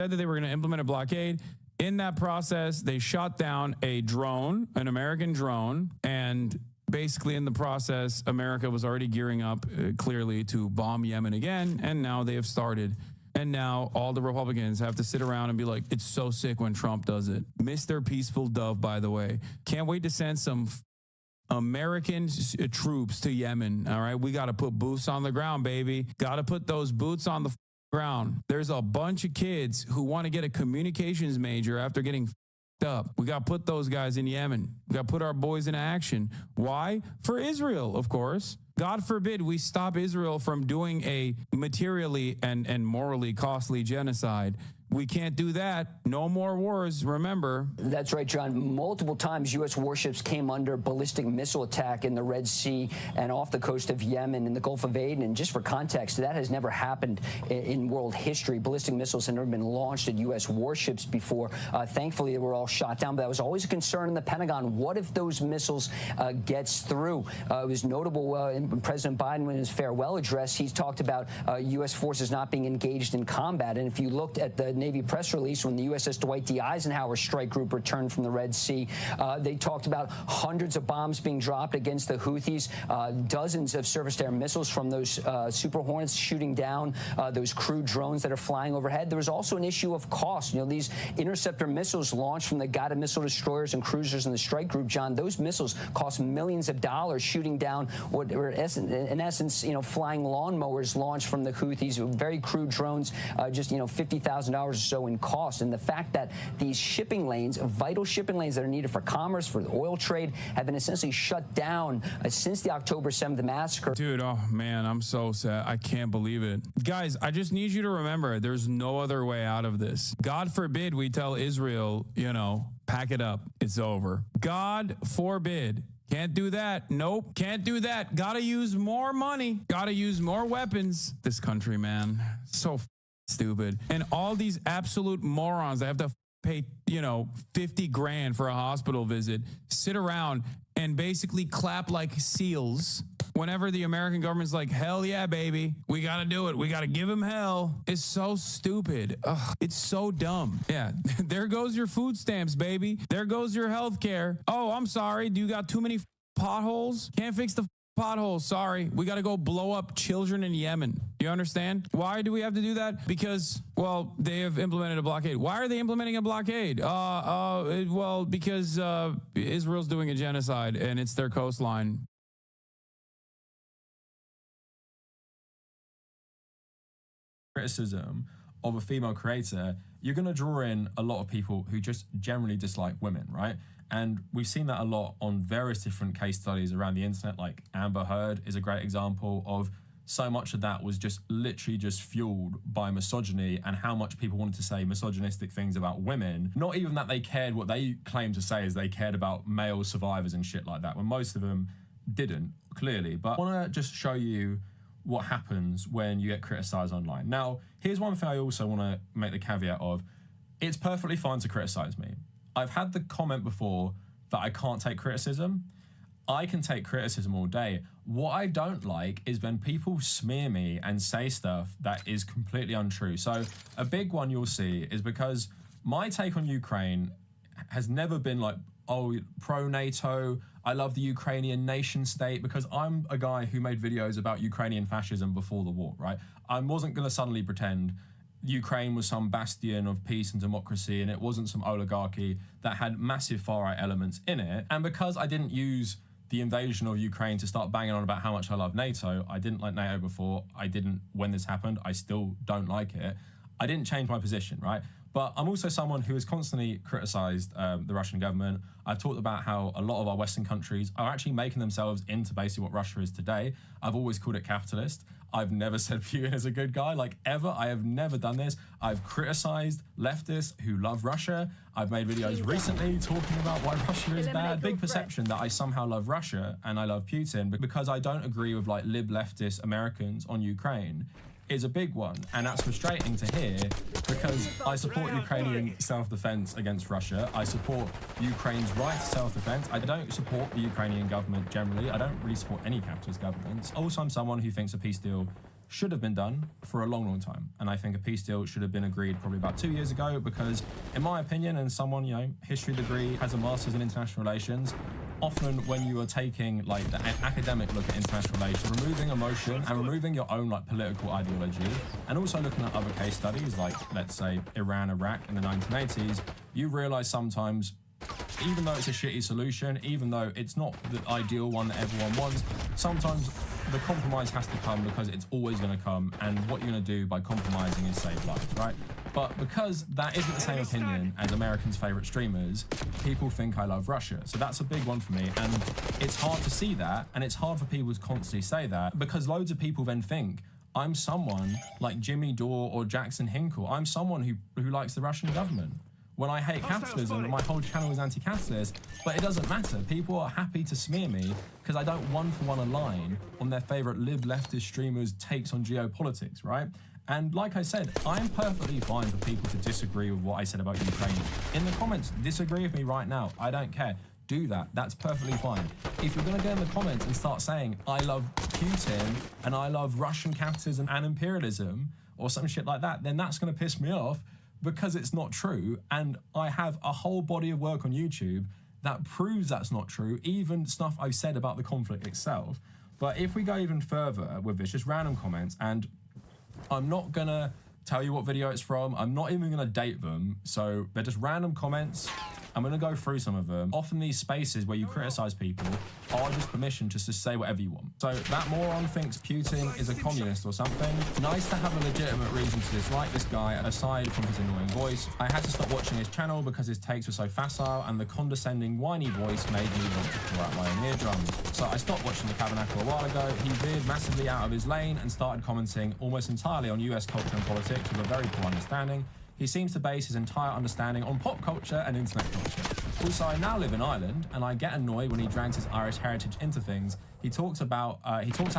said that they were going to implement a blockade. In that process, they shot down a drone, an American drone, and basically in the process, America was already gearing up clearly to bomb Yemen again, and now they have started. And now all the Republicans have to sit around and be like, it's so sick when Trump does it. Mr. Peaceful Dove, by the way. Can't wait to send some American troops to Yemen. All right, we got to put boots on the ground, baby. Got to put those boots on the ground. There's a bunch of kids who want to get a communications major after getting up. We got to put those guys in Yemen. We got to put our boys in action. Why? For Israel, of course. God forbid we stop Israel from doing a materially and morally costly genocide. We can't do that. No more wars, remember. That's right, John. Multiple times U.S. warships came under ballistic missile attack in the Red Sea and off the coast of Yemen in the Gulf of Aden. And just for context, that has never happened in world history. Ballistic missiles have never been launched at U.S. warships before. Thankfully, they were all shot down. But that was always a concern in the Pentagon. What if those missiles gets through? It was notable in President Biden, in his farewell address, he's talked about U.S. forces not being engaged in combat. And if you looked at the Navy press release when the USS Dwight D. Eisenhower strike group returned from the Red Sea, they talked about hundreds of bombs being dropped against the Houthis, dozens of surface-to-air missiles from those Super Hornets shooting down those crew drones that are flying overhead. There was also an issue of cost. You know, these interceptor missiles launched from the guided missile destroyers and cruisers in the strike group, John, those missiles cost millions of dollars, shooting down what were in essence, you know, flying lawnmowers launched from the Houthis, very crude drones, just, you know, $50,000 or so in cost. And the fact that these shipping lanes, vital shipping lanes that are needed for commerce, for the oil trade, have been essentially shut down since the October 7th massacre. Dude, oh man, I'm so sad. I can't believe it. Guys, I just need you to remember there's no other way out of this. God forbid we tell Israel, you know, pack it up. It's over. God forbid. Can't do that. Nope. Can't do that. Gotta use more money. Gotta use more weapons. This country, man. So stupid. And all these absolute morons that have to pay, you know, 50 grand for a hospital visit, sit around and basically clap like seals whenever the American government's like, hell yeah, baby, we got to do it. We got to give them hell. It's so stupid. Ugh, it's so dumb. Yeah, there goes your food stamps, baby. There goes your health care. Oh, I'm sorry. Do you got too many potholes? Can't fix the potholes. Sorry. We got to go blow up children in Yemen. You understand? Why do we have to do that? Because, well, they have implemented a blockade. Why are they implementing a blockade? Well, because Israel's doing a genocide and it's their coastline. Criticism of a female creator, you're going to draw in a lot of people who just generally dislike women, right? And we've seen that a lot on various different case studies around the internet, like Amber Heard is a great example of so much of that was just literally just fueled by misogyny and how much people wanted to say misogynistic things about women. Not even that they cared. What they claim to say is they cared about male survivors and shit like that, when most of them didn't, clearly. But I want to just show you what happens when you get criticized online. Now, here's one thing I also want to make the caveat of. It's perfectly fine to criticize me. I've had the comment before that I can't take criticism. I can take criticism all day. What I don't like is when people smear me and say stuff that is completely untrue. So a big one you'll see is because my take on Ukraine has never been like, oh, pro-NATO, I love the Ukrainian nation state, because I'm a guy who made videos about Ukrainian fascism before the war, right? I wasn't going to suddenly pretend Ukraine was some bastion of peace and democracy and it wasn't some oligarchy that had massive far-right elements in it. And because I didn't use the invasion of Ukraine to start banging on about how much I love NATO, I didn't like NATO before, I didn't when this happened, I still don't like it, I didn't change my position, right? But I'm also someone who has constantly criticized the Russian government. I've talked about how a lot of our Western countries are actually making themselves into basically what Russia is today. I've always called it capitalist. I've never said Putin is a good guy, like ever. I have never done this. I've criticized leftists who love Russia. I've made videos recently talking about why Russia is bad. Big perception that I somehow love Russia and I love Putin because I don't agree with like lib leftist Americans on Ukraine is a big one. And that's frustrating to hear because I support Ukrainian self-defense against Russia. I support Ukraine's right to self-defense. I don't support the Ukrainian government generally. I don't really support any capitalist governments. Also, I'm someone who thinks a peace deal should have been done for a long, long time. And I think a peace deal should have been agreed probably about 2 years ago, because in my opinion, and someone, you know, history degree, has a master's in international relations, often when you are taking like the academic look at international relations, removing emotion and removing your own like political ideology, and also looking at other case studies like, let's say, Iran, Iraq in the 1980s, you realize sometimes, even though it's a shitty solution, even though it's not the ideal one that everyone wants, sometimes the compromise has to come, because it's always going to come, and what you're going to do by compromising is save lives, right? But because that isn't the same opinion as Americans' favorite streamers, people think I love Russia. So that's a big one for me, and it's hard to see that, and it's hard for people to constantly say that, because loads of people then think I'm someone like Jimmy Dore or Jackson Hinkle. I'm someone who likes the Russian government, when I hate capitalism and my whole channel is anti-capitalist. But it doesn't matter. People are happy to smear me because I don't one-for-one align on their favorite leftist streamers' takes on geopolitics, right? And like I said, I'm perfectly fine for people to disagree with what I said about Ukraine. In the comments, disagree with me right now. I don't care. Do that. That's perfectly fine. If you're going to go in the comments and start saying, I love Putin and I love Russian capitalism and imperialism or some shit like that, then that's going to piss me off, because it's not true. And I have a whole body of work on YouTube that proves that's not true, even stuff I've said about the conflict itself. But if we go even further with this, just random comments, and I'm not gonna tell you what video it's from, I'm not even gonna date them, so they're just random comments. I'm gonna go through some of them. Often these spaces where you criticize people are just permission just to say whatever you want. So that moron thinks Putin is a communist or something. Nice to have a legitimate reason to dislike this guy, aside from his annoying voice. I had to stop watching his channel because his takes were so facile, and the condescending, whiny voice made me want to pull out my own eardrums. So I stopped watching the Tabernacle a while ago. He veered massively out of his lane and started commenting almost entirely on US culture and politics with a very poor understanding. He seems to base his entire understanding on pop culture and internet culture. Also, I now live in Ireland, and I get annoyed when he drags his Irish heritage into things. He talks out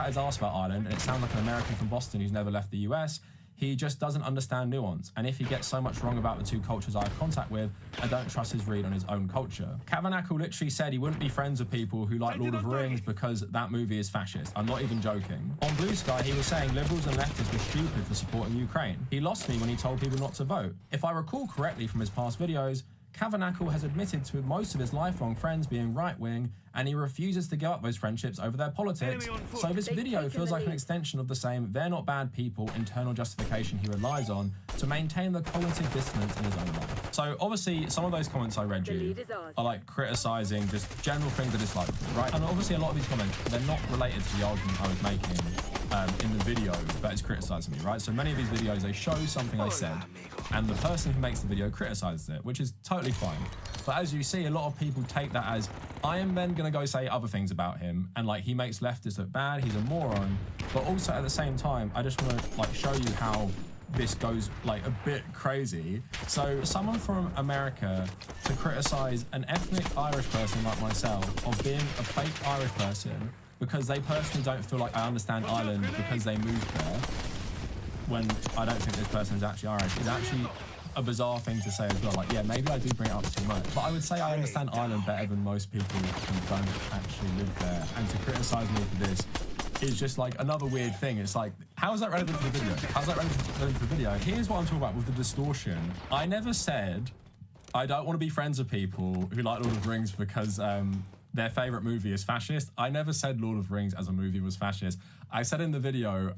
his arse about Ireland, and it sounds like an American from Boston who's never left the US. He just doesn't understand nuance, and if he gets so much wrong about the two cultures I have contact with, I don't trust his read on his own culture. Tabernacle literally said he wouldn't be friends with people who like Lord of the Rings because that movie is fascist. I'm not even joking. On BlueSky, he was saying liberals and leftists were stupid for supporting Ukraine. He lost me when he told people not to vote. If I recall correctly from his past videos, Tabernacle has admitted to most of his lifelong friends being right-wing, and he refuses to give up those friendships over their politics. So this video feels like an extension of the same "they're not bad people" internal justification he relies on to maintain the cognitive dissonance in his own life. So obviously some of those comments I read you are like criticizing just general things I dislike, right? And obviously a lot of these comments, they're not related to the argument I was making in the video that is criticizing me, right? So many of these videos, they show something I said, and the person who makes the video criticizes it, which is totally fine. But as you see, a lot of people take that as, I am then gonna go say other things about him, and like he makes leftists look bad, he's a moron. But also at the same time, I just wanna like show you how this goes like a bit crazy. So someone from America to criticize an ethnic Irish person like myself of being a fake Irish person because they personally don't feel like I understand Ireland because they moved there, when I don't think this person is actually Irish, is actually a bizarre thing to say as well. Like, yeah, maybe I do bring it up too much, but I would say I understand Ireland better than most people who don't actually live there. And to criticize me for this is just like another weird thing. It's like, how is that relevant to the video? How's that relevant to the video? Here's what I'm talking about with the distortion. I never said I don't want to be friends with people who like Lord of the Rings because their favorite movie is fascist. I never said Lord of the Rings as a movie was fascist. I said in the video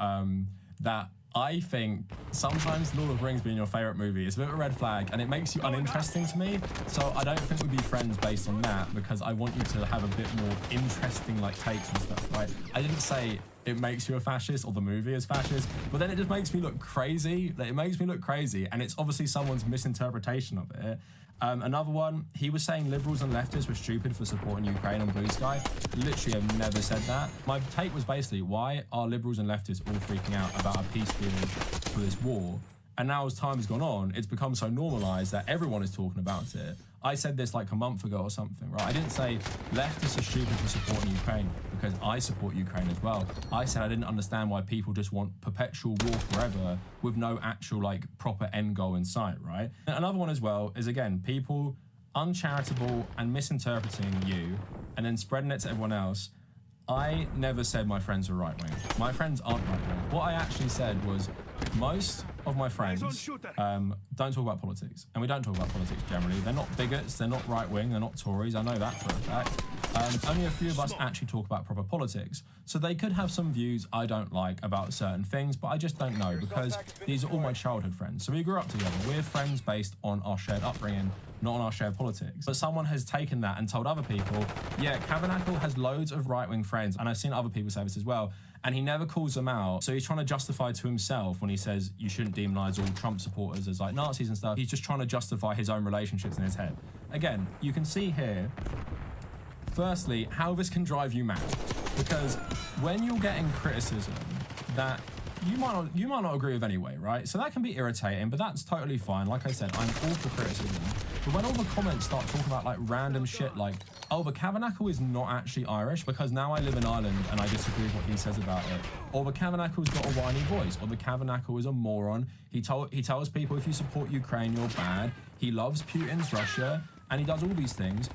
that I think sometimes Lord of the Rings being your favorite movie is a bit of a red flag, and it makes you uninteresting to me. So I don't think we'd be friends based on that, because I want you to have a bit more interesting like takes and stuff, right? I didn't say it makes you a fascist or the movie is fascist, but then it just makes me look crazy. Like, it makes me look crazy, and it's obviously someone's misinterpretation of it. Another one, he was saying liberals and leftists were stupid for supporting Ukraine on BlueSky. Literally, I've never said that. My take was basically, why are liberals and leftists all freaking out about a peace deal for this war? And now as time has gone on, it's become so normalized that everyone is talking about it. I said this like a month ago or something, right? I didn't say leftists are stupid for supporting Ukraine because I support Ukraine as well. I said I didn't understand why people just want perpetual war forever with no actual like proper end goal in sight, right? And another one as well is, again, people uncharitable and misinterpreting you and then spreading it to everyone else. I never said my friends were right-wing. My friends aren't right-wing. What I actually said was most of my friends don't talk about politics. And we don't talk about politics generally. They're not bigots, they're not right-wing, they're not Tories, I know that for a fact. Only a few of us actually talk about proper politics. So they could have some views I don't like about certain things, but I just don't know because these are all my childhood friends. So we grew up together. We're friends based on our shared upbringing, not on our shared politics. But someone has taken that and told other people, yeah, Tabernacle has loads of right-wing friends, and I've seen other people say this as well, and he never calls them out. So he's trying to justify to himself when he says you shouldn't demonize all Trump supporters as like Nazis and stuff. He's just trying to justify his own relationships in his head. Again, you can see here, firstly, how this can drive you mad. Because when you're getting criticism that you might not agree with anyway, right? So that can be irritating, but that's totally fine. Like I said, I'm all for criticism. But when all the comments start talking about like random shit like, oh, the Tabernacle is not actually Irish because now I live in Ireland and I disagree with what he says about it. Or the Tabernacle's got a whiny voice. Or the Tabernacle is a moron. He tells people if you support Ukraine, you're bad. He loves Putin's Russia and he does all these things.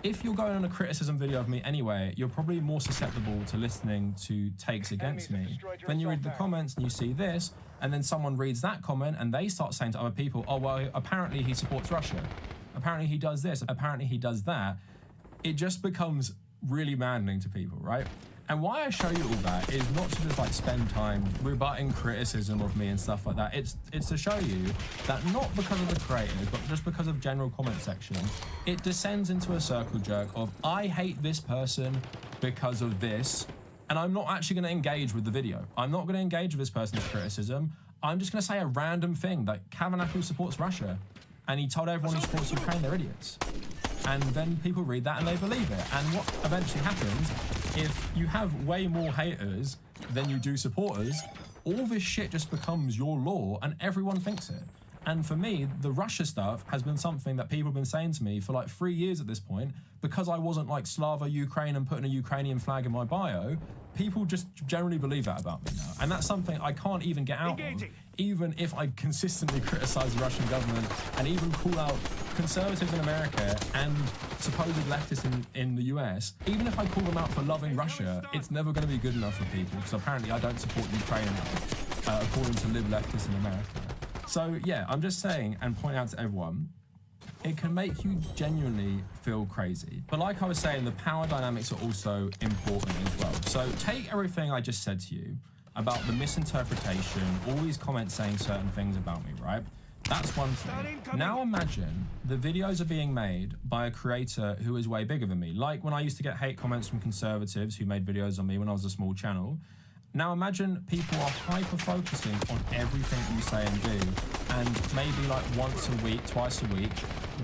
If you're going on a criticism video of me anyway, you're probably more susceptible to listening to takes against me. Then you read the comments and you see this, and then someone reads that comment and they start saying to other people, oh, well, apparently he supports Russia. Apparently he does this. Apparently he does that. It just becomes really maddening to people, right? And why I show you all that is not to just like spend time rebutting criticism of me and stuff like that. It's to show you that not because of the creators, but just because of general comment section, it descends into a circle jerk of I hate this person because of this, and I'm not actually going to engage with the video. I'm not going to engage with this person's criticism. I'm just going to say a random thing like Tabernacle supports Russia, and he told everyone who supports Ukraine they're idiots. And then people read that and they believe it. And what eventually happens, if you have way more haters than you do supporters, all this shit just becomes your law and everyone thinks it. And for me, the Russia stuff has been something that people have been saying to me for like 3 years at this point, because I wasn't like Slava Ukraine and putting a Ukrainian flag in my bio. People just generally believe that about me now. And that's something I can't even get out of, even if I consistently criticize the Russian government and even call out conservatives in America and supposed leftists in the US. Even if I call them out for loving Russia, it's never going to be good enough for people, because apparently I don't support Ukraine enough, according to lib leftists in America. So yeah, I'm just saying and pointing out to everyone, it can make you genuinely feel crazy. But like I was saying, the power dynamics are also important as well. So take everything I just said to you about the misinterpretation, all these comments saying certain things about me, right? That's one thing. Now imagine the videos are being made by a creator who is way bigger than me. Like when I used to get hate comments from conservatives who made videos on me when I was a small channel. Now imagine people are hyper-focusing on everything you say and do, and maybe like once a week, twice a week,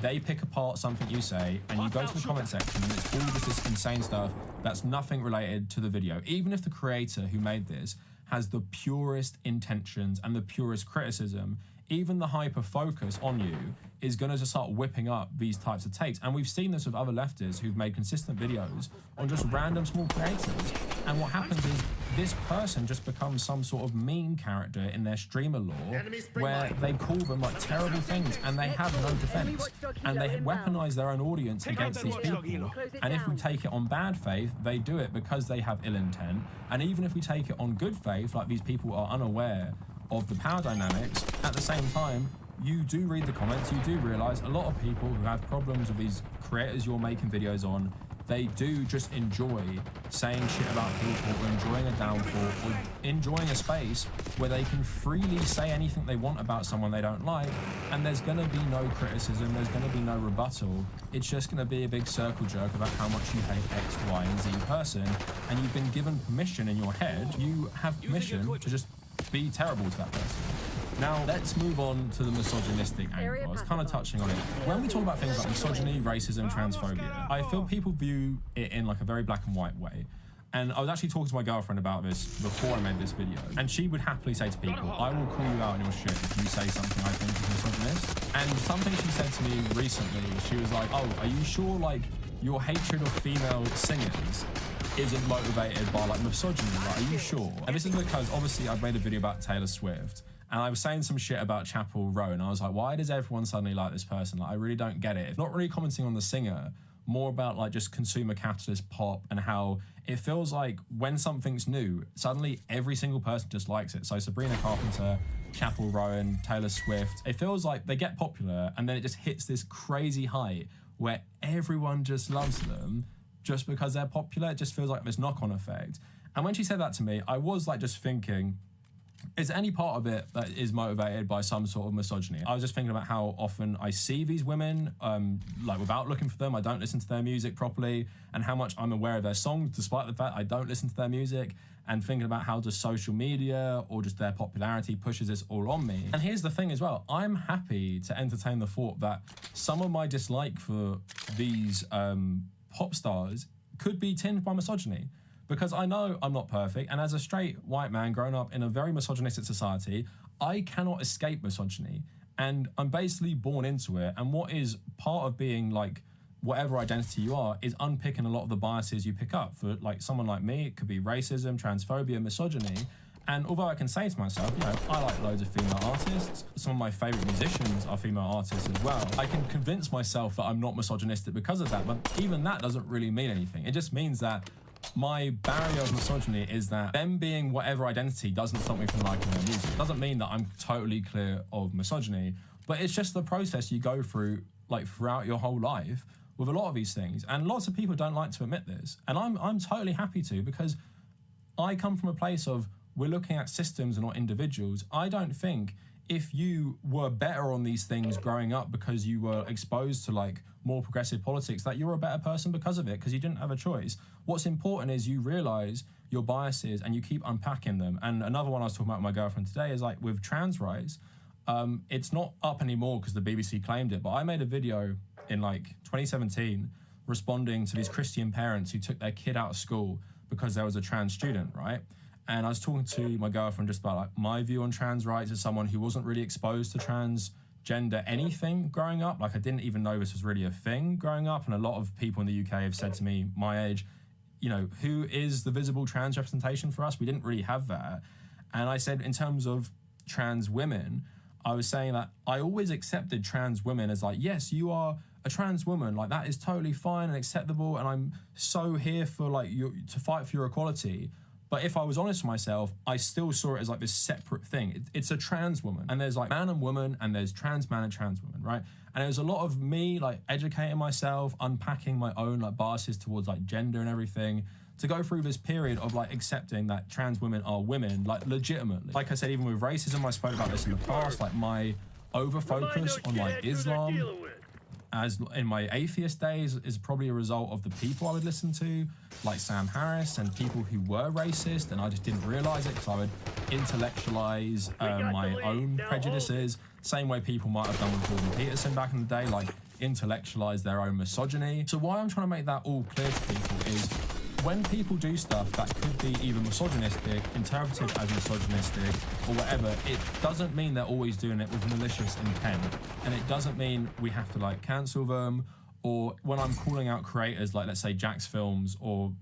they pick apart something you say, and you go to the comment section and it's all just this insane stuff that's nothing related to the video. Even if the creator who made this has the purest intentions and the purest criticism, even the hyper-focus on you is going to just start whipping up these types of takes. And we've seen this with other leftists who've made consistent videos on just random small creators. And what happens is this person just becomes some sort of meme character in their streamer lore where they call them like terrible things and they have no defense. And they weaponize their own audience against these people. And if we take it on bad faith, they do it because they have ill intent. And even if we take it on good faith, like these people are unaware of the power dynamics, at the same time, you do read the comments, you do realize a lot of people who have problems with these creators you're making videos on, they do just enjoy saying shit about people or enjoying a downfall or enjoying a space where they can freely say anything they want about someone they don't like, and there's going to be no criticism, there's going to be no rebuttal. It's just going to be a big circle jerk about how much you hate X, Y, and Z person, and you've been given permission in your head, you have permission to just be terrible to that person. Now, let's move on to the misogynistic angle. I was kind of touching on it. When we talk about things like misogyny, racism, transphobia, I feel people view it in like a very black and white way. And I was actually talking to my girlfriend about this before I made this video. And she would happily say to people, I will call you out on your shit if you say something I think is misogynist. And something she said to me recently, she was like, oh, are you sure like your hatred of female singers isn't motivated by like misogyny? Like, are you sure? And this is because obviously I've made a video about Taylor Swift. And I was saying some shit about Chapel Row, and I was like, why does everyone suddenly like this person? Like, I really don't get it. Not really commenting on the singer, more about like just consumer capitalist pop and how it feels like when something's new, suddenly every single person just likes it. So Sabrina Carpenter, Chappell Rowan, Taylor Swift, it feels like they get popular and then it just hits this crazy height where everyone just loves them just because they're popular. It just feels like this knock-on effect. And when she said that to me, I was like just thinking, is there any part of it that is motivated by some sort of misogyny? I was just thinking about how often I see these women, like without looking for them, I don't listen to their music properly, and how much I'm aware of their songs, despite the fact I don't listen to their music, and thinking about how does social media or just their popularity pushes this all on me. And here's the thing as well, I'm happy to entertain the thought that some of my dislike for these pop stars could be tinged by misogyny. Because I know I'm not perfect, and as a straight white man growing up in a very misogynistic society, I cannot escape misogyny. And I'm basically born into it, and what is part of being like whatever identity you are is unpicking a lot of the biases you pick up. For like someone like me, it could be racism, transphobia, misogyny. And although I can say to myself, you know, I like loads of female artists, some of my favorite musicians are female artists as well, I can convince myself that I'm not misogynistic because of that, but even that doesn't really mean anything. It just means that my barrier of misogyny is that them being whatever identity doesn't stop me from liking their music. It doesn't mean that I'm totally clear of misogyny, but it's just the process you go through like throughout your whole life with a lot of these things. And lots of people don't like to admit this. And I'm totally happy to, because I come from a place of we're looking at systems and not individuals. I don't think if you were better on these things growing up because you were exposed to like more progressive politics, that you're a better person because of it, because you didn't have a choice. What's important is you realize your biases and you keep unpacking them. And another one I was talking about with my girlfriend today is like with trans rights, it's not up anymore because the BBC claimed it, but I made a video in like 2017 responding to these Christian parents who took their kid out of school because there was a trans student, right? And I was talking to my girlfriend just about like my view on trans rights as someone who wasn't really exposed to transgender anything growing up. Like I didn't even know this was really a thing growing up. And a lot of people in the UK have said to me, my age, you know, who is the visible trans representation for us? We didn't really have that. And I said, in terms of trans women, I was saying that I always accepted trans women as like, yes, you are a trans woman, like that is totally fine and acceptable. And I'm so here for like you to fight for your equality. But if I was honest with myself, I still saw it as like this separate thing. It's a trans woman, and there's like man and woman, and there's trans man and trans woman, right? And it was a lot of me like educating myself, unpacking my own like biases towards like gender and everything, to go through this period of like accepting that trans women are women, like legitimately. Like I said, even with racism, I spoke about this in the past, like my over focus on like Islam as in my atheist days is probably a result of the people I would listen to, like Sam Harris, and people who were racist, and I just didn't realize it because I would intellectualize my own prejudices, same way people might have done with Jordan Peterson back in the day, like intellectualize their own misogyny. So why I'm trying to make that all clear to people is when people do stuff that could be either misogynistic, interpreted as misogynistic, or whatever, it doesn't mean they're always doing it with malicious intent. And it doesn't mean we have to like cancel them, or when I'm calling out creators like, let's say, Jack's Films or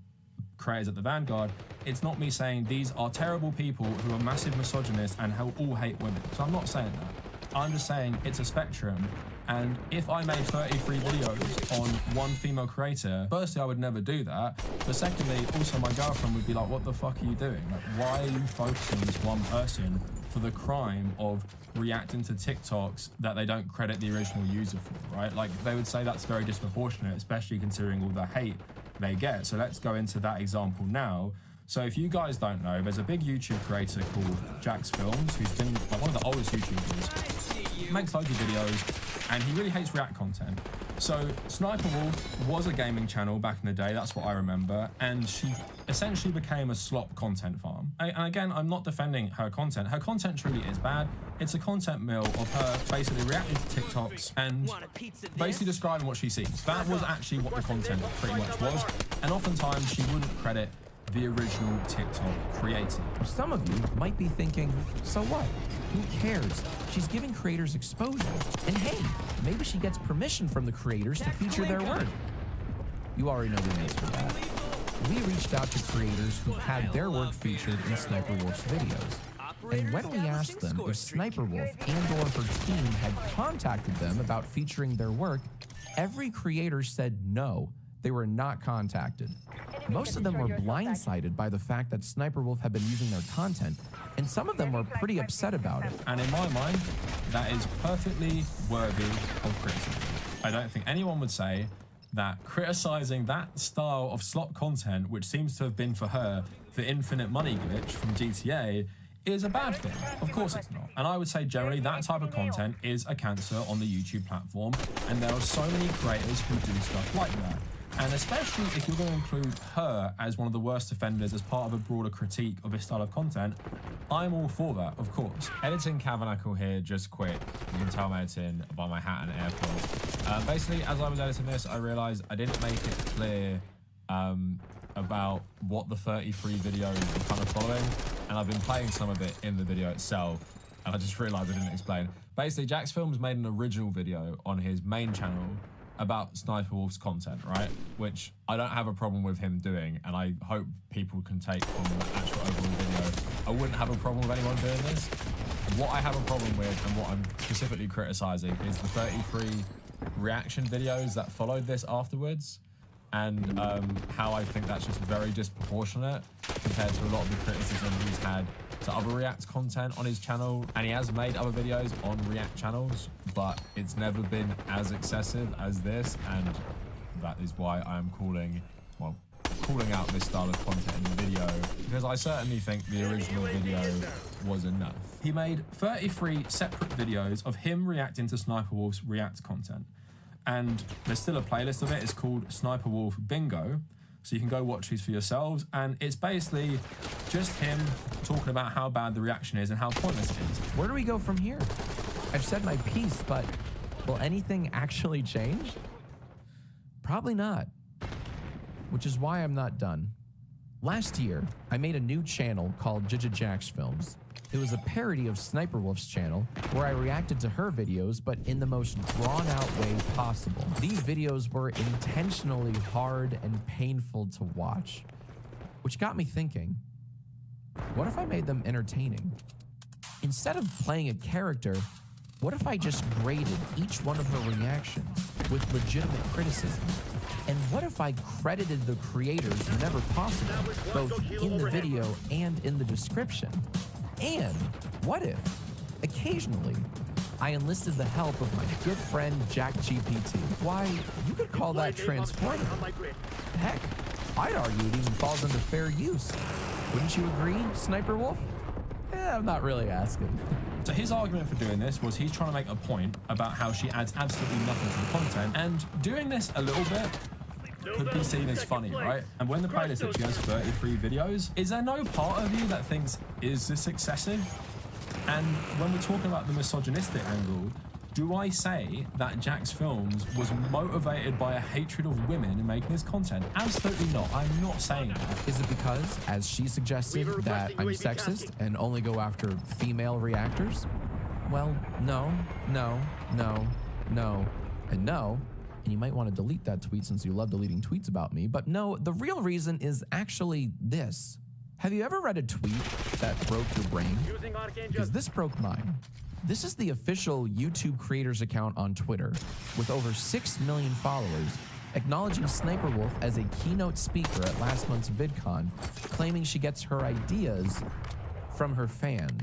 creators at the Vanguard, it's not me saying these are terrible people who are massive misogynists and who all hate women. So I'm not saying that. I'm just saying it's a spectrum. And if I made 33 videos on one female creator, firstly, I would never do that. But secondly, also my girlfriend would be like, what the fuck are you doing? Like, why are you focusing this one person for the crime of reacting to TikToks that they don't credit the original user for, right? Like, they would say that's very disproportionate, especially considering all the hate they get. So let's go into that example now. So if you guys don't know, there's a big YouTube creator called Jack's Films, who's been like one of the oldest YouTubers. He makes loads of videos, and he really hates React content. So Sniper Wolf was a gaming channel back in the day, that's what I remember, and she essentially became a slop content farm. And again, I'm not defending her content. Her content truly is bad. It's a content mill of her basically reacting to TikToks and basically describing what she sees. That was actually what the content pretty much was, and oftentimes she wouldn't credit the original TikTok creator. Some of you might be thinking, so what? Who cares? She's giving creators exposure. And hey, maybe she gets permission from the creators to feature their work. You already know the answer to that. We reached out to creators who had their work featured in Sniper Wolf's videos. And when we asked them if Sniper Wolf and/or her team had contacted them about featuring their work, every creator said no, they were not contacted. Most of them were blindsided by the fact that Sniper Wolf had been using their content, and some of them were pretty upset about it. And in my mind, that is perfectly worthy of criticism. I don't think anyone would say that criticizing that style of slot content, which seems to have been for her the infinite money glitch from GTA, is a bad thing. Of course it's not. And I would say generally that type of content is a cancer on the YouTube platform, and there are so many creators who do stuff like that. And especially if you're going to include her as one of the worst offenders as part of a broader critique of this style of content, I'm all for that, of course. Editing Cavanacle here just quit. You can tell I'm editing by my hat and AirPods. Basically, as I was editing this, I realized I didn't make it clear about what the 33 videos were kind of following, and I've been playing some of it in the video itself, and I just realized I didn't explain. Basically, Jax Films made an original video on his main channel about Sniper Wolf's content, right? Which I don't have a problem with him doing, and I hope people can take from the actual overall video. I wouldn't have a problem with anyone doing this. What I have a problem with, and what I'm specifically criticizing, is the 33 reaction videos that followed this afterwards, and how I think that's just very disproportionate compared to a lot of the criticism he's had to other React content on his channel. And he has made other videos on React channels, but it's never been as excessive as this, and that is why I'm calling out this style of content in the video, because I certainly think the original video was enough. He made 33 separate videos of him reacting to Sniper Wolf's React content, and there's still a playlist of it. It's called Sniper Wolf Bingo, so you can go watch these for yourselves, and it's basically just him talking about how bad the reaction is and how pointless it is. Where do we go from here? I've said my piece, but will anything actually change? Probably not, which is why I'm not done. Last year, I made a new channel called Jax Films. It was a parody of Sniper Wolf's channel, where I reacted to her videos, but in the most drawn-out way possible. These videos were intentionally hard and painful to watch, which got me thinking, what if I made them entertaining? Instead of playing a character, what if I just graded each one of her reactions with legitimate criticism? And what if I credited the creators whenever possible, both in the video and in the description? And what if, occasionally, I enlisted the help of my good friend JackGPT? Why, you could call that transformative. Heck, I'd argue it even falls under fair use. Wouldn't you agree, Sniper Wolf? I'm not really asking. So his argument for doing this was he's trying to make a point about how she adds absolutely nothing to the content, and doing this a little bit could be seen as funny, right? And when the playlist actually has 33 videos, is there no part of you that thinks, is this excessive? And when we're talking about the misogynistic angle, do I say that Jax Films was motivated by a hatred of women in making his content? Absolutely not. I'm not saying that. Is it because, as she suggested, that I'm sexist and only go after female reactors? Well, no, and no. And you might want to delete that tweet since you love deleting tweets about me. But no, the real reason is actually this. Have you ever read a tweet that broke your brain? Because this broke mine. This is the official YouTube creators account on Twitter with over 6 million followers, acknowledging Sniper Wolf as a keynote speaker at last month's VidCon, claiming she gets her ideas from her fans.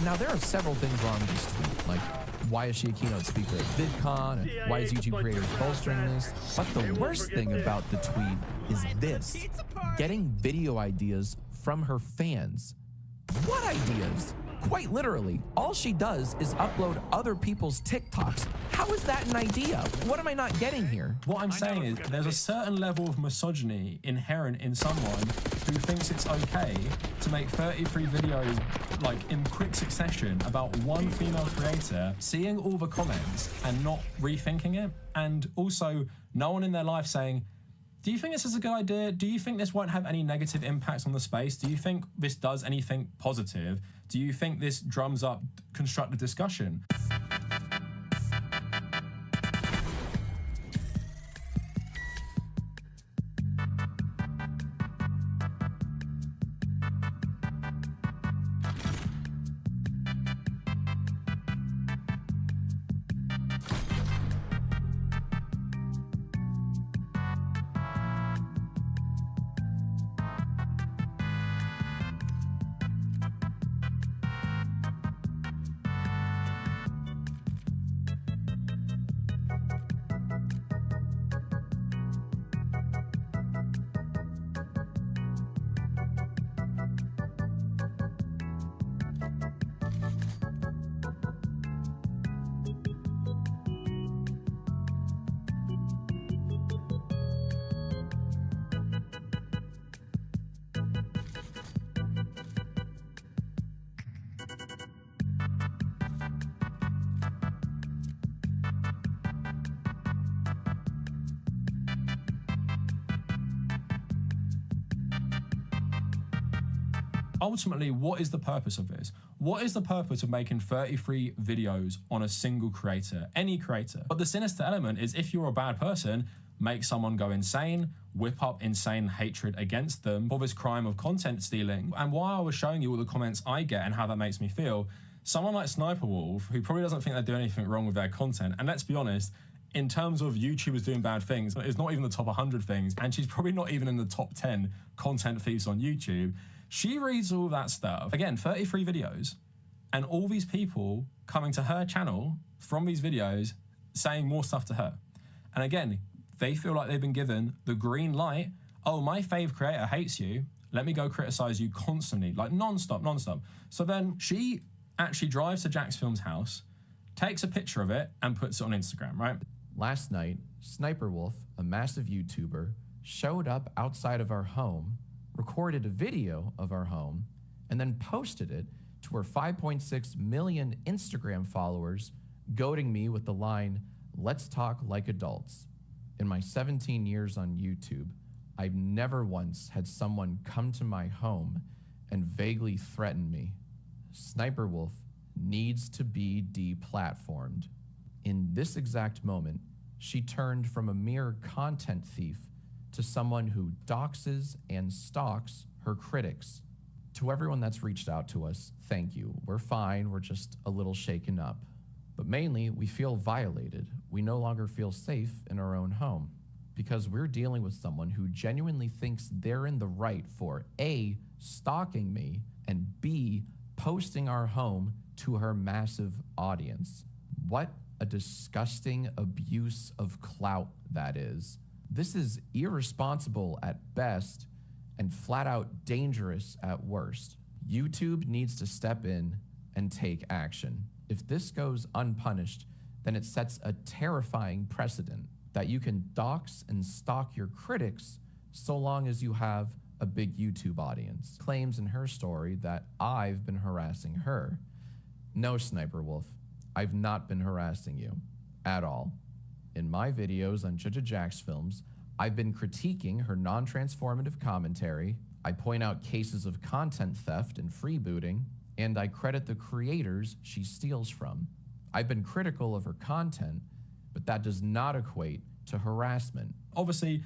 Now, there are several things wrong with this tweet, like why is she a keynote speaker at VidCon, and why is YouTube creators bolstering this? But the worst thing about the tweet is this: getting video ideas from her fans. What ideas? Quite literally, all she does is upload other people's TikToks. How is that an idea? What am I not getting here? What I'm saying is there's a certain level of misogyny inherent in someone who thinks it's okay to make 33 videos like in quick succession about one female creator, seeing all the comments and not rethinking it, and also no one in their life saying, do you think this is a good idea? Do you think this won't have any negative impacts on the space? Do you think this does anything positive? Do you think this drums up constructive discussion? ultimately, what is the purpose of this? What is the purpose of making 33 videos on a single creator, any creator? But the sinister element is if you're a bad person, make someone go insane, whip up insane hatred against them for this crime of content stealing. And while I was showing you all the comments I get and how that makes me feel, someone like Sniper Wolf, who probably doesn't think they're doing anything wrong with their content, and let's be honest, in terms of YouTubers doing bad things, it's not even the top 100 things, and she's probably not even in the top 10 content thieves on YouTube. She reads all that stuff. Again, 33 videos, and all these people coming to her channel from these videos saying more stuff to her. And again, they feel like they've been given the green light. Oh, my fave creator hates you. Let me go criticize you constantly, like non-stop. So then she actually drives to Jack's Film's house, takes a picture of it, and puts it on Instagram, right? Last night, Sniper Wolf, a massive YouTuber, showed up outside of our home, recorded a video of our home, and then posted it to her 5.6 million Instagram followers, goading me with the line, "Let's talk like adults." In my 17 years on YouTube, I've never once had someone come to my home and vaguely threaten me. Sniper Wolf needs to be deplatformed. In this exact moment, she turned from a mere content thief to someone who doxes and stalks her critics. To everyone that's reached out to us, thank you. We're fine, we're just a little shaken up. But mainly, we feel violated. We no longer feel safe in our own home because we're dealing with someone who genuinely thinks they're in the right for A, stalking me, and B, posting our home to her massive audience. What a disgusting abuse of clout that is. This is irresponsible at best and flat out dangerous at worst. YouTube needs to step in and take action. If this goes unpunished, then it sets a terrifying precedent that you can dox and stalk your critics so long as you have a big YouTube audience. Claims in her story that I've been harassing her. No, Sniper Wolf, I've not been harassing you at all. In my videos on Jack's Films, I've been critiquing her non-transformative commentary, I point out cases of content theft and freebooting, and I credit the creators she steals from. I've been critical of her content, but that does not equate to harassment. Obviously,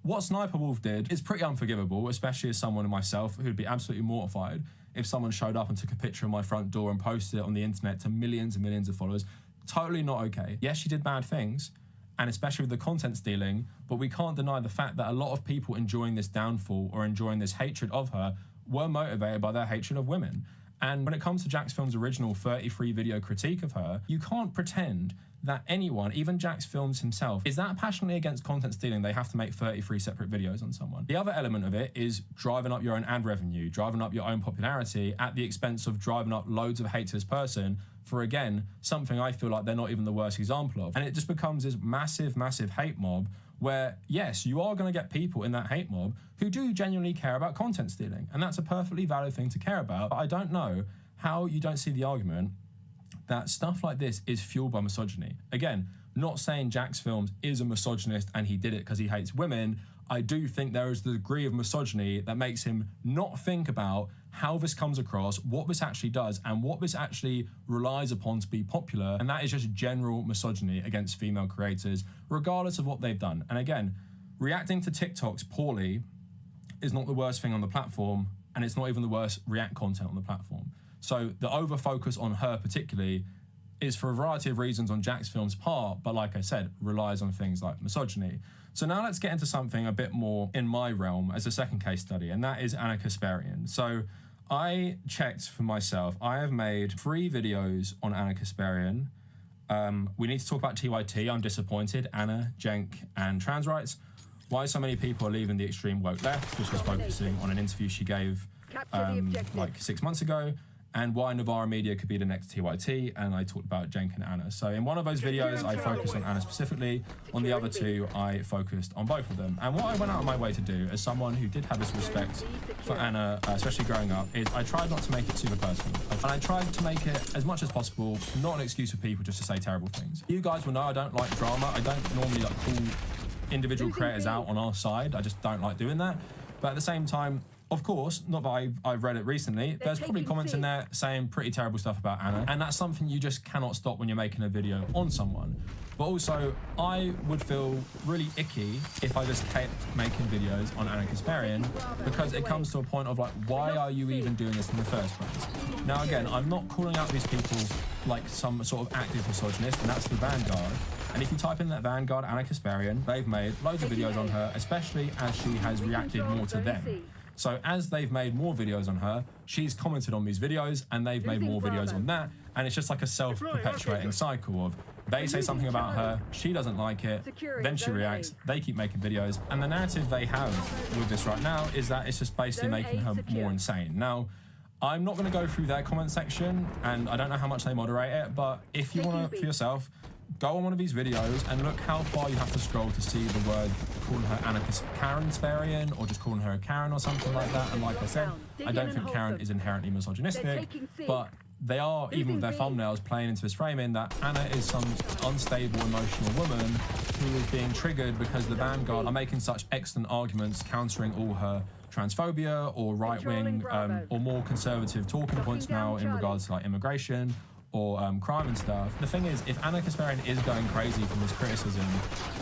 what Sniper Wolf did is pretty unforgivable, especially as someone myself who'd be absolutely mortified if someone showed up and took a picture of my front door and posted it on the internet to millions and millions of followers. Totally not okay. Yes, she did bad things, and especially with the content stealing, but we can't deny the fact that a lot of people enjoying this downfall or enjoying this hatred of her were motivated by their hatred of women. And when it comes to Jack's Film's original 33 video critique of her, you can't pretend that anyone, even Jack's Films himself, is that passionately against content stealing they have to make 33 separate videos on someone. The other element of it is driving up your own ad revenue, driving up your own popularity at the expense of driving up loads of hate to this person for, again, something I feel like they're not even the worst example of. And it just becomes this massive, massive hate mob where, yes, you are going to get people in that hate mob who do genuinely care about content stealing. And that's a perfectly valid thing to care about. But I don't know how you don't see the argument that stuff like this is fueled by misogyny. Again, not saying Jack's Films is a misogynist and he did it because he hates women. I do think there is the degree of misogyny that makes him not think about how this comes across, what this actually does, and what this actually relies upon to be popular. And that is just general misogyny against female creators, regardless of what they've done. And again, reacting to TikToks poorly is not the worst thing on the platform, and it's not even the worst React content on the platform. So the over-focus on her particularly is for a variety of reasons on Jack's Film's part, but like I said, relies on things like misogyny. So now let's get into something a bit more in my realm as a second case study, and that is Anna Kasparian. So I checked for myself. I have made 3 videos on Anna Kasparian. We need to talk about TYT. I'm disappointed. Anna, Jenk, and trans rights. Why so many people are leaving the extreme woke left, which was focusing on an interview she gave like 6 months ago, and why Navarra Media could be the next TYT, and I talked about Jenk and Anna. So in one of those videos, I focused on Anna specifically. On the other 2, I focused on both of them. And what I went out of my way to do, as someone who did have this respect for Anna, especially growing up, is I tried not to make it super personal. And I tried to make it, as much as possible, not an excuse for people just to say terrible things. You guys will know I don't like drama. I don't normally call individual creators out on our side. I just don't like doing that. But at the same time, of course, not that I've read it recently, there's probably comments in there saying pretty terrible stuff about Anna, and that's something you just cannot stop when you're making a video on someone. But also, I would feel really icky if I just kept making videos on Anna Kasparian, because it comes to a point of like, why are you even doing this in the first place? Now again, I'm not calling out these people like some sort of active misogynist, and that's the Vanguard. And if you type in that Vanguard Anna Kasparian, they've made loads of videos on her, especially as she has reacted more to them. So as they've made more videos on her, she's commented on these videos, and they've made more videos on that, and it's just like a self-perpetuating cycle of they say something about her, she doesn't like it, then she reacts, they keep making videos, and the narrative they have with this right now is that it's just basically making her more insane. Now, I'm not going to go through their comment section, and I don't know how much they moderate it, but if you want to, for yourself, go on one of these videos and look how far you have to scroll to see the word calling her Anna Karen Sparian, or just calling her Karen or something like that. And like I said, I don't think Karen is inherently misogynistic, but they are, even with their thumbnails, playing into this framing that Anna is some unstable, emotional woman who is being triggered because the Vanguard are making such excellent arguments countering all her transphobia or right-wing or more conservative talking points now in regards to like immigration or crime and stuff. The thing is, if Anna Kasparian is going crazy from this criticism,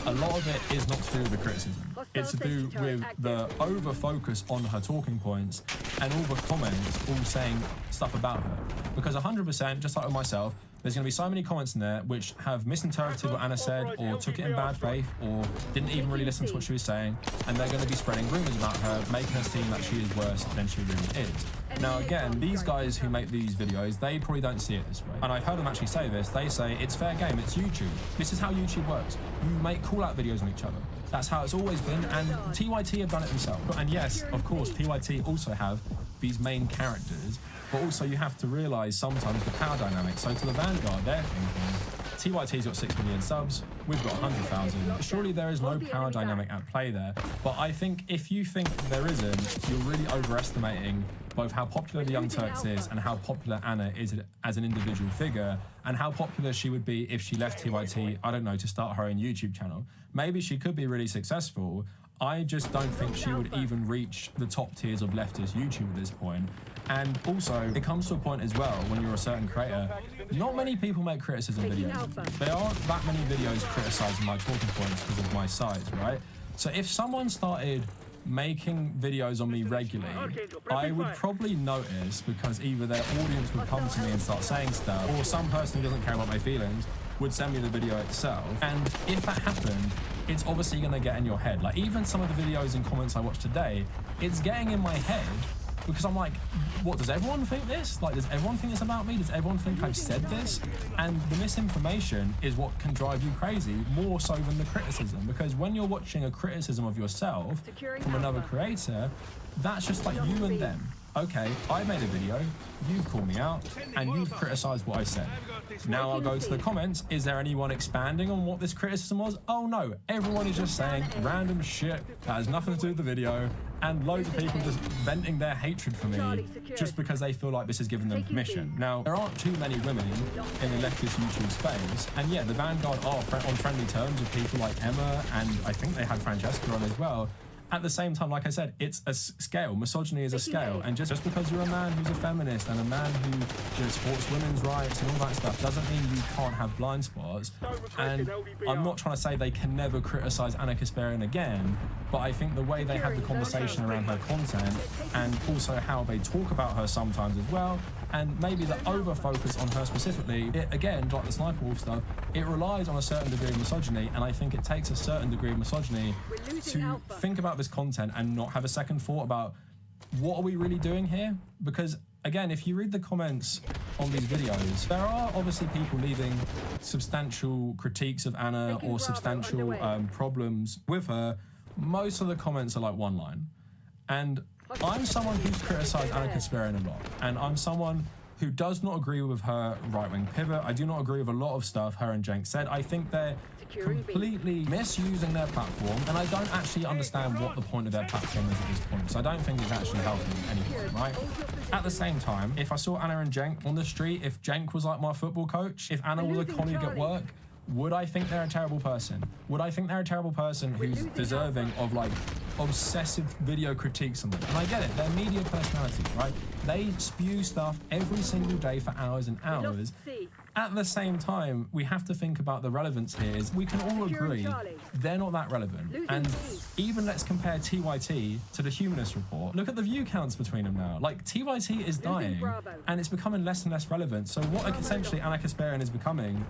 a lot of it is not to do with the criticism. It's to do with the over-focus on her talking points and all the comments all saying stuff about her. Because 100%, just like with myself, there's going to be so many comments in there which have misinterpreted what Anna said, or took it in bad faith, or didn't even really listen to what she was saying, and they're going to be spreading rumours about her, making her seem like she is worse than she really is. Now again, these guys who make these videos, they probably don't see it this way. And I've heard them actually say this. They say, it's fair game, it's YouTube. This is how YouTube works. You make call-out videos on each other. That's how it's always been, and TYT have done it themselves. And yes, of course, TYT also have these main characters, but also you have to realise sometimes the power dynamic. So to the Vanguard, they're thinking, TYT's got 6 million subs, we've got 100,000. Surely there is no power dynamic at play there. But I think if you think there isn't, you're really overestimating both how popular the Young Turks is and how popular Anna is as an individual figure, and how popular she would be if she left TYT, I don't know, to start her own YouTube channel. Maybe she could be really successful. I just don't think she would even reach the top tiers of leftist YouTube at this point. And also, it comes to a point as well, when you're a certain creator, not many people make criticism videos. There aren't that many videos criticising my talking points because of my size, right? So if someone started making videos on me regularly, I would probably notice, because either their audience would come to me and start saying stuff, or some person who doesn't care about my feelings would send me the video itself. And if that happened, it's obviously going to get in your head. Like, even some of the videos and comments I watched today, it's getting in my head, because I'm like, what, does everyone think this? Like, does everyone think this about me? Does everyone think I've said this? And the misinformation is what can drive you crazy, more so than the criticism. Because when you're watching a criticism of yourself from another creator, that's just like you and them. Okay, I made a video, you've called me out, and you've criticised what I said. Now I'll go to the comments. Is there anyone expanding on what this criticism was? Oh no, everyone is just saying random shit that has nothing to do with the video, and loads of people just venting their hatred for me just because they feel like this has given them permission. Now, there aren't too many women in the leftist YouTube space, and yeah, the Vanguard are on friendly terms with people like Emma, and I think they had Francesca on as well. At the same time, like I said, it's a scale. Misogyny is a scale. And just because you're a man who's a feminist and a man who just supports women's rights and all that stuff doesn't mean you can't have blind spots. And I'm not trying to say they can never criticize Anna Kasparian again, but I think the way they had the conversation around her content, and also how they talk about her sometimes as well, and maybe the over-focus on her specifically, it, again, like the Sniper Wolf stuff, it relies on a certain degree of misogyny, and I think it takes a certain degree of misogyny to think about this content and not have a second thought about what are we really doing here? Because, again, if you read the comments on these videos, there are obviously people leaving substantial critiques of Anna or substantial problems with her. Most of the comments are like one line. And I'm someone who's criticised Anna Kasparian a lot, and I'm someone who does not agree with her right-wing pivot. I do not agree with a lot of stuff her and Jenk said. I think they're completely misusing their platform, and I don't actually understand what the point of their platform is at this point, so I don't think it's actually helping anyone, right? At the same time, if I saw Anna and Jenk on the street, if Jenk was like my football coach, if Anna was a colleague at work, Would I think they're a terrible person? Would I think they're a terrible person who's deserving of like obsessive video critiques on them? And I get it, they're media personalities, right? They spew stuff every single day for hours and hours. At the same time, we have to think about the relevance here. Is we can all agree they're not that relevant. And even let's compare TYT to the Humanist Report. Look at the view counts between them now. Like, TYT is dying, and it's becoming less and less relevant. So what essentially Anna Kasparian is becoming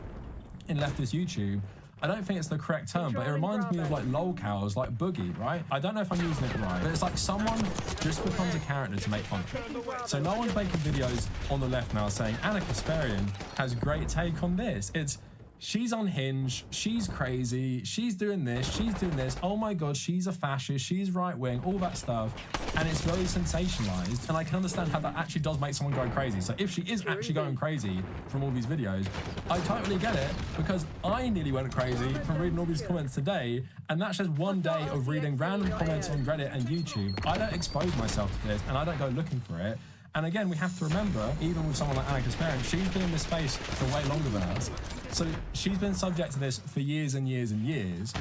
in leftist YouTube, I don't think it's the correct term, but it reminds me of like lolcows, like Boogie, right? I don't know if I'm using it right, but it's like someone just becomes a character to make fun of. So no one's making videos on the left now saying Anna Kasparian has a great take on this. It's she's unhinged, she's crazy, she's doing this, oh my god, she's a fascist, she's right-wing, all that stuff, and it's very sensationalized, and I can understand how that actually does make someone go crazy. So if she is actually going crazy from all these videos, I totally get it, because I nearly went crazy from reading all these comments today, and that's just one day of reading random comments on Reddit and YouTube. I don't expose myself to this, and I don't go looking for it. And again, we have to remember, even with someone like Anna Kasparian, she's been in this space for way longer than us. So she's been subject to this for years and years and years.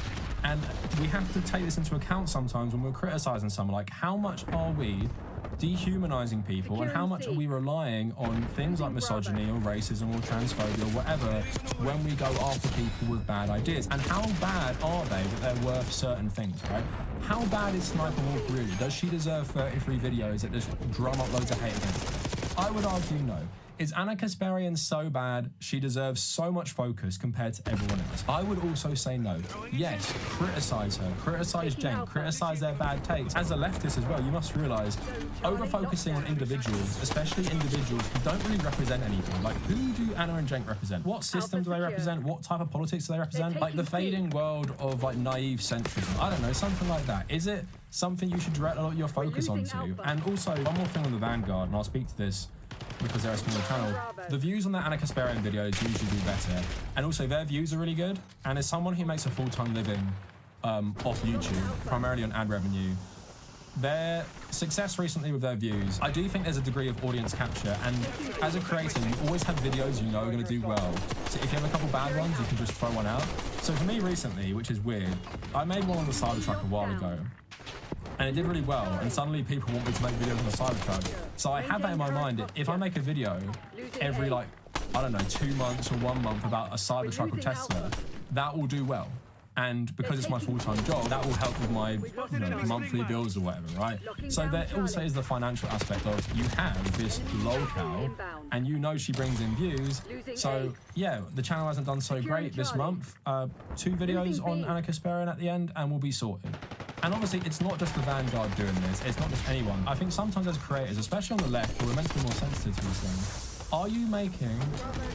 And we have to take this into account sometimes when we're criticizing someone. Like, how much are we dehumanizing people, and how much are we relying on things like misogyny or racism or transphobia or whatever when we go after people with bad ideas? And how bad are they that they're worth certain things, right? How bad is Sniper Wolf really? Does she deserve 33 videos that just drum up loads of hate against her? I would argue no. Is Anna Kasparian so bad she deserves so much focus compared to everyone else? I would also say no. Yes, criticize her, criticize Jen, criticize their bad takes. As a leftist as well, you must realize over-focusing on individuals, especially individuals who don't really represent anything. Like, who do Anna and Jen represent? What system do they represent? What type of politics do they represent? Like the fading world of like naive centrism. I don't know, something like that. Is it something you should direct a lot of your focus onto? And also, one more thing on the Vanguard, and I'll speak to this because they're a smaller channel. The views on the Anna Kasparian videos usually do better, and also their views are really good. And as someone who makes a full-time living off YouTube, primarily on ad revenue, their success recently with their views, I do think there's a degree of audience capture, and as a creator you always have videos you know are going to do well, so if you have a couple bad ones you can just throw one out. So for me recently, which is weird, I made one on the Cybertruck a while ago, and it did really well, and suddenly people want me to make videos on the Cybertruck. So I have that in my mind. If I make a video every, like, I don't know, 2 months or 1 month about a Cybertruck or Tesla, that will do well. And because it's my full-time job, that will help with my monthly bills or whatever, right? So there also is the financial aspect of you have this lolcow, and you know she brings in views. So yeah, the channel hasn't done so great this month. 2 videos on Anna Kasparian at the end, and we'll be sorted. And obviously, it's not just the Vanguard doing this, it's not just anyone. I think sometimes as creators, especially on the left, we're meant to be more sensitive to these things. Are you making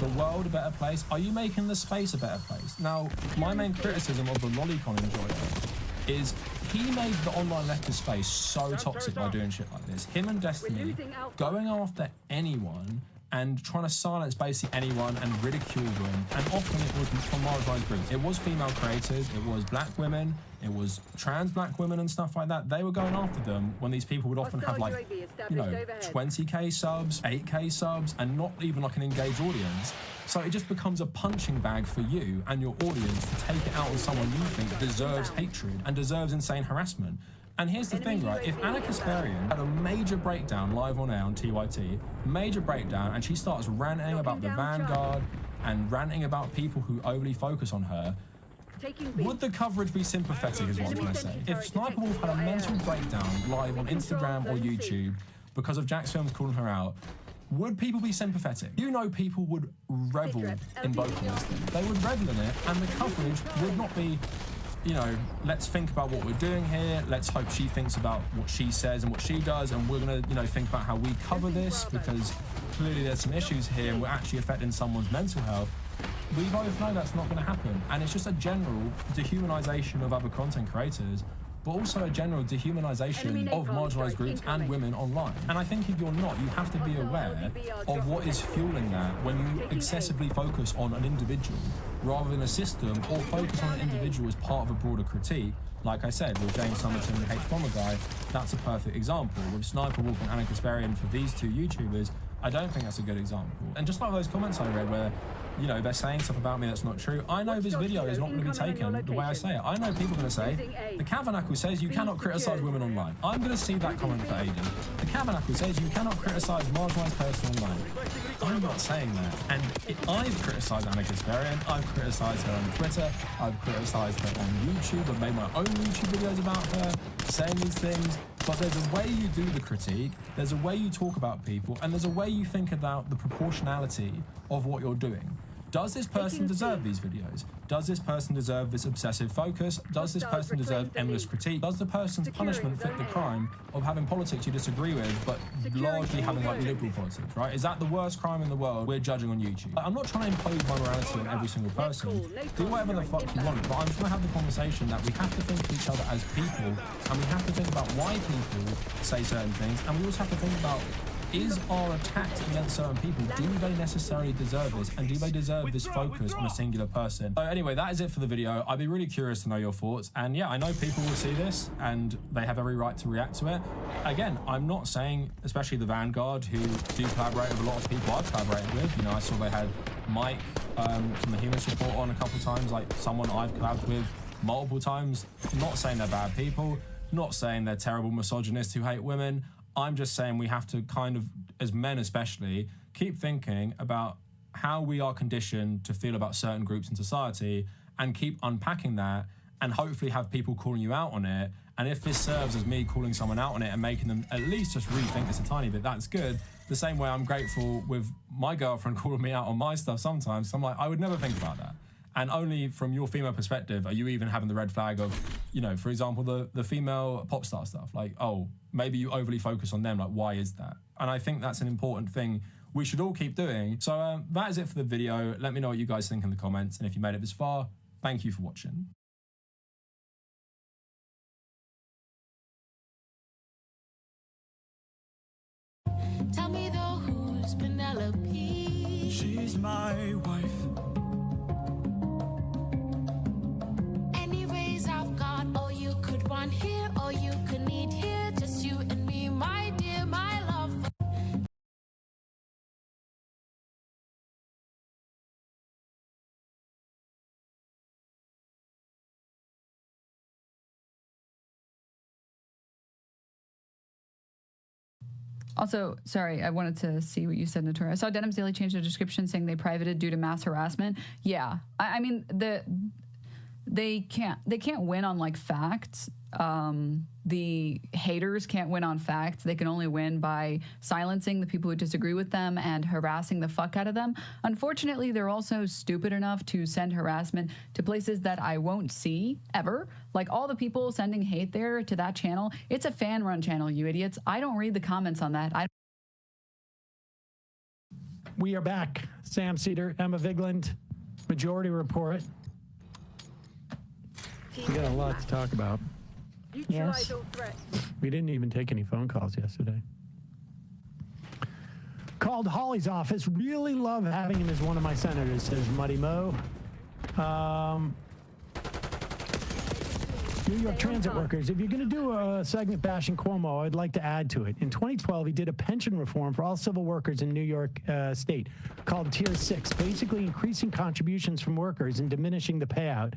the world a better place? Are you making the space a better place? Now, my main criticism of the Lolicon enjoyer is he made the online leftist space so toxic by doing shit like this. Him and Destiny going after anyone and trying to silence basically anyone and ridicule them, and often it was from marginalized groups. It was female creators, it was black women, it was trans black women and stuff like that. They were going after them when these people would often have like, 20k subs, 8k subs, and not even like an engaged audience. So it just becomes a punching bag for you and your audience to take it out on someone you think deserves hatred and deserves insane harassment. And here's the thing, right? If Anna Kasparian had a major breakdown live on air on TYT, major breakdown, and she starts ranting about the Vanguard and ranting about people who overly focus on her, would the coverage be sympathetic is what I'm trying to say. If Sniper Wolf had a mental breakdown live on Instagram or YouTube because of Jack's films calling her out, would people be sympathetic? You know, people would revel in both of these things. They would revel in it, and the coverage would not be, let's think about what we're doing here. Let's hope she thinks about what she says and what she does, and we're gonna, think about how we cover this, because clearly there's some issues here and we're actually affecting someone's mental health. We both know that's not going to happen, and it's just a general dehumanization of other content creators, but also a general dehumanization of marginalized groups and women online. And I think if you're not, you have to be aware of what is fueling that when you excessively focus on an individual rather than a system, or focus on an individual as part of a broader critique. Like I said, with James Somerton and the H-Bomber guy, that's a perfect example. With Sniper Wolf and Anna Kasparian, for these 2 YouTubers, I don't think that's a good example. And just like those comments I read where you know, they're saying stuff about me that's not true. I know this video is not going to be taken the way I say it. I know people are going to say, the Tabernacle says you cannot criticize women online. I'm going to see that comment for Aiden. The Tabernacle says you cannot criticize marginalized person online. I'm not saying that. And I've criticized Anna Kasparian. I've criticized her on Twitter. I've criticized her on YouTube. I've made my own YouTube videos about her saying these things. But there's a way you do the critique, there's a way you talk about people, and there's a way you think about the proportionality of what you're doing. Does this person deserve these videos? Does this person deserve this obsessive focus? Does this person deserve endless critique? Does the person's punishment fit the crime of having politics you disagree with, but largely having like liberal politics, right? Is that the worst crime in the world we're judging on YouTube? I'm not trying to impose my morality on every single person. Do whatever the fuck you want, but I'm trying to have the conversation that we have to think of each other as people, and we have to think about why people say certain things, and we also have to think about, is our attacks against certain people, do they necessarily deserve this, and do they deserve this focus on a singular person? So anyway, that is it for the video. I'd be really curious to know your thoughts, and yeah, I know people will see this and they have every right to react to it. Again, I'm not saying, especially the Vanguard, who do collaborate with a lot of people I've collaborated with. You know, I saw they had Mike from the Humans Report on a couple times, like someone I've collabed with multiple times. Not saying they're bad people, not saying they're terrible misogynists who hate women. I'm just saying we have to kind of, as men especially, keep thinking about how we are conditioned to feel about certain groups in society and keep unpacking that, and hopefully have people calling you out on it. And if this serves as me calling someone out on it and making them at least just rethink this a tiny bit, that's good. The same way I'm grateful with my girlfriend calling me out on my stuff sometimes. I'm like, I would never think about that. And only from your female perspective are you even having the red flag of, you know, for example, the female pop star stuff. Like, oh, maybe you overly focus on them. Like, why is that? And I think that's an important thing we should all keep doing. So that is it for the video. Let me know what you guys think in the comments. And if you made it this far, thank you for watching. Tell me though, who's Penelope? She's my wife. Here, or you could need here, just you and me, my dear, my love. Also, sorry, I wanted to see what you said, Notori. I saw Denim's Daily change the description saying they privated due to mass harassment. Yeah, I mean they can't win on like facts. The haters can't win on facts. They can only win by silencing the people who disagree with them and harassing the fuck out of them. Unfortunately, they're also stupid enough to send harassment to places that I won't see ever. Like all the people sending hate there to that channel, it's a fan-run channel, you idiots. I don't read the comments on that. We are back. Sam Cedar, Emma Vigland, Majority Report. We got a lot to talk about. Yes. We didn't even take any phone calls yesterday. Called Hawley's office. Really love having him as one of my senators, says Muddy Mo. New York transit workers. If you're going to do a segment bashing Cuomo, I'd like to add to it. In 2012, he did a pension reform for all civil workers in New York State called Tier 6, basically increasing contributions from workers and diminishing the payout.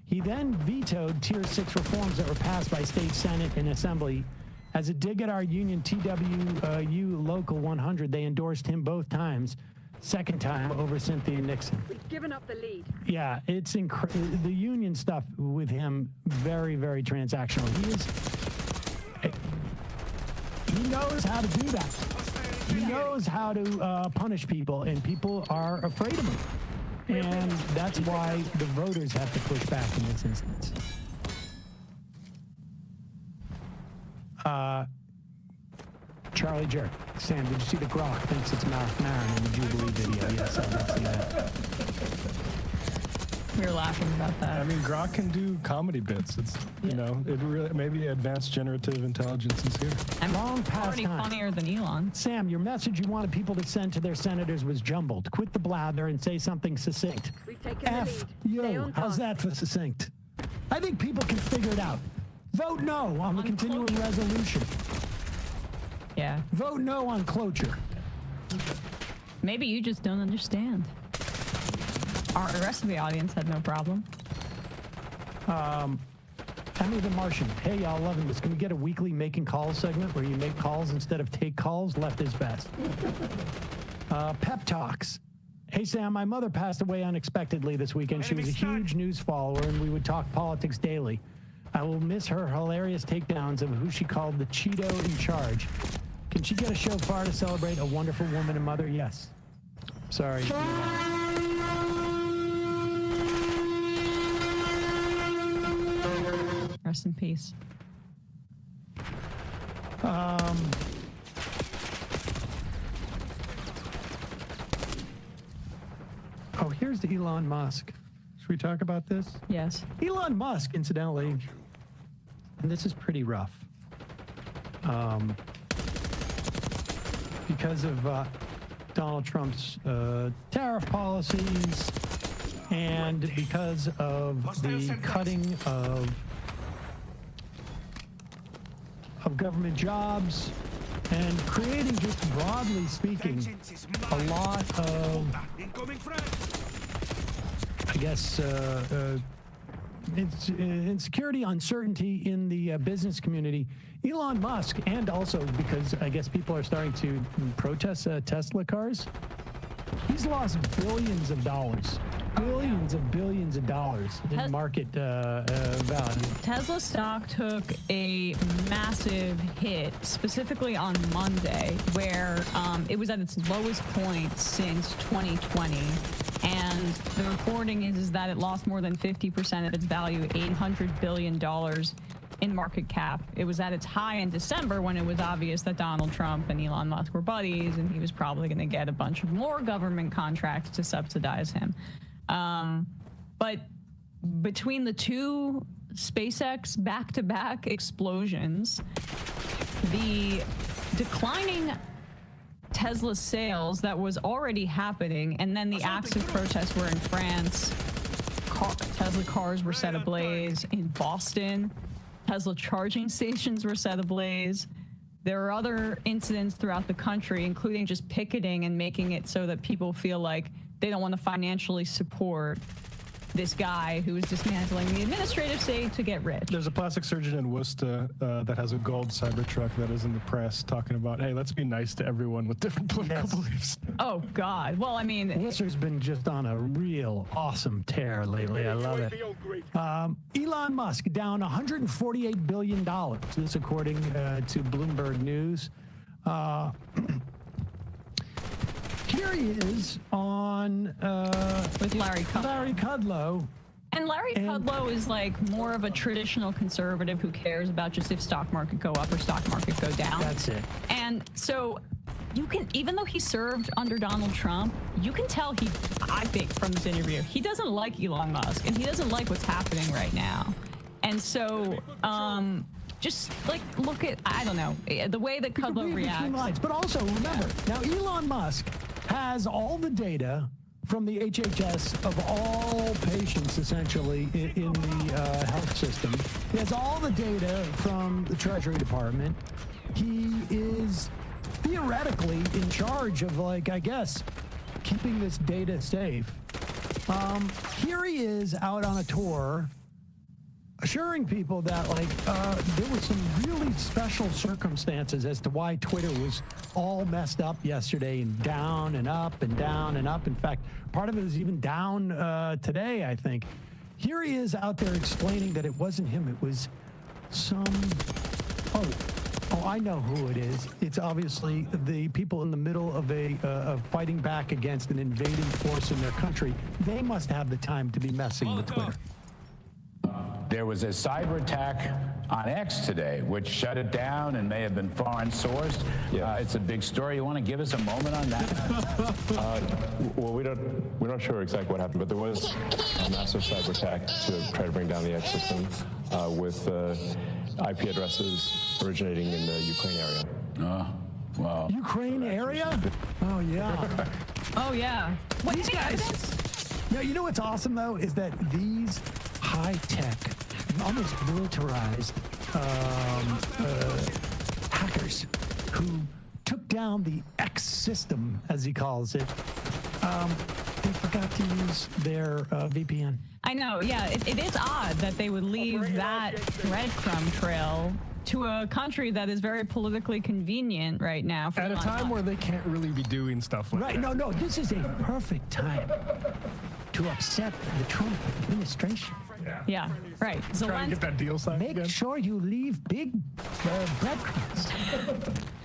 He then vetoed Tier 6 reforms that were passed by state senate and assembly. As a dig at our union TWU Local 100, they endorsed him both times. Second time over Cynthia Nixon. We've given up the lead. Yeah, it's the union stuff with him, very, very transactional. He knows how to do that. He knows how to punish people, and people are afraid of him. And that's why the voters have to push back in this instance. Charlie Jerk. Sam, did you see the Grok thinks it's Mark Maron in the Jubilee video? Yes, I did see that. We were laughing about that. I mean, Grok can do comedy bits. It's, you know, it really, maybe advanced generative intelligence is here. I'm Long past already time. funnier than Elon. Sam, your message you wanted people to send to their senators was jumbled. Quit the blather and say something succinct. We've taken F the lead. Stay you. on How's task. that for succinct? I think people can figure it out. Vote no on the continuing resolution. Yeah. Vote no on cloture. Maybe you just don't understand. The rest of the audience had no problem. Emmy the Martian. Hey, y'all, loving this. Can we get a weekly making calls segment where you make calls instead of take calls? Left is best. Pep Talks. Hey, Sam, my mother passed away unexpectedly this weekend. She was a huge news follower, and we would talk politics daily. I will miss her hilarious takedowns of who she called the Cheeto in charge. Can she get a shofar to celebrate a wonderful woman and mother? Yes. Sorry. Rest in peace. Oh, here's the Elon Musk. Should we talk about this? Yes. Elon Musk, incidentally, and this is pretty rough. Because of Donald Trump's tariff policies and because of the cutting of government jobs and creating, just broadly speaking, a lot of, I guess, insecurity, uncertainty in the business community. Elon Musk, and also because I guess people are starting to protest Tesla cars, he's lost billions of dollars. Billions of dollars in market value. Tesla stock took a massive hit, specifically on Monday, where it was at its lowest point since 2020. And the reporting is that it lost more than 50% of its value, $800 billion in market cap. It was at its high in December when it was obvious that Donald Trump and Elon Musk were buddies, and he was probably going to get a bunch of more government contracts to subsidize him. But between the two SpaceX back-to-back explosions, the declining Tesla sales that was already happening, and then the acts of protest were in France. Tesla cars were set ablaze in Boston. Tesla charging stations were set ablaze. There are other incidents throughout the country, including just picketing and making it so that people feel like they don't want to financially support this guy who is dismantling the administrative state to get rich. There's a plastic surgeon in Worcester that has a gold Cybertruck that is in the press talking about, hey, let's be nice to everyone with different political beliefs. Oh, God. Well, I mean, Worcester's been just on a real awesome tear lately. I love it. Elon Musk down $148 billion. This according to Bloomberg News. Here he is on with Larry Kudlow. And Larry Kudlow is like more of a traditional conservative who cares about just if stock market go up or stock market go down. That's it. And so you can, even though he served under Donald Trump, you can tell I think from this interview, he doesn't like Elon Musk and he doesn't like what's happening right now. And so, just like look at, I don't know, the way that Kudlow reacts. But also remember, now Elon Musk has all the data from the HHS of all patients, essentially, in the health system. He has all the data from the Treasury Department. He is theoretically in charge of, like, I guess, keeping this data safe. Here he is out on a tour assuring people that, like, there were some really special circumstances as to why Twitter was all messed up yesterday and down and up and down and up. In fact, part of it is even down today, I think. Here he is out there explaining that it wasn't him. It was some... Oh, I know who it is. It's obviously the people in the middle of of fighting back against an invading force in their country. They must have the time to be messing with Twitter. There was a cyber attack on X today, which shut it down and may have been foreign sourced. Yeah. It's a big story. You want to give us a moment on that? Well, we're not sure exactly what happened, but there was a massive cyber attack to try to bring down the X system with IP addresses originating in the Ukraine area. Oh, wow. Ukraine area? Oh, yeah. Oh, yeah. What these guys? No, you know what's awesome, though, is that these high-tech, almost militarized hackers who took down the X system, as he calls it, they forgot to use their VPN. I know, yeah. It is odd that they would leave that breadcrumb trail to a country that is very politically convenient right now. At a time where they can't really be doing stuff like that. No, this is a perfect time to upset the Trump administration. Yeah, right. Try to get that deal signed Make again. sure you leave big breadcrumbs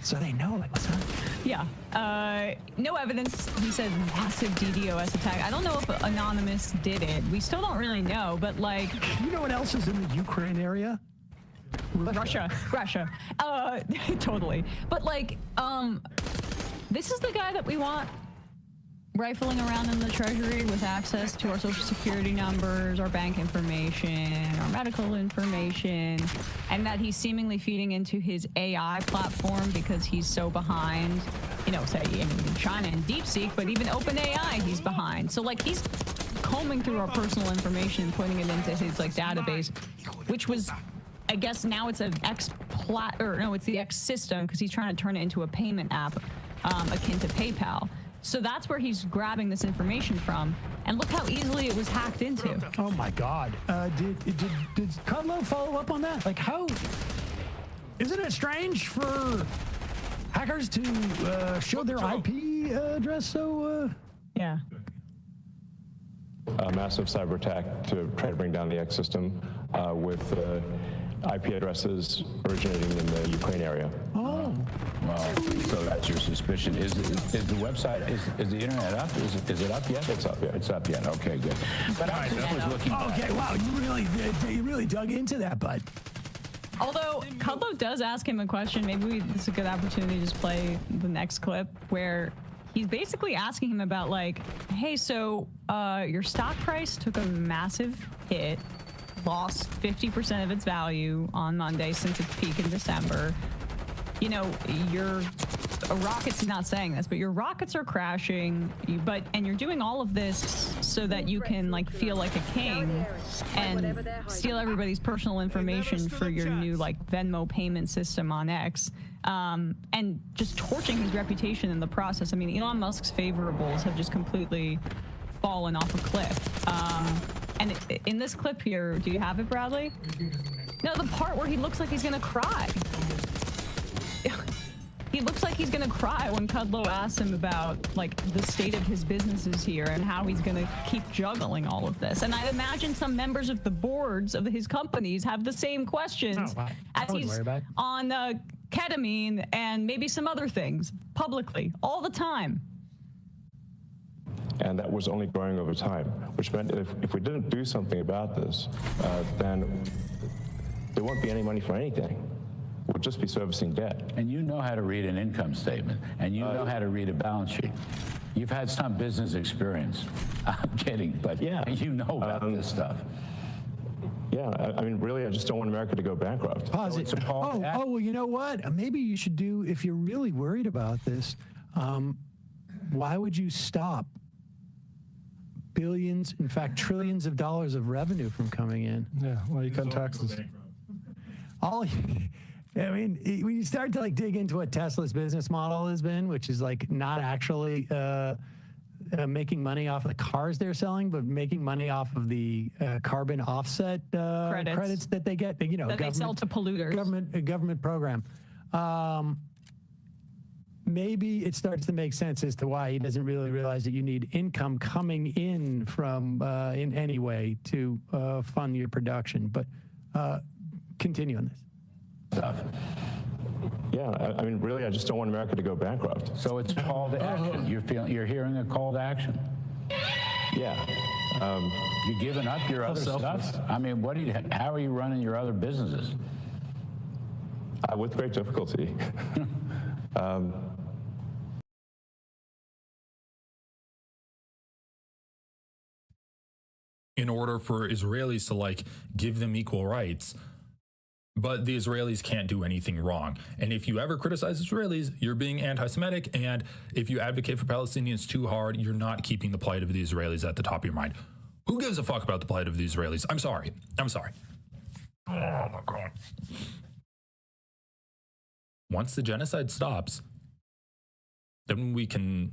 so they know it's not. Yeah. No evidence. He said massive DDoS attack. I don't know if Anonymous did it. We still don't really know, but like... You know what else is in the Ukraine area? Russia. Totally. But like, this is the guy that we want rifling around in the treasury with access to our social security numbers, our bank information, our medical information, and that he's seemingly feeding into his AI platform because he's so behind, say in China and DeepSeek, but even OpenAI he's behind. So like he's combing through our personal information and putting it into his like database, which was, I guess now it's it's the X system because he's trying to turn it into a payment app akin to PayPal. So that's where he's grabbing this information from. And look how easily it was hacked into. Oh my God. Did Kudlow follow up on that? Like how, isn't it strange for hackers to show their IP address so? Yeah. A massive cyber attack to try to bring down the X system with IP addresses originating in the Ukraine area. Oh. Well, so that's your suspicion. Is the website, is the internet up? Is it up yet? It's up, yeah. It's up yet. Okay, good. But I was looking Okay, wow, you really dug into that, bud. Although Kudlow does ask him a question, maybe this is a good opportunity to just play the next clip where he's basically asking him about like, hey, so your stock price took a massive hit, lost 50% of its value on Monday since its peak in December. Your rockets, he's not saying this, but your rockets are crashing, and you're doing all of this so that you can like feel like a king and steal everybody's personal information for your new like Venmo payment system on X, and just torching his reputation in the process. I mean, Elon Musk's favorables have just completely fallen off a cliff. And in this clip here, do you have it, Bradley? No, the part where he looks like he's gonna cry. He looks like he's gonna cry when Kudlow asks him about like the state of his businesses here and how he's gonna keep juggling all of this. And I imagine some members of the boards of his companies have the same questions as he's on ketamine and maybe some other things publicly all the time. And that was only growing over time, which meant if we didn't do something about this, then there won't be any money for anything. We'll just be servicing debt. And you know how to read an income statement, and you know how to read a balance sheet. You've had some business experience. I'm kidding, but yeah, you know about this stuff. Yeah, I mean, really, I just don't want America to go bankrupt. Pause it. Well, you know what? Maybe you should do, if you're really worried about this, why would you stop billions, in fact, trillions of dollars of revenue from coming in? Yeah, well, you cut taxes. I mean, when you start to like dig into what Tesla's business model has been, which is like not actually making money off of the cars they're selling, but making money off of the carbon offset credits that they get, that they sell to polluters. Government program. Maybe it starts to make sense as to why he doesn't really realize that you need income coming in from in any way to fund your production. But continue on this. Stuff. Yeah, I mean, really, I just don't want America to go bankrupt. So it's a call to action. You're hearing a call to action. Yeah. You're giving up your other stuff. I mean, how are you running your other businesses? With great difficulty. In order for Israelis to like give them equal rights. But the Israelis can't do anything wrong. And if you ever criticize Israelis, you're being anti-Semitic. And if you advocate for Palestinians too hard, you're not keeping the plight of the Israelis at the top of your mind. Who gives a fuck about the plight of the Israelis? I'm sorry. I'm sorry. Oh my God. Once the genocide stops, then we can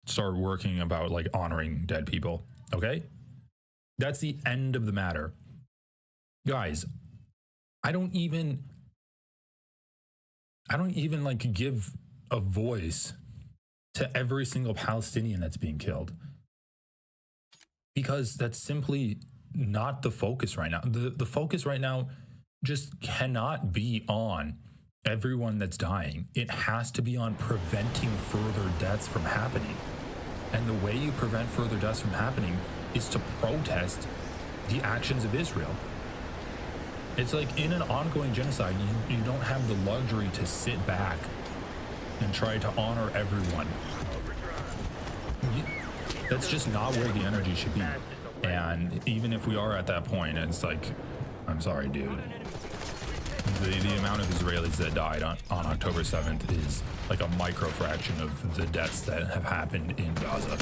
start working about like honoring dead people. Okay? That's the end of the matter. Guys, I don't even like give a voice to every single Palestinian that's being killed, because that's simply not the focus right now. The focus right now just cannot be on everyone that's dying. It has to be on preventing further deaths from happening. And the way you prevent further deaths from happening is to protest the actions of Israel. It's like in an ongoing genocide, you don't have the luxury to sit back and try to honor everyone. That's just not where the energy should be. And even if we are at that point, it's like, I'm sorry, dude. The amount of Israelis that died on October 7th is like a micro fraction of the deaths that have happened in Gaza.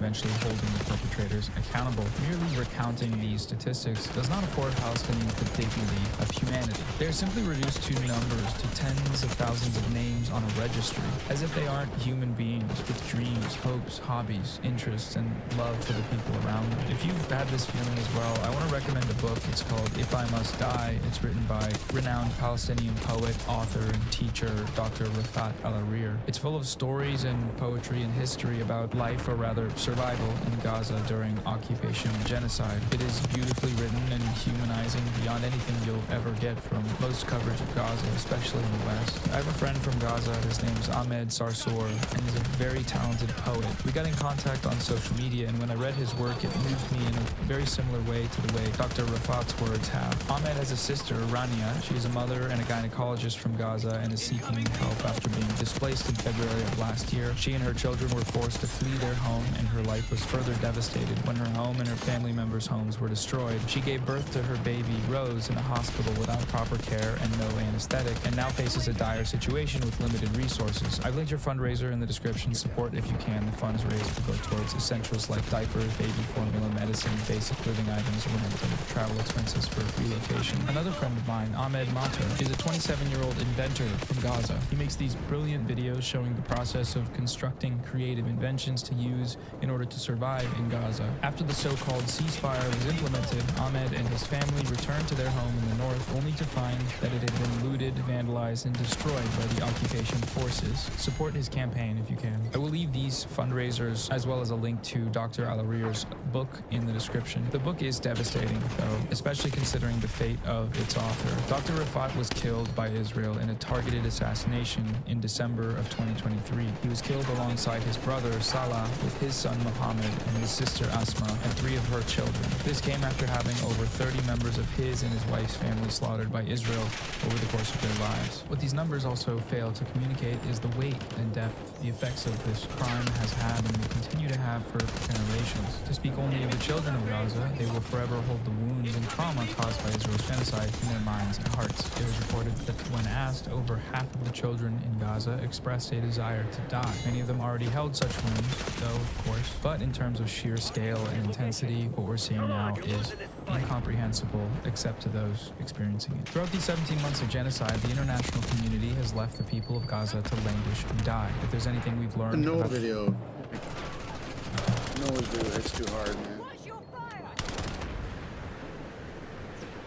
Eventually holding the perpetrators accountable. Merely recounting these statistics does not afford Palestinians the dignity of humanity. They are simply reduced to numbers, to tens of thousands of names on a registry, as if they aren't human beings with dreams, hopes, hobbies, interests, and love for the people around them. If you've had this feeling as well, I want to recommend a book. It's called If I Must Die. It's written by renowned Palestinian poet, author, and teacher, Dr. Rafat Al-Arir. It's full of stories and poetry and history about life, or rather survival, in Gaza during occupation and genocide. It is beautifully written and humanizing beyond anything you'll ever get from most coverage of Gaza, especially in the West. I have a friend from Gaza. His name's Ahmed Sarsour, and he's a very talented poet. We got in contact on social media, and when I read his work, it moved me in a very similar way to the way Dr. Rafat's words have. Ahmed has a sister, Rania. She is a mother and a gynecologist from Gaza and is seeking help after being displaced in February of last year. She and her children were forced to flee their home, and her life was further devastated when her home and her family members' homes were destroyed. She gave birth to her baby, Rose, in a hospital without proper care and no anesthetic, and now faces a dire situation with limited resources. I've linked your fundraiser in the description. Support if you can. The funds raised to go towards essentials like diapers, baby formula, medicine, basic living items, rent, and travel expenses for relocation. Another friend of mine, Ahmed Mater, is a 27-year-old inventor from Gaza. He makes these brilliant videos showing the process of constructing creative inventions to use in order to survive in Gaza. After the so-called ceasefire was implemented, Ahmed and his family returned to their home in the north, only to find that it had been looted, vandalized, and destroyed by the occupation forces. Support his campaign if you can. I will leave these fundraisers as well as a link to Dr. Al-Arir's book in the description. The book is devastating, though, especially considering the fate of its author. Dr. Rafat was killed by Israel in a targeted assassination in December of 2023. He was killed alongside his brother, Salah, with his son Mohammed and his sister Asma, and 3 of her children. This came after having over 30 members of his and his wife's family slaughtered by Israel over the course of their lives. What these numbers also fail to communicate is the weight and depth the effects of this crime has had and will continue to have for generations. To speak only of the children of Gaza, they will forever hold the wounds and trauma caused by Israel's genocide in their minds and hearts. It was reported that when asked, over half of the children in Gaza expressed a desire to die. Many of them already held such wounds, though, of course. But in terms of sheer scale and intensity, what we're seeing now is incomprehensible, except to those experiencing it. Throughout these 17 months of genocide, the international community has left the people of Gaza to languish and die. If there's anything we've learned No video. No video hits too hard, man.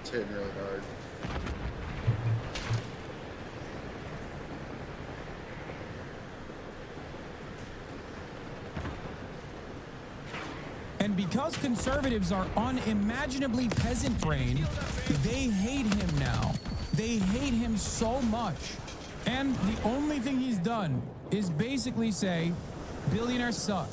It's hitting really hard. And because conservatives are unimaginably peasant-brained, they hate him now. They hate him so much. And the only thing he's done is basically say, billionaires suck.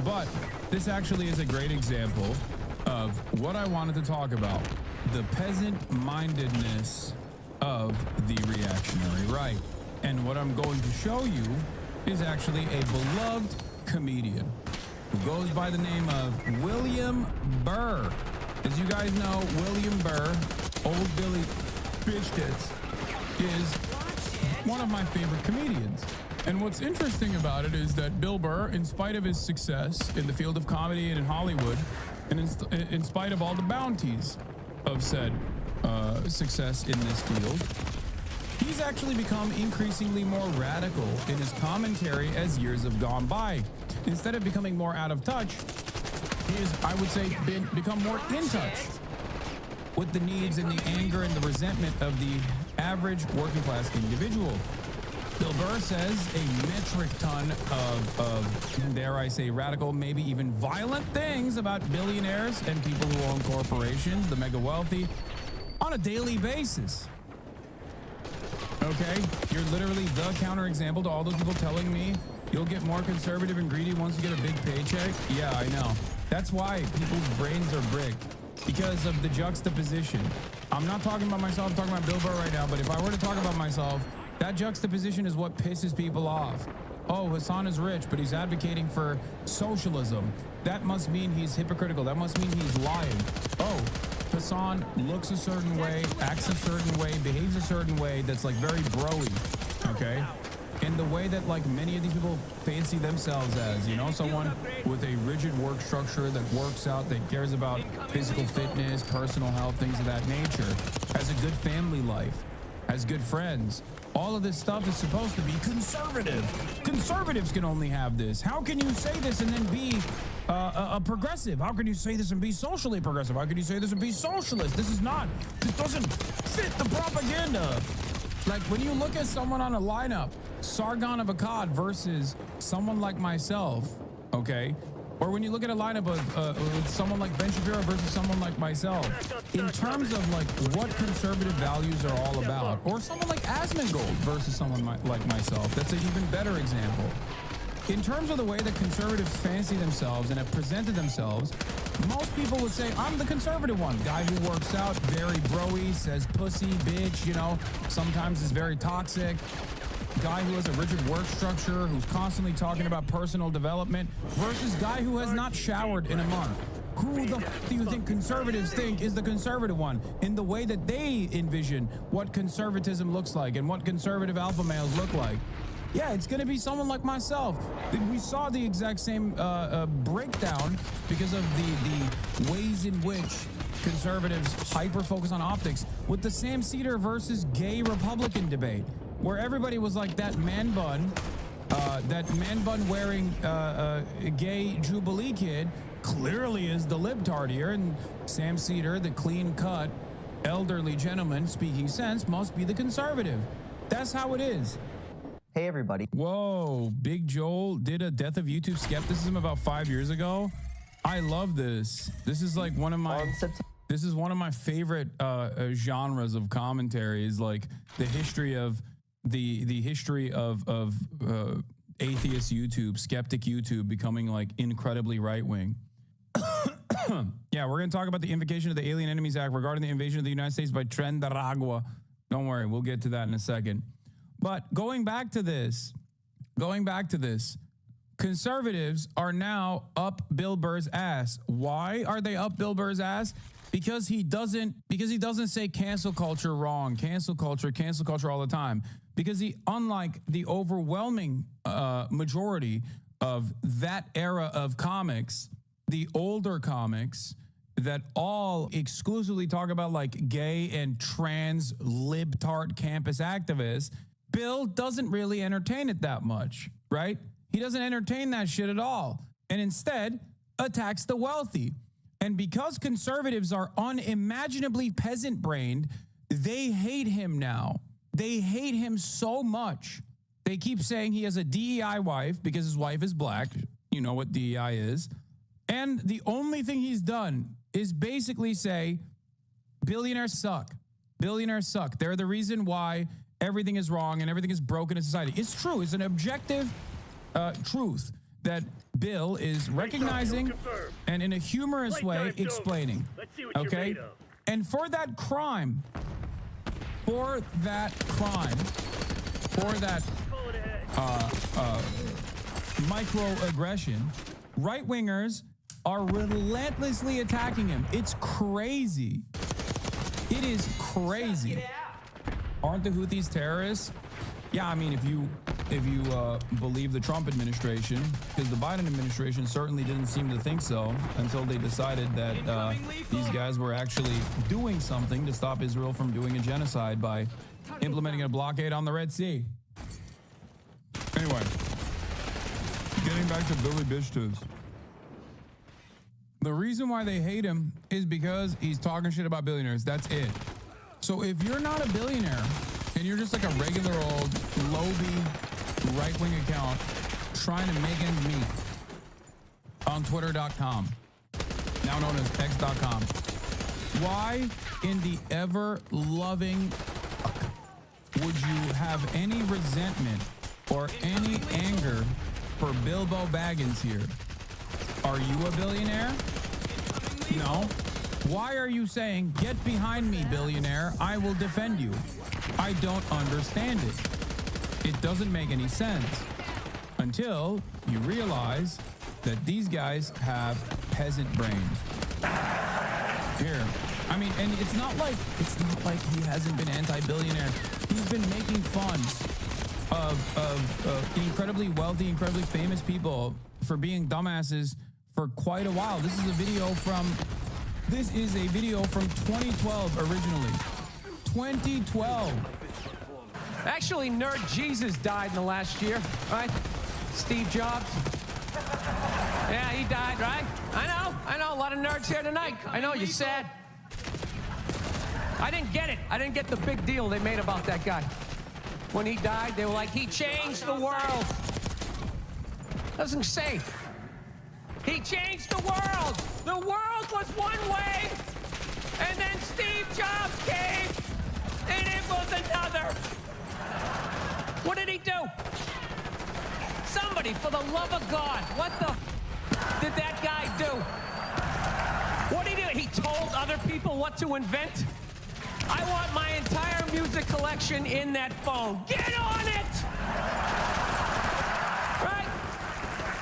But this actually is a great example of what I wanted to talk about. The peasant-mindedness of the reactionary right. And what I'm going to show you is actually a beloved comedian who goes by the name of William Burr. As you guys know, William Burr, Old Billy Bitchtits, is one of my favorite comedians. And what's interesting about it is that Bill Burr, in spite of his success in the field of comedy and in Hollywood, And in spite of all the bounties of said success in this field, he's actually become increasingly more radical in his commentary as years have gone by. Instead of becoming more out of touch, he has, I would say, become more in touch with the needs and the anger and the resentment of the average working class individual. Bill Burr says a metric ton of, dare I say, radical, maybe even violent things about billionaires and people who own corporations, the mega wealthy, on a daily basis. Okay, you're literally the counterexample to all those people telling me you'll get more conservative and greedy once you get a big paycheck. Yeah, I know. That's why people's brains are bricked, because of the juxtaposition. I'm not talking about myself, I'm talking about Bill Burr right now, but if I were to talk about myself, that juxtaposition is what pisses people off. Oh, Hassan is rich, but he's advocating for socialism. That must mean he's hypocritical. That must mean he's lying. Oh, Hassan looks a certain way, acts a certain way, behaves a certain way that's like very bro-y, okay? In the way that like many of these people fancy themselves as, you know, someone with a rigid work structure that works out, that cares about physical fitness, personal health, things of that nature, has a good family life, has good friends. All of this stuff is supposed to be conservative. Conservatives can only have this. How can you say this and then be a progressive? How can you say this and be socially progressive? How can you say this and be socialist? This doesn't fit the propaganda. Like when you look at someone on a lineup, Sargon of Akkad versus someone like myself, okay? Or when you look at a lineup of with someone like Ben Shapiro versus someone like myself, in terms of like what conservative values are all about, or someone like Asmongold versus someone like myself, that's an even better example. In terms of the way that conservatives fancy themselves and have presented themselves, most people would say, I'm the conservative one. Guy who works out, very bro-y, says pussy, bitch, you know, sometimes is very toxic. Guy who has a rigid work structure, who's constantly talking about personal development, versus guy who has not showered in a month. Who the f do you think conservatives think is the conservative one in the way that they envision what conservatism looks like and what conservative alpha males look like? Yeah, it's going to be someone like myself. We saw the exact same breakdown because of the ways in which conservatives hyper-focus on optics with the Sam Cedar versus gay Republican debate, where everybody was like that man bun wearing gay Jubilee kid clearly is the libtard here, and Sam Cedar, the clean-cut, elderly gentleman speaking sense, must be the conservative. That's how it is. Hey, everybody. Whoa, Big Joel did a Death of YouTube Skepticism about 5 years ago. I love this. This is like one of my favorite genres of commentaries, like the history of the history of atheist YouTube, skeptic YouTube becoming like incredibly right-wing. Yeah, we're going to talk about the invocation of the Alien Enemies Act regarding the invasion of the United States by Trinidad. Don't worry, we'll get to that in a second. But going back to this, conservatives are now up Bill Burr's ass. Why are they up Bill Burr's ass? Because he doesn't say cancel culture wrong, cancel culture all the time. Because he, unlike the overwhelming majority of that era of comics, the older comics that all exclusively talk about like gay and trans libtard campus activists, Bill doesn't really entertain it that much, right? He doesn't entertain that shit at all, and instead attacks the wealthy. And because conservatives are unimaginably peasant-brained, they hate him now. They hate him so much. They keep saying he has a DEI wife because his wife is black. You know what DEI is. And the only thing he's done is basically say, billionaires suck. Billionaires suck. They're the reason why everything is wrong and everything is broken in society. It's true. It's an objective truth that Bill is recognizing and in a humorous way explaining. Okay? And for that crime, microaggression, right-wingers are relentlessly attacking him. It's crazy. It is crazy. Aren't the Houthis terrorists? Yeah, I mean, if you believe the Trump administration, because the Biden administration certainly didn't seem to think so until they decided that these guys were actually doing something to stop Israel from doing a genocide by implementing a blockade on the Red Sea. Anyway, getting back to Billy Bitchtiz. The reason why they hate him is because he's talking shit about billionaires. That's it. So if you're not a billionaire and you're just like a regular old Loby right-wing account trying to make ends meet on Twitter.com, now known as X.com, why in the ever-loving would you have any resentment or any anger for Bilbo Baggins here? Are you a billionaire? No. Why are you saying, get behind me, billionaire, I will defend you? I don't understand it. It doesn't make any sense until you realize that these guys have peasant brains. Here, I mean, and it's not like he hasn't been anti-billionaire. He's been making fun of incredibly wealthy, incredibly famous people for being dumbasses for quite a while. This is a video from 2012 originally. 2012. Actually, Nerd Jesus died in the last year, right? Steve Jobs. Yeah, he died, right? I know, a lot of nerds here tonight. I know, you're sad. I didn't get it. I didn't get the big deal they made about that guy. When he died, they were like, he changed the world. Doesn't say. He changed the world. The world was one way, and then Steve Jobs came, and it was another. What did he do? Somebody, for the love of God, what the did that guy do? What did he do? He told other people what to invent? I want my entire music collection in that phone. Get on it! Right?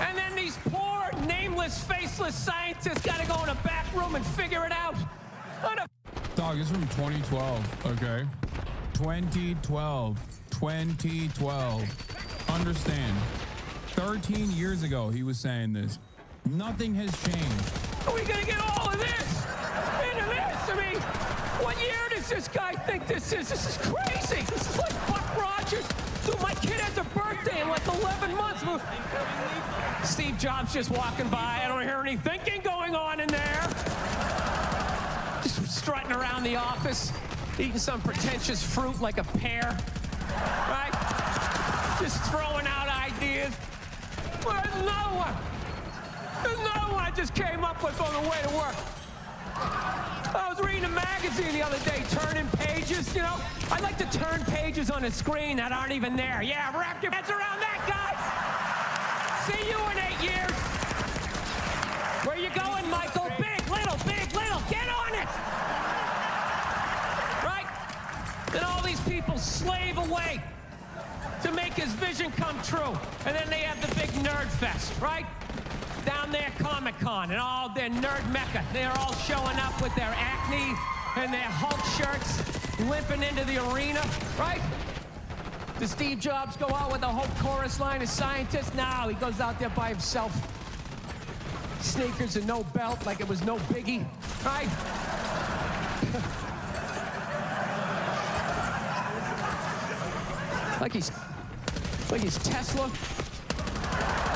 And then these poor, nameless, faceless scientists got to go in a back room and figure it out. Dog, this is from 2012, okay? 2012. Understand. 13 years ago, he was saying this. Nothing has changed. Are we going to get all of this into this? I mean, what year does this guy think this is? This is crazy. This is like Buck Rogers. Dude, my kid has a birthday in like 11 months. Steve Jobs just walking by. I don't hear any thinking going on in there. Just strutting around the office, eating some pretentious fruit like a pear. Right? Just throwing out ideas. Well, there's another one. There's another one I just came up with on the way to work. I was reading a magazine the other day, turning pages, you know? I like to turn pages on a screen that aren't even there. Yeah, wrap your heads around that, guys! See you in 8 years! Where you going, Michael? Big, little, get on it! Right? And all these people slave away to make his vision come true. And then they have the big nerd fest, right? Down there, Comic-Con, and all their nerd mecca. They're all showing up with their acne and their Hulk shirts, limping into the arena, right? Does Steve Jobs go out with a whole chorus line of scientists? No, he goes out there by himself. Sneakers and no belt, like it was no biggie, right? like he's Tesla.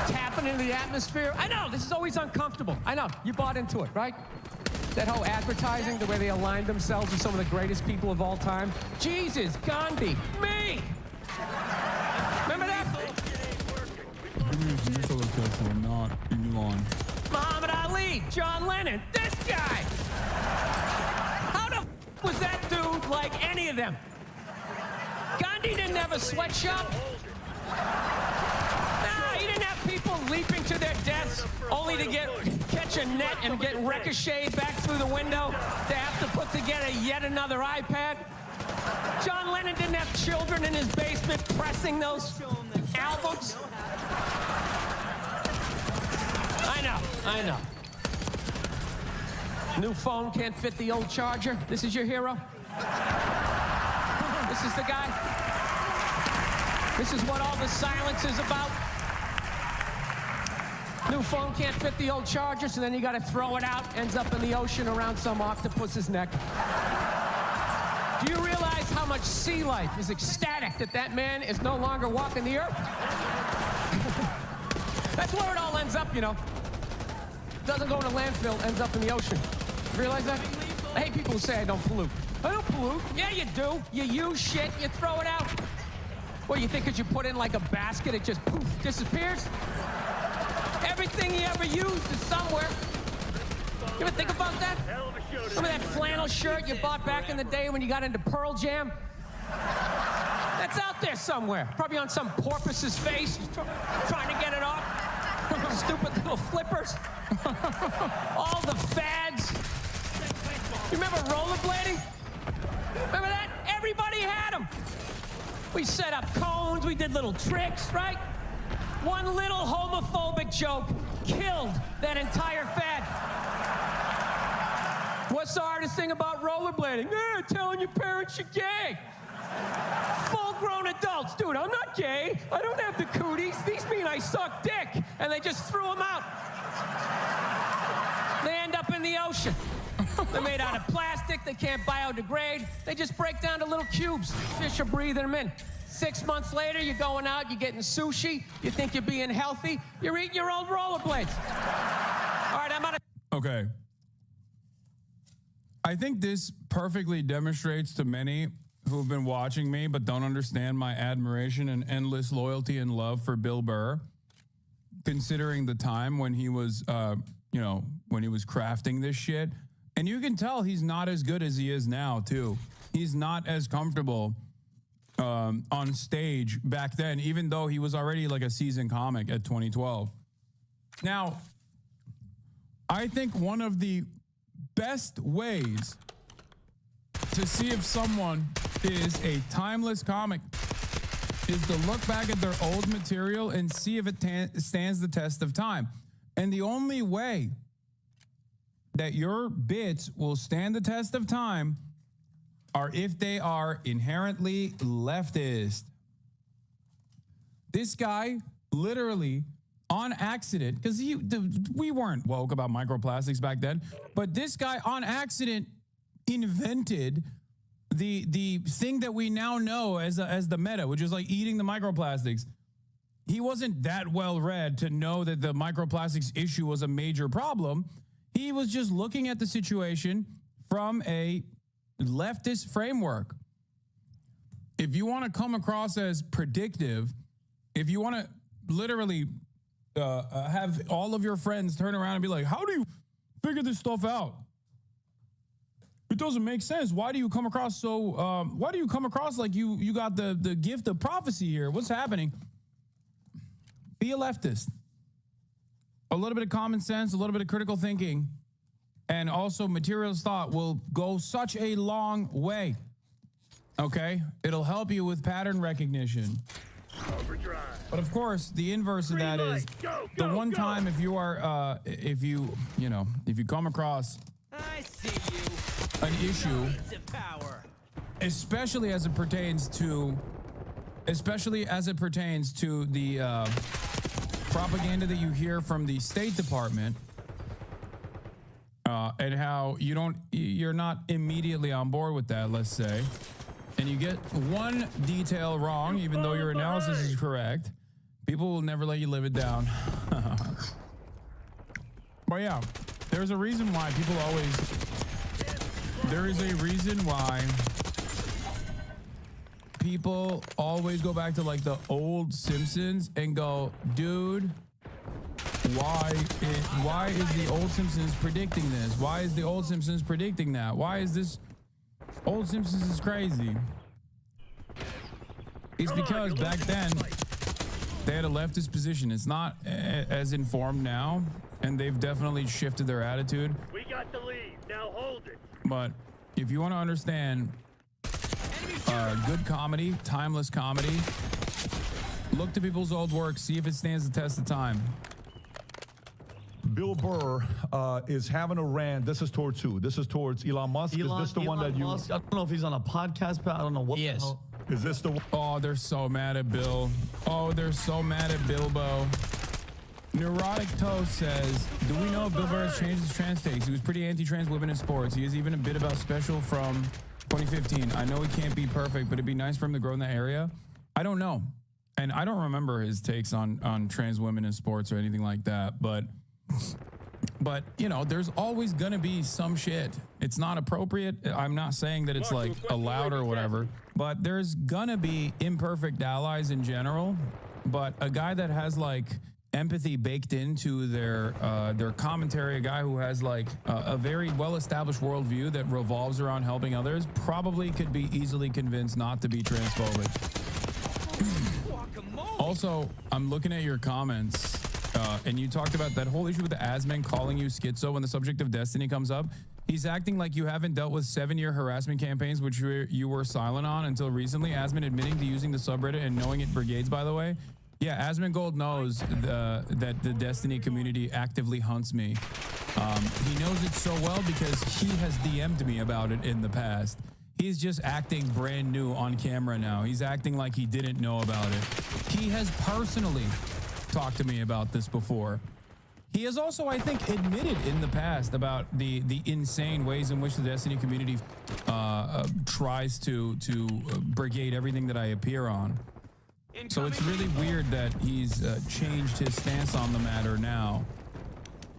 Tapping into the atmosphere. I know, this is always uncomfortable. I know, you bought into it, right? That whole advertising, the way they aligned themselves with some of the greatest people of all time. Jesus, Gandhi, me! Remember that? Not Elon. Muhammad Ali, John Lennon, this guy! How the was that dude like any of them? Gandhi didn't have a sweatshop. He didn't have people leaping to their deaths only to catch a net and get ricocheted back through the window to have to put together yet another iPad. John Lennon didn't have children in his basement pressing those albums. I know. New phone can't fit the old charger. This is your hero? This is the guy? This is what all the silence is about. New phone can't fit the old charger, so then you got to throw it out. Ends up in the ocean around some octopus's neck. Do you realize how much sea life is ecstatic that that man is no longer walking the earth? That's where it all ends up, you know. Doesn't go in a landfill, ends up in the ocean. Realize that? I hate people who say I don't pollute. I don't pollute. Yeah, you do. You use shit, you throw it out. What, you think because you put it in like a basket, it just poof, disappears? Everything you ever used is somewhere. You ever think about that? Remember that flannel shirt you bought back in the day when you got into Pearl Jam? That's out there somewhere. Probably on some porpoise's face, trying to get it off. Stupid little flippers. All the fads. You remember rollerblading? Remember that? Everybody had them. We set up cones, we did little tricks, right? One little homophobic joke killed that entire fad. What's the hardest thing about rollerblading? Telling your parents you're gay. Full-grown adults. Dude, I'm not gay. I don't have the cooties. These mean I suck dick. And they just threw them out. They end up in the ocean. They're made out of plastic. They can't biodegrade. They just break down to little cubes. Fish are breathing them in. 6 months later, you're going out, you're getting sushi. You think you're being healthy. You're eating your old rollerblades. All right, I'm out of... Okay. I think this perfectly demonstrates to many who've been watching me but don't understand my admiration and endless loyalty and love for Bill Burr, considering the time when he was, when he was crafting this shit. And you can tell he's not as good as he is now, too. He's not as comfortable on stage back then, even though he was already like a seasoned comic at 2012. Now, I think one of the best ways to see if someone is a timeless comic is to look back at their old material and see if it stands the test of time. And the only way that your bits will stand the test of time are if they are inherently leftist. This guy literally on accident, because we weren't woke about microplastics back then, but this guy on accident invented the thing that we now know as the meta, which is like eating the microplastics. He wasn't that well read to know that the microplastics issue was a major problem. He was just looking at the situation from a leftist framework. If you want to come across as predictive, if you want to literally have all of your friends turn around and be like, how do you figure this stuff out? It doesn't make sense. Why do you come across like you got the gift of prophecy here? What's happening? Be a leftist. A little bit of common sense, a little bit of critical thinking, and also materialist thought will go such a long way. Okay? It'll help you with pattern recognition. Overdrive. But of course, the inverse of that is the one time if you are if you come across an issue, especially as it pertains to the propaganda that you hear from the State Department, and how you're not immediately on board with that, let's say, and you get one detail wrong, even though your analysis is correct, people will never let you live it down. But yeah, there's a reason why people always go back to like the old Simpsons and go, dude, why is the old Simpsons predicting this? Why is the old Simpsons predicting that? Why is this old Simpsons is crazy? It's because back then they had a leftist position. It's not as informed now, and they've definitely shifted their attitude. We got the lead. Now hold it. But if you want to understand good comedy, timeless comedy, look to people's old work, see if it stands the test of time. Bill Burr is having a rant. This is towards who? This is towards Elon Musk. Is this the one that you? Musk, I don't know if he's on a podcast, but I don't know what. Yes. Is this the one? Oh, they're so mad at Bill. Oh, they're so mad at Bilbo. Neurotic Toast says, do we know if Bill Burr has changed his trans takes? He was pretty anti-trans women in sports. He has even a bit about special from 2015. I know he can't be perfect, but it'd be nice for him to grow in that area. I don't know. And I don't remember his takes on trans women in sports or anything like that. But you know, there's always going to be some shit. It's not appropriate. I'm not saying that it's like allowed or whatever, but there's going to be imperfect allies in general. But a guy that has like empathy baked into their commentary, a guy who has like a very well-established worldview that revolves around helping others, probably could be easily convinced not to be transphobic. Also, I'm looking at your comments, and you talked about that whole issue with the Asman calling you schizo when the subject of Destiny comes up. He's acting like you haven't dealt with 7-year harassment campaigns, which you were silent on until recently. Asman admitting to using the subreddit and knowing it brigades, by the way. Yeah, Asmongold knows that the Destiny community actively hunts me. He knows it so well because he has DM'd me about it in the past. He's just acting brand new on camera now. He's acting like he didn't know about it. He has personally talked to me about this before. He has also, I think, admitted in the past about the insane ways in which the Destiny community tries to brigade everything that I appear on. So it's really weird that he's changed his stance on the matter now.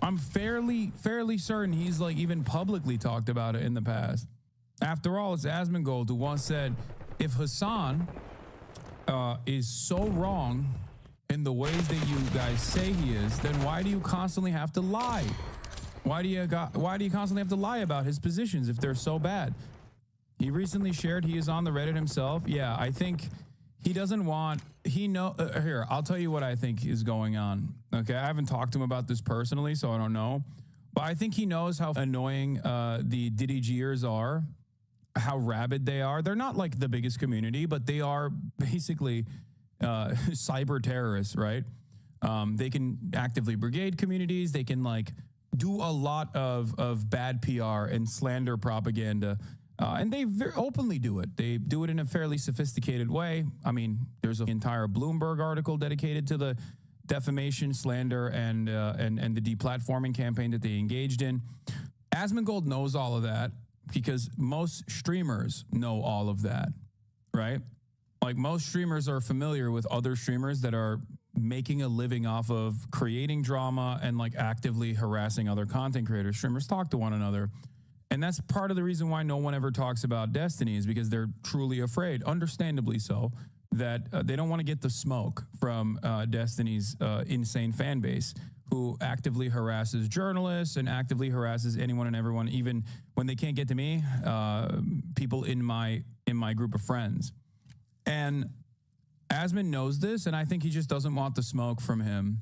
I'm fairly certain he's like even publicly talked about it in the past. After all, it's Asmongold who once said, if Hassan is so wrong in the ways that you guys say he is, then why do you constantly have to lie? Why do you constantly have to lie about his positions if they're so bad? He recently shared he is on the Reddit himself. Yeah, I think he doesn't want, here, I'll tell you what I think is going on. Okay, I haven't talked to him about this personally, so I don't know. But I think he knows how annoying the Diddy Gers are, how rabid they are. They're not like the biggest community, but they are basically cyber terrorists, right? They can actively brigade communities. They can like do a lot of bad PR and slander propaganda. And they very openly do it. They do it in a fairly sophisticated way. I mean, there's an entire Bloomberg article dedicated to the defamation, slander, and the deplatforming campaign that they engaged in. Asmongold knows all of that because most streamers know all of that, right? Like most streamers are familiar with other streamers that are making a living off of creating drama and like actively harassing other content creators. Streamers talk to one another. And that's part of the reason why no one ever talks about Destiny is because they're truly afraid, understandably so, that they don't want to get the smoke from Destiny's insane fan base who actively harasses journalists and actively harasses anyone and everyone, even when they can't get to me, people in my group of friends. And Asmon knows this, and I think he just doesn't want the smoke from him.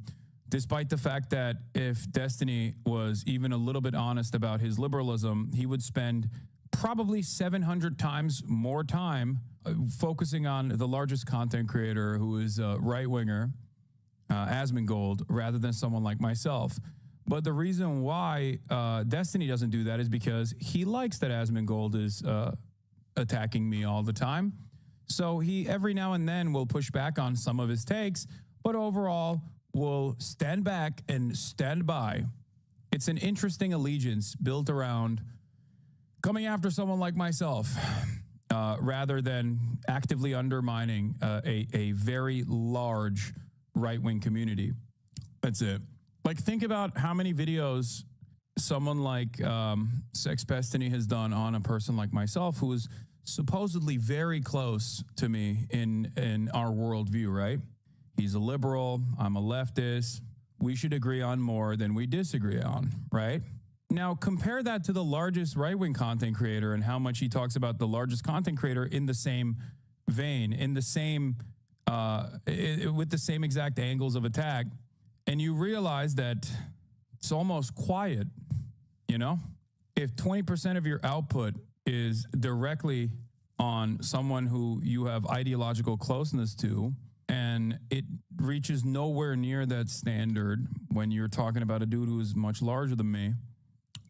Despite the fact that if Destiny was even a little bit honest about his liberalism, he would spend probably 700 times more time focusing on the largest content creator who is a right-winger, Asmongold, rather than someone like myself. But the reason why Destiny doesn't do that is because he likes that Asmongold is attacking me all the time. So he every now and then will push back on some of his takes, but overall will stand back and stand by. It's an interesting allegiance built around coming after someone like myself rather than actively undermining a very large right-wing community. That's it. Like, think about how many videos someone like Sex Destiny has done on a person like myself who is supposedly very close to me in our worldview, right? He's a liberal, I'm a leftist. We should agree on more than we disagree on, right? Now, compare that to the largest right-wing content creator and how much he talks about the largest content creator in the same vein, in the same, with the same exact angles of attack. And you realize that it's almost quiet, you know? If 20% of your output is directly on someone who you have ideological closeness to, and it reaches nowhere near that standard when you're talking about a dude who's much larger than me,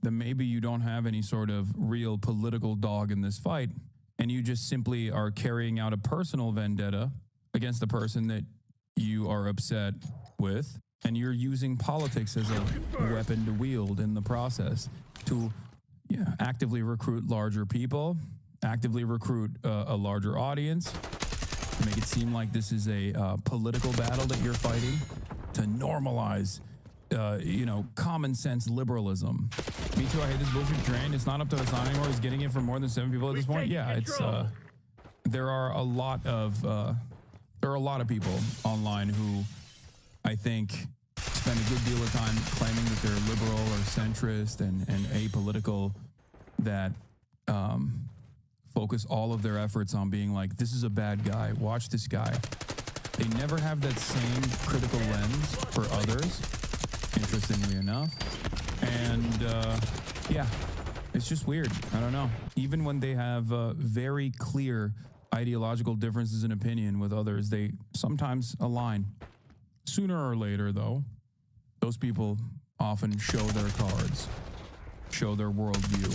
then maybe you don't have any sort of real political dog in this fight. and you just simply are carrying out a personal vendetta against the person that you are upset with, and you're using politics as a weapon to wield in the process to actively recruit larger people, actively recruit a larger audience, make it seem like this is a political battle that you're fighting, to normalize common sense liberalism. Me too, I hate this bullshit train. It's not up to Hassan anymore. He's getting it from more than 7 people at this point. Yeah, it's there are a lot of people online who I think spend a good deal of time claiming that they're liberal or centrist and apolitical, that focus all of their efforts on being like, this is a bad guy, watch this guy. They never have that same critical lens for others, interestingly enough. And it's just weird. I don't know. Even when they have very clear ideological differences in opinion with others, they sometimes align. Sooner or later, though, those people often show their cards, show their worldview.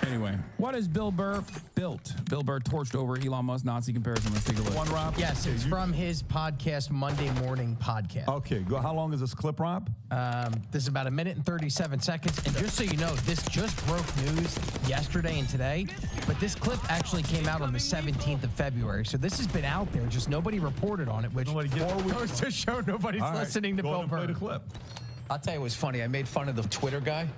Anyway, what is Bill Burr built? Bill Burr torched over Elon Musk Nazi comparison. Let's take a look. One, Rob? Yes, it's from his podcast, Monday Morning Podcast. Okay, go. How long is this clip, Rob? This is about 1 minute and 37 seconds. And just so you know, this just broke news yesterday and today, but this clip actually came out on the 17th of February. So this has been out there, just nobody reported on it, which goes to show nobody's listening to Bill Burr. Play the clip. I'll tell you what's funny. I made fun of the Twitter guy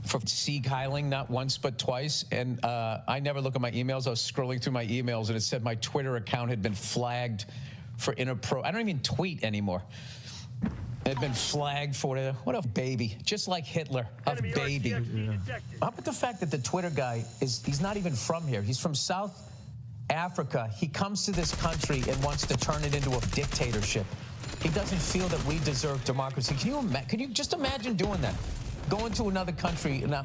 for Sieg Heiling, not once but twice, and I never look at my emails. I was scrolling through my emails, and it said my Twitter account had been flagged for I don't even tweet anymore. It had been flagged for what a baby, just like Hitler, a baby. How about the fact that the Twitter guy he's not even from here. He's from South Africa. He comes to this country and wants to turn it into a dictatorship. He doesn't feel that we deserve democracy. Can you just imagine doing that? Going to another country and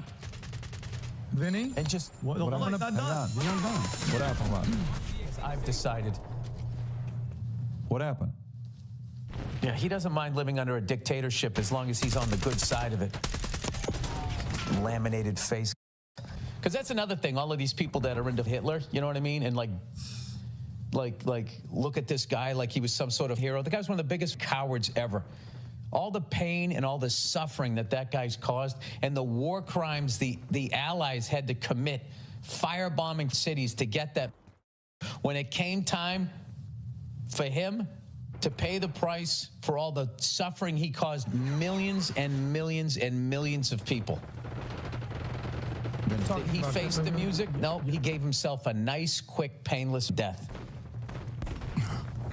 Vinny? And just what happened, Rob? I've decided. What happened? Yeah, he doesn't mind living under a dictatorship as long as he's on the good side of it. Laminated face. Because that's another thing. All of these people that are into Hitler, you know what I mean? And like look at this guy like he was some sort of hero. The guy's one of the biggest cowards ever. All the pain and all the suffering that guy's caused, and the war crimes the Allies had to commit, firebombing cities to get that. When it came time for him to pay the price for all the suffering he caused millions and millions and millions of people. He faced the music? No, he gave himself a nice, quick, painless death.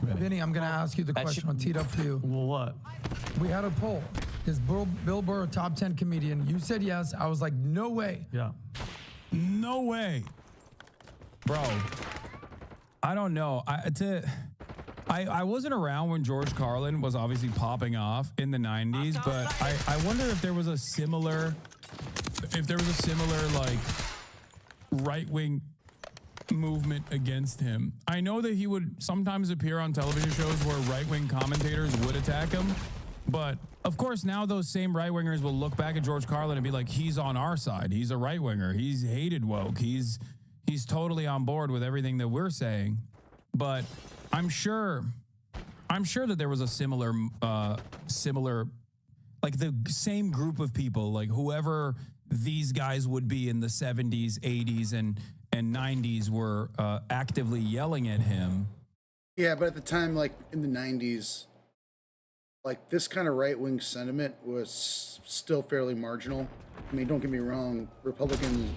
Vinny, I'm going to ask you the question on Teed Up For You. Well, what? We had a poll. Is Bill Burr a top 10 comedian? You said yes. I was like, no way. Yeah. No way. Bro, I don't know. I wasn't around when George Carlin was obviously popping off in the 90s, but I wonder if there was a similar like right-wing movement against him. I know that he would sometimes appear on television shows where right-wing commentators would attack him, but of course now those same right-wingers will look back at George Carlin and be like, he's on our side. He's a right-winger. He's hated woke. He's totally on board with everything that we're saying. But I'm sure that there was a similar like the same group of people, like whoever these guys would be in the 70s, 80s, and 90s were actively yelling at him. Yeah, but at the time, like in the 90s, like this kind of right-wing sentiment was still fairly marginal. I mean, don't get me wrong, Republican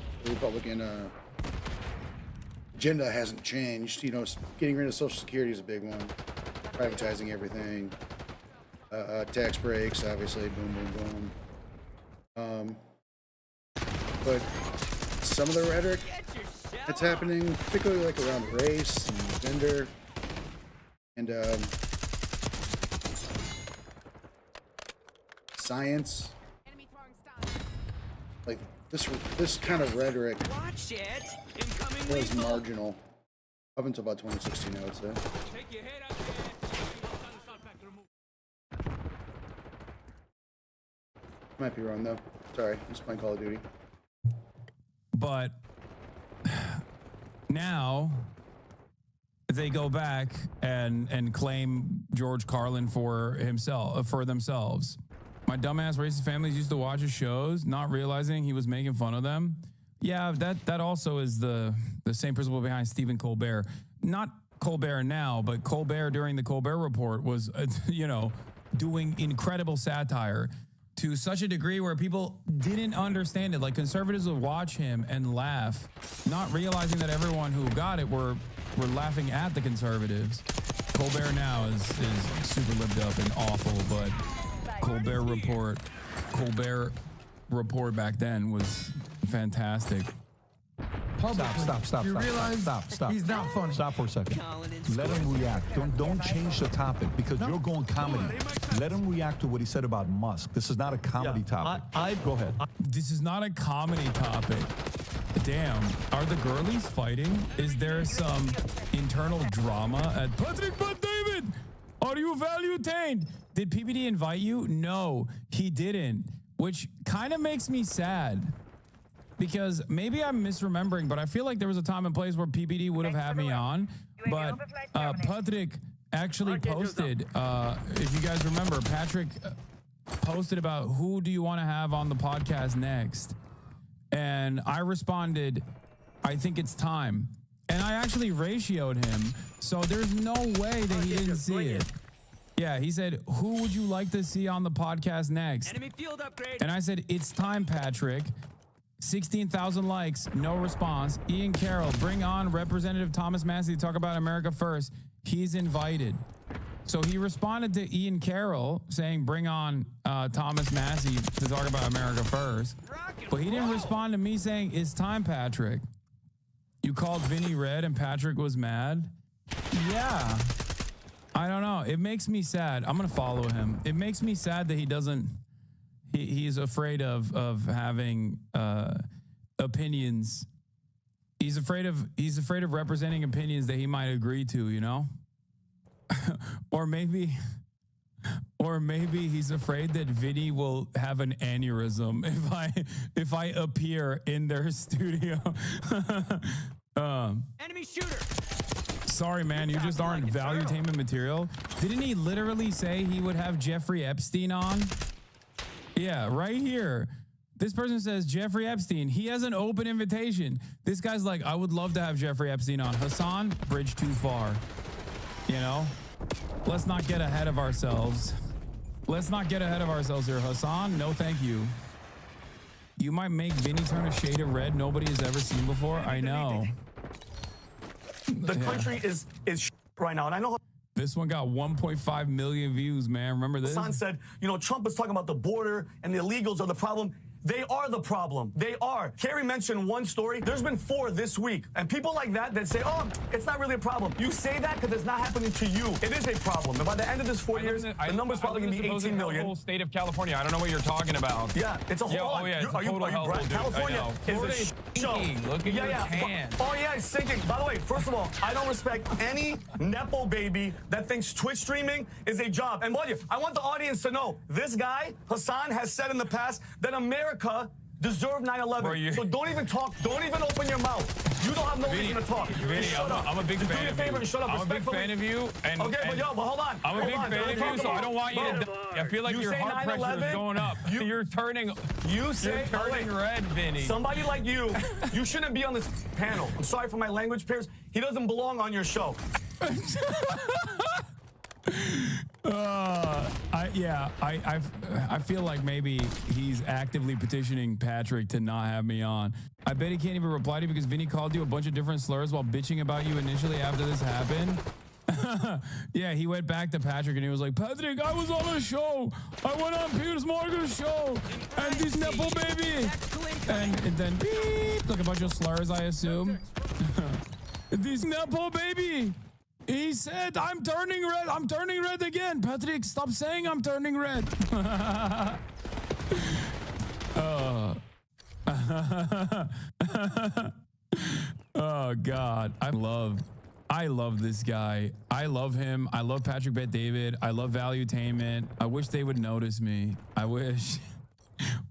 agenda hasn't changed. You know, getting rid of Social Security is a big one. Privatizing everything. Tax breaks, obviously, boom, boom, boom. But some of the rhetoric that's happening, particularly like around race and gender, and science, like this kind of rhetoric was marginal up until about 2016, I would say. Might be wrong though. Sorry, I'm just playing Call of Duty. But now they go back and claim George Carlin for themselves. My dumbass racist families used to watch his shows, not realizing he was making fun of them. Yeah, that also is the same principle behind Stephen Colbert. Not Colbert now, but Colbert during the Colbert Report was, doing incredible satire to such a degree where people didn't understand it. Like conservatives would watch him and laugh, not realizing that everyone who got it were laughing at the conservatives. Colbert now is super lived up and awful, but Colbert Report back then was fantastic. Stop. You realize Stop. he's not funny. Stop for a second. Let him react. Don't change the topic because you're going comedy. Let him react to what he said about Musk. This is not a comedy topic. Go ahead. This is not a comedy topic. Damn, are the girlies fighting? Is there some internal drama at Patrick but David? Are you value-tained? Did PBD invite you? No, he didn't, which kind of makes me sad. Because maybe I'm misremembering, but I feel like there was a time and place where PBD would have had me on. But Patrick actually posted, if you guys remember, Patrick posted about who do you want to have on the podcast next. And I responded, I think it's time. And I actually ratioed him. So there's no way that he didn't see it. Yeah, he said, who would you like to see on the podcast next? Enemy field upgrade. And I said, it's time, Patrick. 16,000 likes, no response. Ian Carroll, bring on Representative Thomas Massey to talk about America First. He's invited. So he responded to Ian Carroll saying, bring on Thomas Massey to talk about America First. But he didn't respond to me saying, it's time, Patrick. You called Vinny red and Patrick was mad? Yeah. I don't know. It makes me sad. I'm going to follow him. It makes me sad that he doesn't... He's afraid of having opinions. He's afraid of representing opinions that he might agree to, you know? or maybe he's afraid that Vinny will have an aneurysm if I appear in their studio. Enemy shooter. Sorry, man, you just aren't valuetainment material. Didn't he literally say he would have Jeffrey Epstein on? Yeah, right here. This person says Jeffrey Epstein. He has an open invitation. This guy's like, I would love to have Jeffrey Epstein on. Hassan, bridge too far. You know? Let's not get ahead of ourselves. Let's not get ahead of ourselves here. Hassan, no thank you. You might make Vinny turn a shade of red nobody has ever seen before. I know. The country is right now, and I know... This one got 1.5 million views, man. Remember this? Hassan said, Trump is talking about the border and the illegals are the problem. They are the problem. They are. Kerry mentioned one story. There's been 4 this week. And people like that say, oh, it's not really a problem. You say that because it's not happening to you. It is a problem. And by the end of this 4 years, the number's probably going to be 18 million. The whole state of California. I don't know what you're talking about. Yeah, it's a whole lot. It's a total hellhole, dude. California is a show. Look at your tan. Oh, yeah, it's sinking. By the way, first of all, I don't respect any Nepo baby that thinks Twitch streaming is a job. And I want the audience to know, this guy, Hassan, has said in the past that America deserved 9/11. So don't even talk. Don't even open your mouth. You don't have no reason to talk. Vinny, I'm a big fan of you. Do me a favor and shut up. I'm a big fan of you. And, okay, but hold on. I'm a big fan of you, so I don't want you to... I feel like your heart pressure is going up. You're turning red, Vinny. Somebody like you shouldn't be on this panel. I'm sorry for my language, Pierce. He doesn't belong on your show. I feel like maybe he's actively petitioning Patrick to not have me on. I bet he can't even reply to you because Vinny called you a bunch of different slurs while bitching about you initially after this happened. Yeah, he went back to Patrick and he was like, Patrick, I was on a show. I went on Piers Morgan's show. And this Nepo baby. And then beep, like a bunch of slurs, I assume. This Nepo baby. He said, I'm turning red. I'm turning red again. Patrick, stop saying I'm turning red. Oh, God. I love this guy. I love him. I love Patrick Bet David. I love Valuetainment. I wish they would notice me. I wish.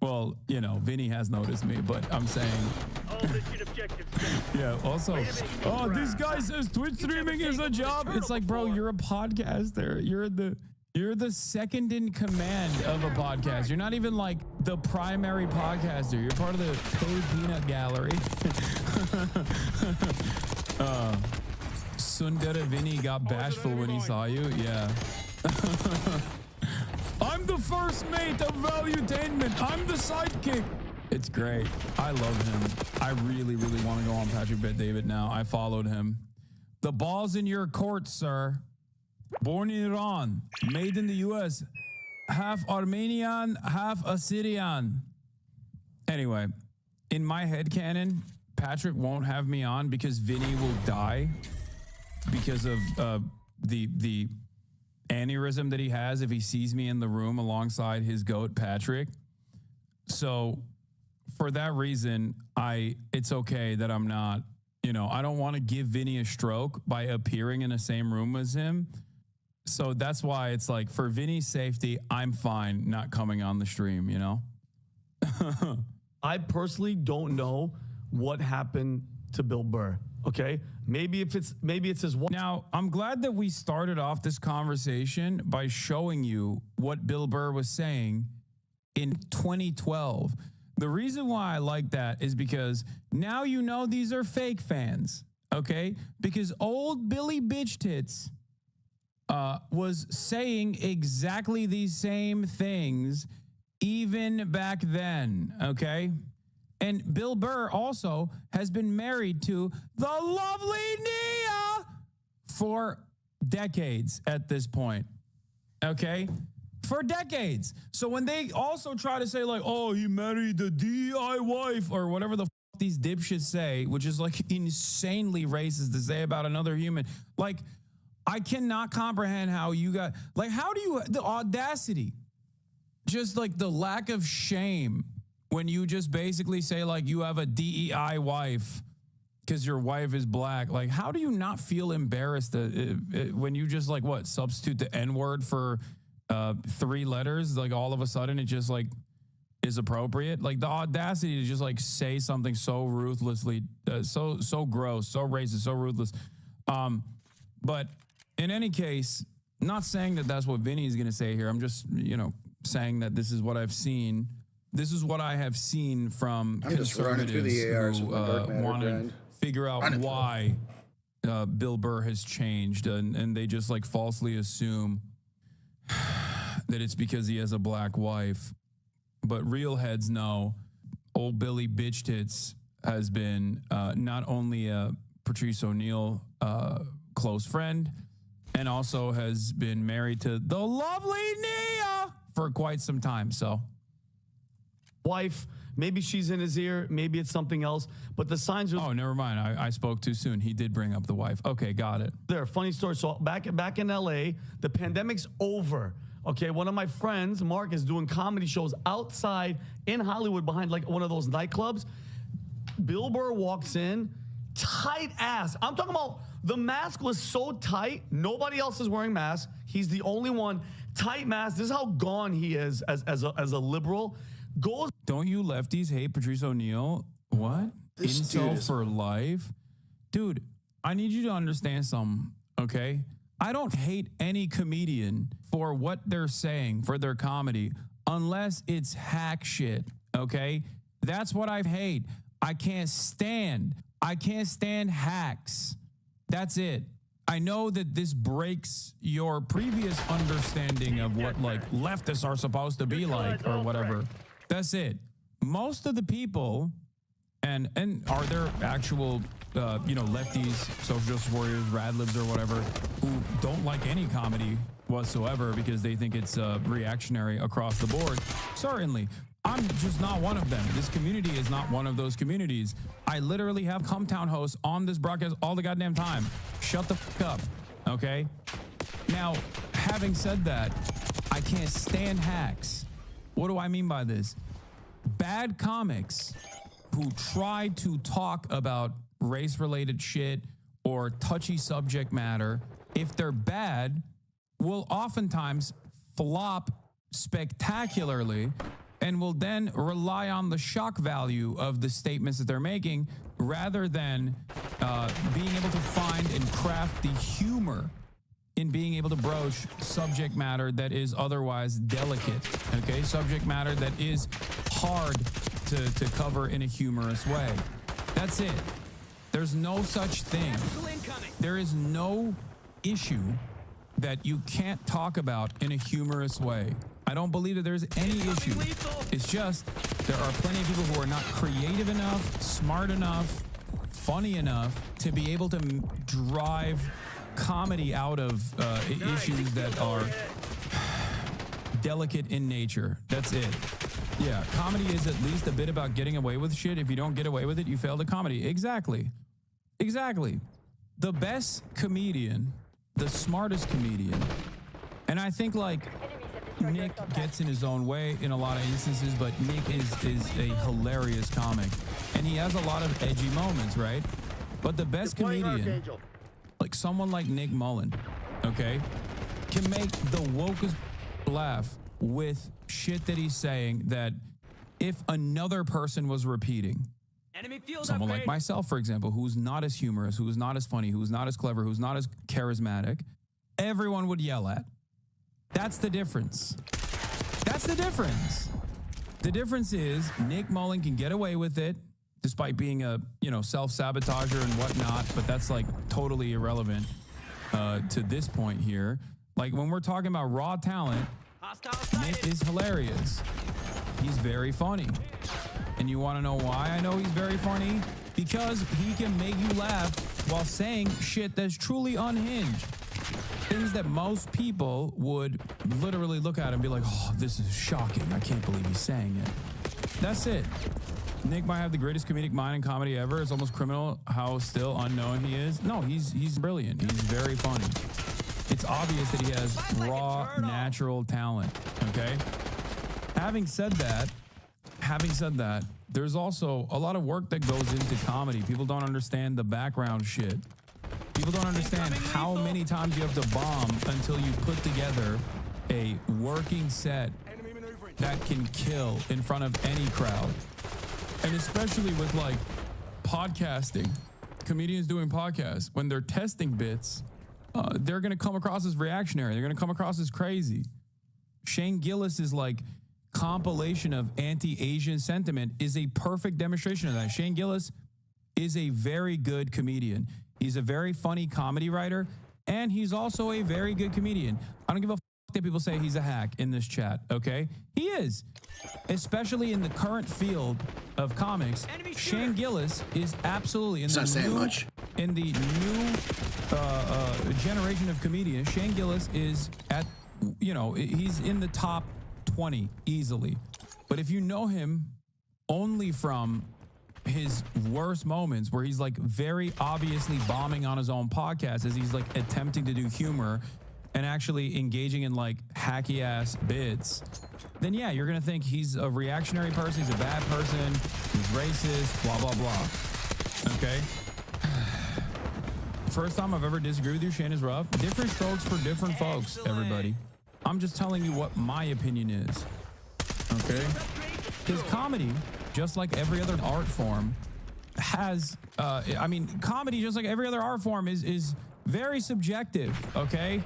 Well, Vinny has noticed me, but I'm saying mission objective. Yeah, also, oh, this guy says Twitch streaming is a job. It's like, bro, you're a podcaster. You're the second in command of a podcast. You're not even like the primary podcaster. You're part of the paid peanut gallery. Sundara Vinny got bashful when he saw you. Yeah. I'm the first mate of Valuetainment. I'm the sidekick. It's great. I love him. I really, really want to go on Patrick Bet David now. I followed him. The ball's in your court, sir. Born in Iran, made in the U.S., half Armenian, half Assyrian. Anyway, in my headcanon, Patrick won't have me on because Vinny will die because of the aneurysm that he has if he sees me in the room alongside his goat, Patrick. So for that reason, it's okay that I'm not, I don't want to give Vinny a stroke by appearing in the same room as him. So that's why it's like, for Vinny's safety, I'm fine not coming on the stream, I personally don't know what happened to Bill Burr. Okay, maybe it's his wife. Now, I'm glad that we started off this conversation by showing you what Bill Burr was saying in 2012. The reason why I like that is because now these are fake fans, okay? Because old Billy Bitch Tits was saying exactly these same things even back then, okay? And Bill Burr also has been married to the lovely Nia for decades at this point, okay? For decades. So when they also try to say like, oh, he married the DI wife or whatever the these dipshits say, which is like insanely racist to say about another human, like, I cannot comprehend how you got, like, how do you, the audacity, just like the lack of shame when you just basically say like you have a DEI wife because your wife is black. Like, how do you not feel embarrassed when you just like substitute the N-word for 3 letters? Like all of a sudden it just like is appropriate. Like the audacity to just like say something so ruthlessly, so gross, so racist, so ruthless. But in any case, not saying that that's what Vinny is going to say here. I'm just, saying that this is what I've seen. This is what I have seen from conservatives who want to figure out why Bill Burr has changed. And they just like falsely assume that it's because he has a black wife. But real heads know old Billy Bitch Tits has been not only a Patrice O'Neal close friend, and also has been married to the lovely Nia for quite some time. So, wife, maybe she's in his ear, maybe it's something else, but the signs are... Oh, never mind. I spoke too soon. He did bring up the wife. Okay, got it. There, funny story. So back in LA, the pandemic's over. Okay, one of my friends, Mark, is doing comedy shows outside in Hollywood behind like one of those nightclubs. Bill Burr walks in, tight ass. I'm talking about the mask was so tight, nobody else is wearing masks. He's the only one. Tight mask. This is how gone he is as a liberal. Don't you lefties hate Patrice O'Neal? What? Incel for life? Dude, I need you to understand something, okay? I don't hate any comedian for what they're saying, for their comedy, unless it's hack shit, okay? That's what I hate. I can't stand hacks. That's it. I know that this breaks your previous understanding of what like leftists are supposed to be like or whatever. That's it. Most of the people, and are there actual, lefties, social justice warriors, radlibs or whatever, who don't like any comedy whatsoever because they think it's reactionary across the board? Certainly. I'm just not one of them. This community is not one of those communities. I literally have Cumtown hosts on this broadcast all the goddamn time. Shut the fuck up, okay? Now, having said that, I can't stand hacks. What do I mean by this? Bad comics who try to talk about race-related shit or touchy subject matter, if they're bad, will oftentimes flop spectacularly and will then rely on the shock value of the statements that they're making rather than being able to find and craft the humor in being able to broach subject matter that is otherwise delicate, okay? Subject matter that is hard to cover in a humorous way. That's it. There's no such thing. There is no issue that you can't talk about in a humorous way. I don't believe that there's any issue. It's just there are plenty of people who are not creative enough, smart enough, funny enough to be able to drive comedy out of issues that are delicate in nature. That's it. Yeah, comedy is at least a bit about getting away with shit. If you don't get away with it, you failed at comedy. Exactly. Exactly. The best comedian, the smartest comedian, and I think like Nick gets in his own way in a lot of instances, but Nick is a hilarious comic, and he has a lot of edgy moments, right? But the best comedian, like someone like Nick Mullen, okay, can make the wokest laugh with shit that he's saying that if another person was repeating, someone like myself, for example, who's not as humorous, who's not as funny, who's not as clever, who's not as charismatic, everyone would yell at. That's the difference. That's the difference. The difference is Nick Mullen can get away with it despite being a, self-sabotager and whatnot, but that's like totally irrelevant to this point here. Like when we're talking about raw talent, Nick is hilarious. He's very funny. And you want to know why I know he's very funny? Because he can make you laugh while saying shit that's truly unhinged. Things that most people would literally look at and be like, oh, this is shocking. I can't believe he's saying it. That's it. Nick might have the greatest comedic mind in comedy ever. It's almost criminal how still unknown he is. No, he's brilliant. He's very funny. It's obvious that he has raw, natural talent, okay? Having said that, there's also a lot of work that goes into comedy. People don't understand the background shit. People don't understand how many times you have to bomb until you put together a working set that can kill in front of any crowd. And especially with like podcasting, comedians doing podcasts, when they're testing bits, they're going to come across as reactionary. They're going to come across as crazy. Shane Gillis's like compilation of anti-Asian sentiment is a perfect demonstration of that. Shane Gillis is a very good comedian. He's a very funny comedy writer, and he's also a very good comedian. I don't give a fuck that people say he's a hack in this chat, okay? He is. Especially in the current field of comics, Shane Gillis is absolutely in the new generation of comedians. Shane Gillis is at, he's in the top 20 easily. But if you know him only from his worst moments where he's like very obviously bombing on his own podcast as he's like attempting to do humor and actually engaging in like hacky ass bits, then yeah, you're gonna think he's a reactionary person, he's a bad person, he's racist, blah blah blah. Okay. First time I've ever disagreed with you, Shane, is rough. Different strokes for different folks, everybody. I'm just telling you what my opinion is. Okay? Because comedy, just like every other art form, has, comedy, just like every other art form, is very subjective, okay?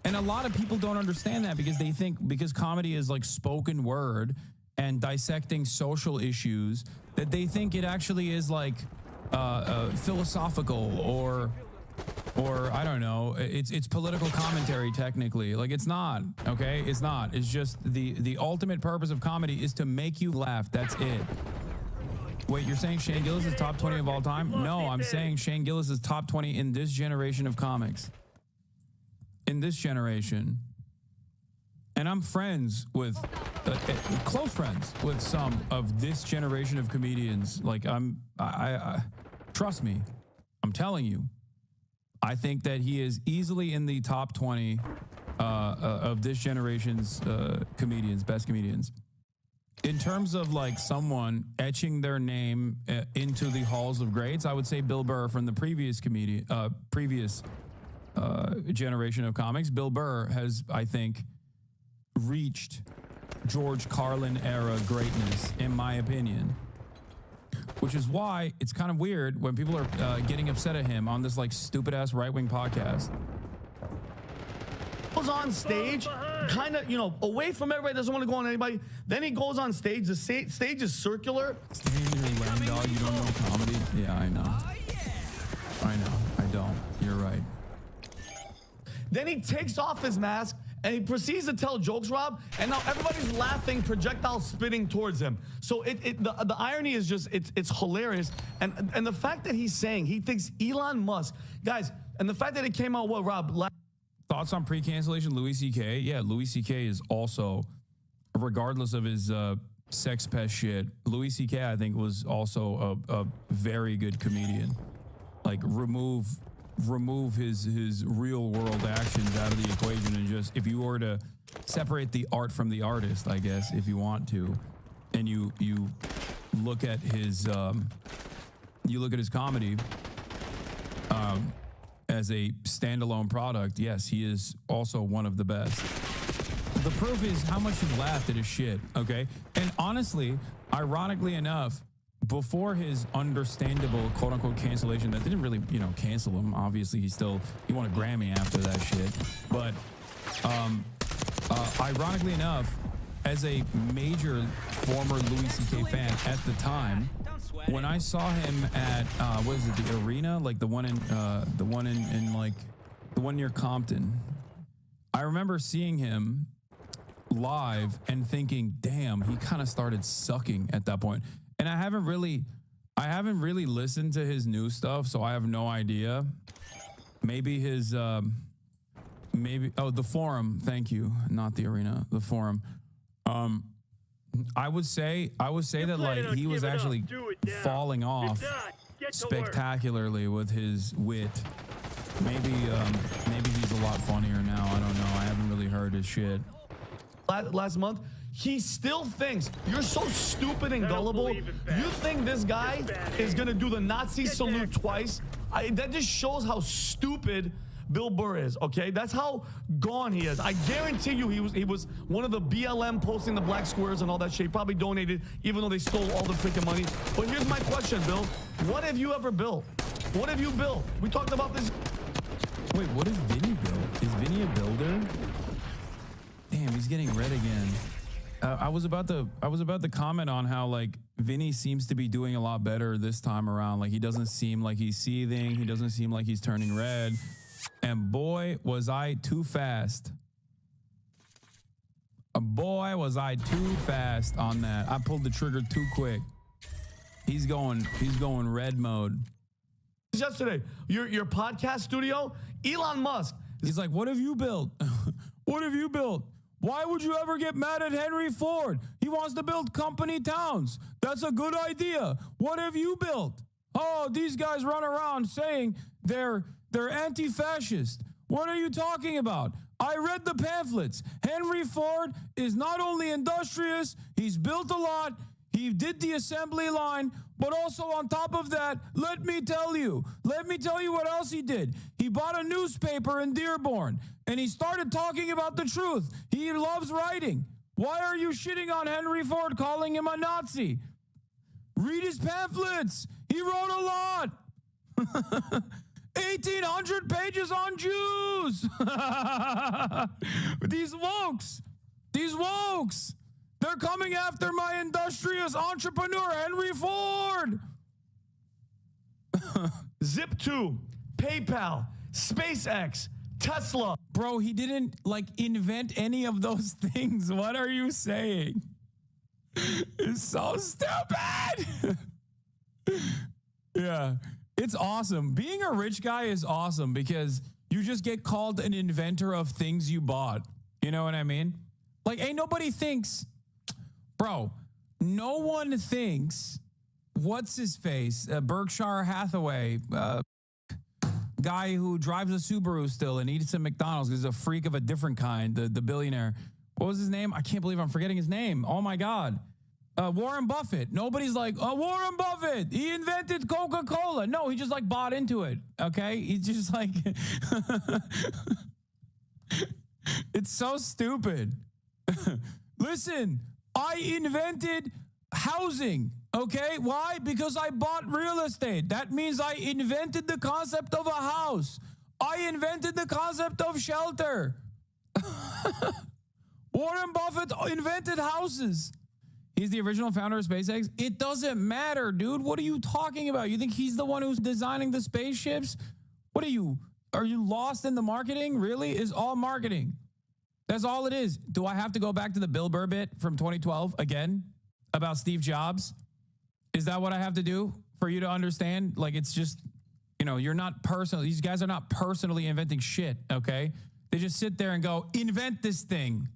And a lot of people don't understand that because they think because comedy is like spoken word and dissecting social issues, that they think it actually is like philosophical or I don't know, it's political commentary technically. Like it's not, okay? It's not. It's just the ultimate purpose of comedy is to make you laugh. That's it. Wait, you're saying Shane Gillis is top 20 of all time? No, I'm saying Shane Gillis is top 20 in this generation of comics. In this generation. And I'm friends with, close friends with some of this generation of comedians. Like I trust me, I'm telling you. I think that he is easily in the top 20 of this generation's comedians, best comedians. In terms of like someone etching their name into the halls of greats, I would say Bill Burr from the previous generation of comics. Bill Burr has, I think, reached George Carlin era greatness, in my opinion. Which is why it's kind of weird when people are getting upset at him on this like stupid ass right-wing podcast. Goes on stage, kind of, you know, away from everybody, doesn't want to go on anybody. Then he goes on stage. The stage is circular. You don't know comedy? Yeah, I know. I know. I don't. You're right. Then he takes off his mask and he proceeds to tell jokes, Rob, and now everybody's laughing, projectile spitting towards him. So the irony is just, it's hilarious. And the fact that he's saying he thinks Elon Musk, guys, and the fact that it came out, what, Rob? Thoughts on pre-cancellation Louis C.K.? Yeah, Louis C.K. is also, regardless of his sex pest shit, Louis C.K. I think was also a very good comedian. Like remove his real world actions out of the equation, and just, if you were to separate the art from the artist, I guess, if you want to, and you look at his comedy as a standalone product, yes, he is also one of the best. The proof is how much he laughed at his shit, okay? And honestly, ironically enough, before his understandable quote-unquote cancellation that didn't really, you know, cancel him, obviously he won a Grammy after that shit, but ironically enough, as a major former Louis C.K. fan at the time, when I saw him at what is it, the arena, like the one near Compton, I remember seeing him live and thinking, damn, he kind of started sucking at that point. And I haven't really listened to his new stuff, so I have no idea. Maybe his the Forum, thank you, not the arena, the Forum. I would say that like he was actually falling off spectacularly with his wit. Maybe he's a lot funnier now. I don't know. I haven't really heard his shit. Last month, he still thinks you're so stupid and gullible. You think this guy is gonna do the Nazi salute twice? That just shows how stupid Bill Burr is, okay? That's how gone he is. I guarantee you he was one of the BLM posting the black squares and all that shit. He probably donated, even though they stole all the freaking money. But here's my question, Bill. What have you ever built? What have you built? We talked about this. Wait, what is Vinny built? Is Vinny a builder? Damn, he's getting red again. I was about to comment on how like Vinny seems to be doing a lot better this time around. Like he doesn't seem like he's seething. He doesn't seem like he's turning red. And boy, was I too fast. Boy, was I too fast on that. I pulled the trigger too quick. He's going red mode. Yesterday, your podcast studio, Elon Musk. He's like, what have you built? What have you built? Why would you ever get mad at Henry Ford? He wants to build company towns. That's a good idea. What have you built? Oh, these guys run around saying they're anti-fascist. What are you talking about? I read the pamphlets. Henry Ford is not only industrious, he's built a lot, he did the assembly line, but also on top of that, let me tell you what else he did. He bought a newspaper in Dearborn, and he started talking about the truth. He loves writing. Why are you shitting on Henry Ford, calling him a Nazi? Read his pamphlets. He wrote a lot. 1,800 pages on Jews. These wokes, they're coming after my industrious entrepreneur, Henry Ford. Zip2, PayPal, SpaceX, Tesla. Bro, he didn't like invent any of those things. What are you saying? It's so stupid. Yeah, it's awesome. Being a rich guy is awesome because you just get called an inventor of things you bought. You know what I mean? Like, ain't nobody thinks, bro, no one thinks, what's his face? Berkshire Hathaway, guy who drives a Subaru still and eats at McDonald's. He's a freak of a different kind, the billionaire. What was his name? I can't believe I'm forgetting his name. Oh my God. Warren Buffett. Nobody's like, oh, Warren Buffett, he invented Coca-Cola. No, he just like bought into it. Okay. He's just like, it's so stupid. Listen, I invented housing. Okay, why? Because I bought real estate. That means I invented the concept of a house. I invented the concept of shelter. Warren Buffett invented houses. He's the original founder of SpaceX. It doesn't matter, dude. What are you talking about? You think he's the one who's designing the spaceships? What are you lost in the marketing? Really? It's all marketing. That's all it is. Do I have to go back to the Bill Burr bit from 2012 again about Steve Jobs? Is that what I have to do for you to understand? Like, it's just, you're not personal. These guys are not personally inventing shit, okay? They just sit there and go, invent this thing.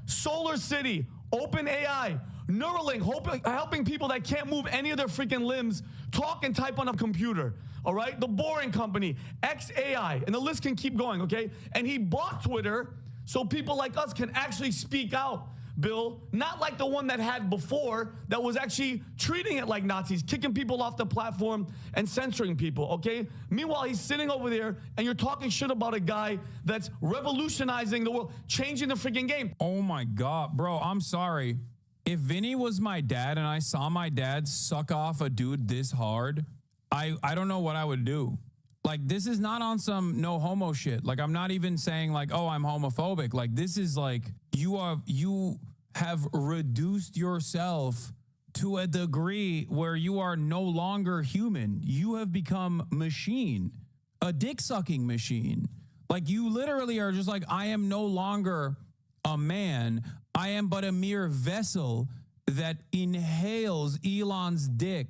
Solar City, OpenAI, Neuralink, helping people that can't move any of their freaking limbs talk and type on a computer. All right? The Boring Company, XAI, and the list can keep going, okay? And he bought Twitter so people like us can actually speak out, Bill, not like the one that had before that was actually treating it like Nazis, kicking people off the platform and censoring people, okay? Meanwhile, he's sitting over there and you're talking shit about a guy that's revolutionizing the world, changing the freaking game. Oh my God, bro, I'm sorry. If Vinny was my dad and I saw my dad suck off a dude this hard, I don't know what I would do. Like, this is not on some no homo shit. Like, I'm not even saying like, oh, I'm homophobic. Like, this is like, you have reduced yourself to a degree where you are no longer human. You have become machine, a dick sucking machine. Like, you literally are just like, I am no longer a man. I am but a mere vessel that inhales Elon's dick.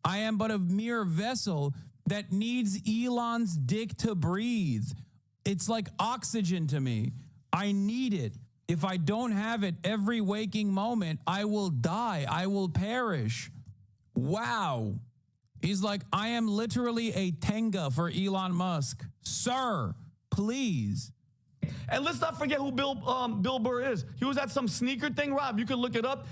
I am but a mere vessel that needs Elon's dick to breathe. It's like oxygen to me. I need it. If I don't have it every waking moment, I will die. I will perish. Wow. He's like, I am literally a Tenga for Elon Musk. Sir, please. And let's not forget who Bill Burr is. He was at some sneaker thing, Rob. You can look it up.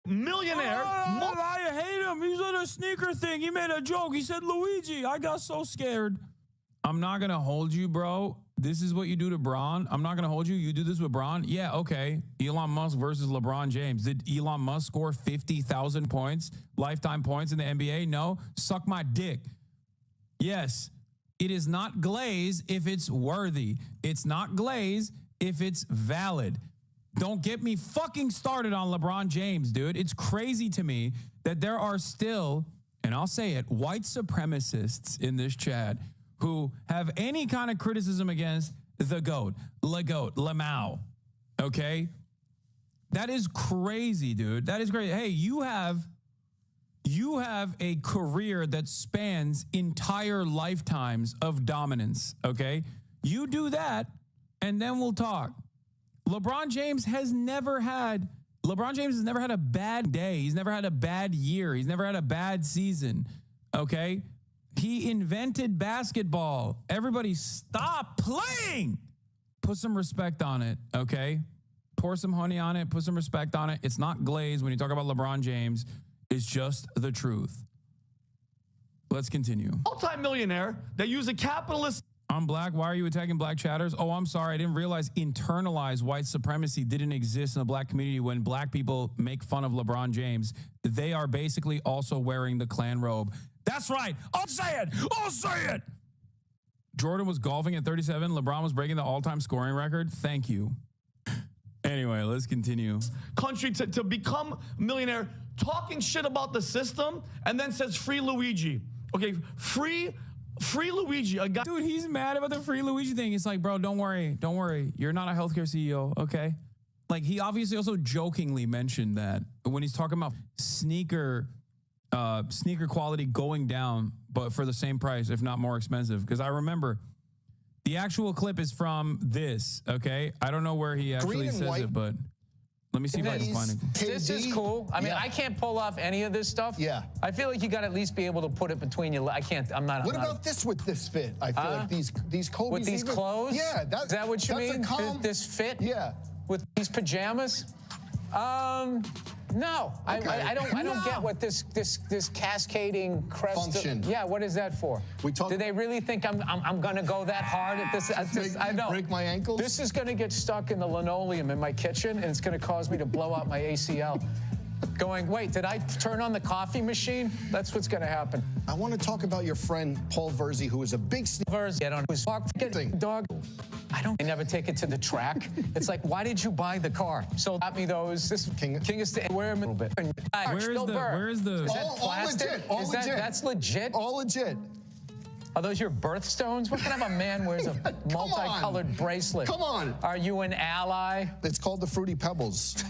Millionaire. I hate him. He's on a sneaker thing. He made a joke. He said Luigi. I got so scared. I'm not going to hold you, bro. This is what you do to Braun. I'm not going to hold you. You do this with Braun? Yeah, okay. Elon Musk versus LeBron James. Did Elon Musk score 50,000 points, lifetime points in the NBA? No. Suck my dick. Yes. It is not glaze if it's worthy. It's not glaze if it's valid. Don't get me fucking started on LeBron James, dude. It's crazy to me that there are still, and I'll say it, white supremacists in this chat who have any kind of criticism against the GOAT, Lamau, okay? That is crazy, dude. That is crazy. Hey, you have a career that spans entire lifetimes of dominance, okay? You do that, and then we'll talk. LeBron James has never had a bad day. He's never had a bad year. He's never had a bad season, okay? He invented basketball. Everybody stop playing. Put some respect on it, okay? Pour some honey on it. Put some respect on it. It's not glaze when you talk about LeBron James. It's just the truth. Let's continue. Multi-millionaire that use a capitalist. I'm black. Why are you attacking black chatters? Oh, I'm sorry. I didn't realize internalized white supremacy didn't exist in the black community when black people make fun of LeBron James. They are basically also wearing the Klan robe. That's right. I'll say it. I'll say it. Jordan was golfing at 37. LeBron was breaking the all-time scoring record. Thank you. Anyway, let's continue. Country to become millionaire, talking shit about the system, and then says free Luigi. Okay, free Luigi, a guy. Dude, he's mad about the free Luigi thing. It's like, bro, don't worry. You're not a healthcare CEO, okay? Like, he obviously also jokingly mentioned that when he's talking about sneaker quality going down, but for the same price, if not more expensive. Because I remember the actual clip is from this, okay? I don't know where he actually says it, but let me see if I can find it. This is cool. I mean, I can't pull off any of this stuff. Yeah. I feel like you got to at least be able to put it between your. I'm not. What about this with this fit? I feel like these Kobe's with these clothes. Yeah, is that what you mean? This fit. Yeah. With these pajamas. No, okay. I don't get what this cascading crest function. Yeah, what is that for? Do they really think I'm gonna go that hard at this? I know. Break my ankles. This is gonna get stuck in the linoleum in my kitchen, and it's gonna cause me to blow out my ACL. Going, wait, did I turn on the coffee machine? That's what's gonna happen. I want to talk about your friend Paul Verzi, who is a big dog. I never take it to the track. It's like, why did you buy the car? So got me those. This King is to wear them a little bit. Where is the? Is that plastic? All legit. That's legit. All legit. Are those your birthstones? What kind of a man wears a multicolored bracelet? Come on. Are you an ally? It's called the Fruity Pebbles.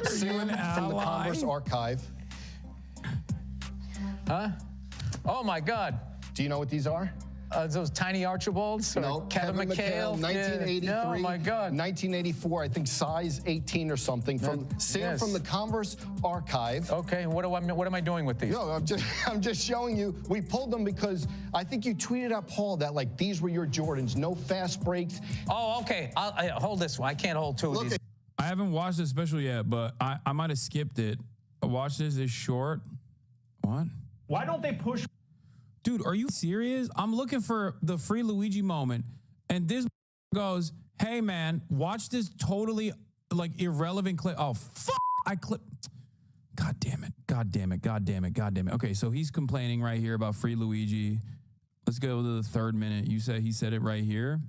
Sam from the Converse Archive. Huh? Oh my God. Do you know what these are? Those tiny Archibalds? No, Kevin McHale, 1983. Yeah. Oh my God. 1984, I think size 18 or something. From Sam from the Converse Archive. Okay, what am I doing with these? No, I'm just showing you. We pulled them because I think you tweeted at Paul that like these were your Jordans, no fast breaks. Oh, okay. I hold this one. I can't hold two of these. I haven't watched this special yet, but I might have skipped it. Watch this. It's short. What? Why don't they push? Dude, are you serious? I'm looking for the free Luigi moment, and this goes, hey, man, watch this totally, like, irrelevant clip. Oh, fuck, I clip. God damn it. God damn it. God damn it. God damn it. Okay, so he's complaining right here about free Luigi. Let's go to the 3rd minute. You said he said it right here.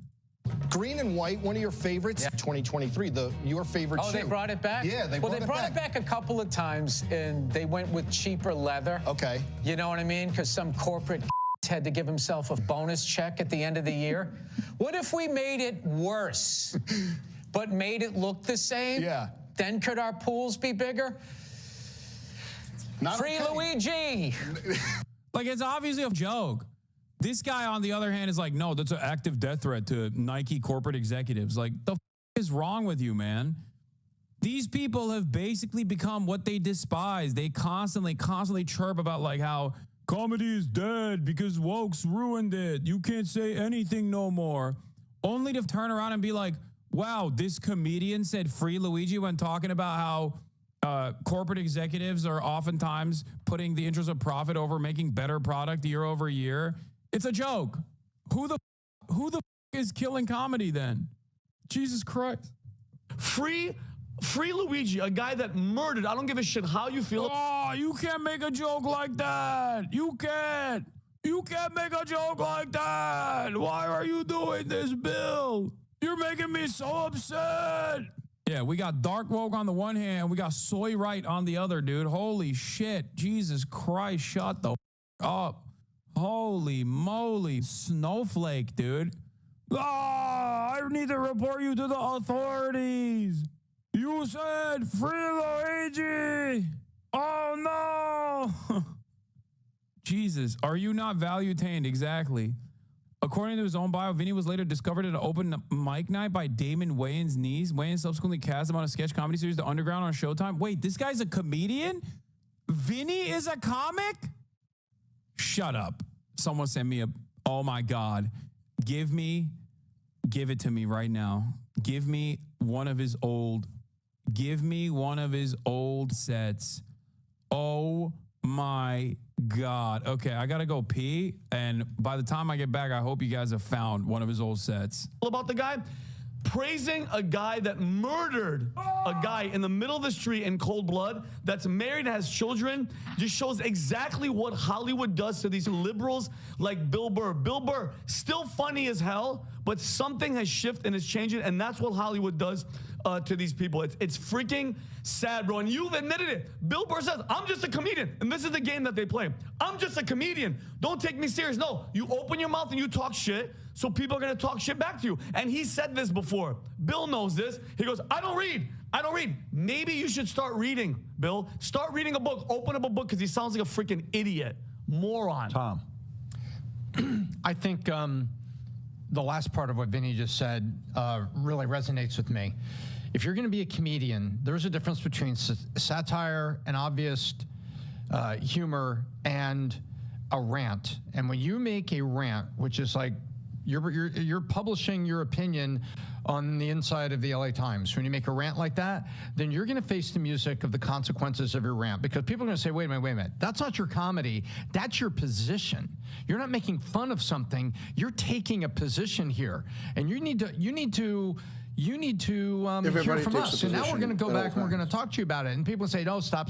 Green and white, one of your favorites, 2023, your favorite shoe. Oh, they brought it back? Yeah, they brought it back a couple of times, and they went with cheaper leather. Okay. You know what I mean? Because some corporate had to give himself a bonus check at the end of the year. What if we made it worse, but made it look the same? Yeah. Then could our pools be bigger? Not free Luigi! Like, it's obviously a joke. This guy, on the other hand, is like, no, that's an active death threat to Nike corporate executives. Like, the is wrong with you, man? These people have basically become what they despise. They constantly chirp about, like, how comedy is dead because woke's ruined it. You can't say anything no more. Only to turn around and be like, wow, this comedian said free Luigi when talking about corporate executives are oftentimes putting the interest of profit over making better product year over year. It's a joke. Who the is killing comedy then? Jesus Christ. Free Luigi, a guy that murdered. I don't give a shit how you feel. Oh, you can't make a joke like that. You can't. You can't make a joke like that. Why are you doing this, Bill? You're making me so upset. Yeah, we got dark woke on the one hand. We got soy right on the other, dude. Holy shit. Jesus Christ, shut the up. Holy moly. Snowflake, dude. I need to report you to the authorities. You said free Luigi. Oh, no. Jesus, are you not value-tained? Exactly. According to his own bio, Vinny was later discovered at an open mic night by Damon Wayans' niece. Wayans subsequently cast him on a sketch comedy series, The Underground, on Showtime. Wait, this guy's a comedian? Vinny is a comic? Shut up. Someone sent me oh my God. Give it to me right now. Give me one of his old sets. Oh my God. Okay, I gotta go pee. And by the time I get back, I hope you guys have found one of his old sets. About the guy praising a guy that murdered a guy in the middle of the street in cold blood, that's married, has children, just shows exactly what Hollywood does to these liberals like Bill Burr. Bill Burr, still funny as hell, but something has shifted and it's changing, and that's what Hollywood does to these people. It's freaking sad, bro. And you've admitted it. Bill Burr says, I'm just a comedian. And this is the game that they play. I'm just a comedian. Don't take me serious. No, you open your mouth and you talk shit, so people are going to talk shit back to you. And he said this before. Bill knows this. He goes, I don't read. Maybe you should start reading, Bill. Start reading a book. Open up a book, because he sounds like a freaking idiot. Moron. Tom. I think the last part of what Vinny just said really resonates with me. If you're going to be a comedian, there's a difference between satire and obvious humor and a rant. And when you make a rant, which is like you're publishing your opinion on the inside of the LA Times. When you make a rant like that, then you're going to face the music of the consequences of your rant, because people are going to say, wait a minute, that's not your comedy, that's your position. You're not making fun of something, you're taking a position here, and you need to hear from us. And now we're going to go back and we're going to talk to you about it. And people say, no, stop.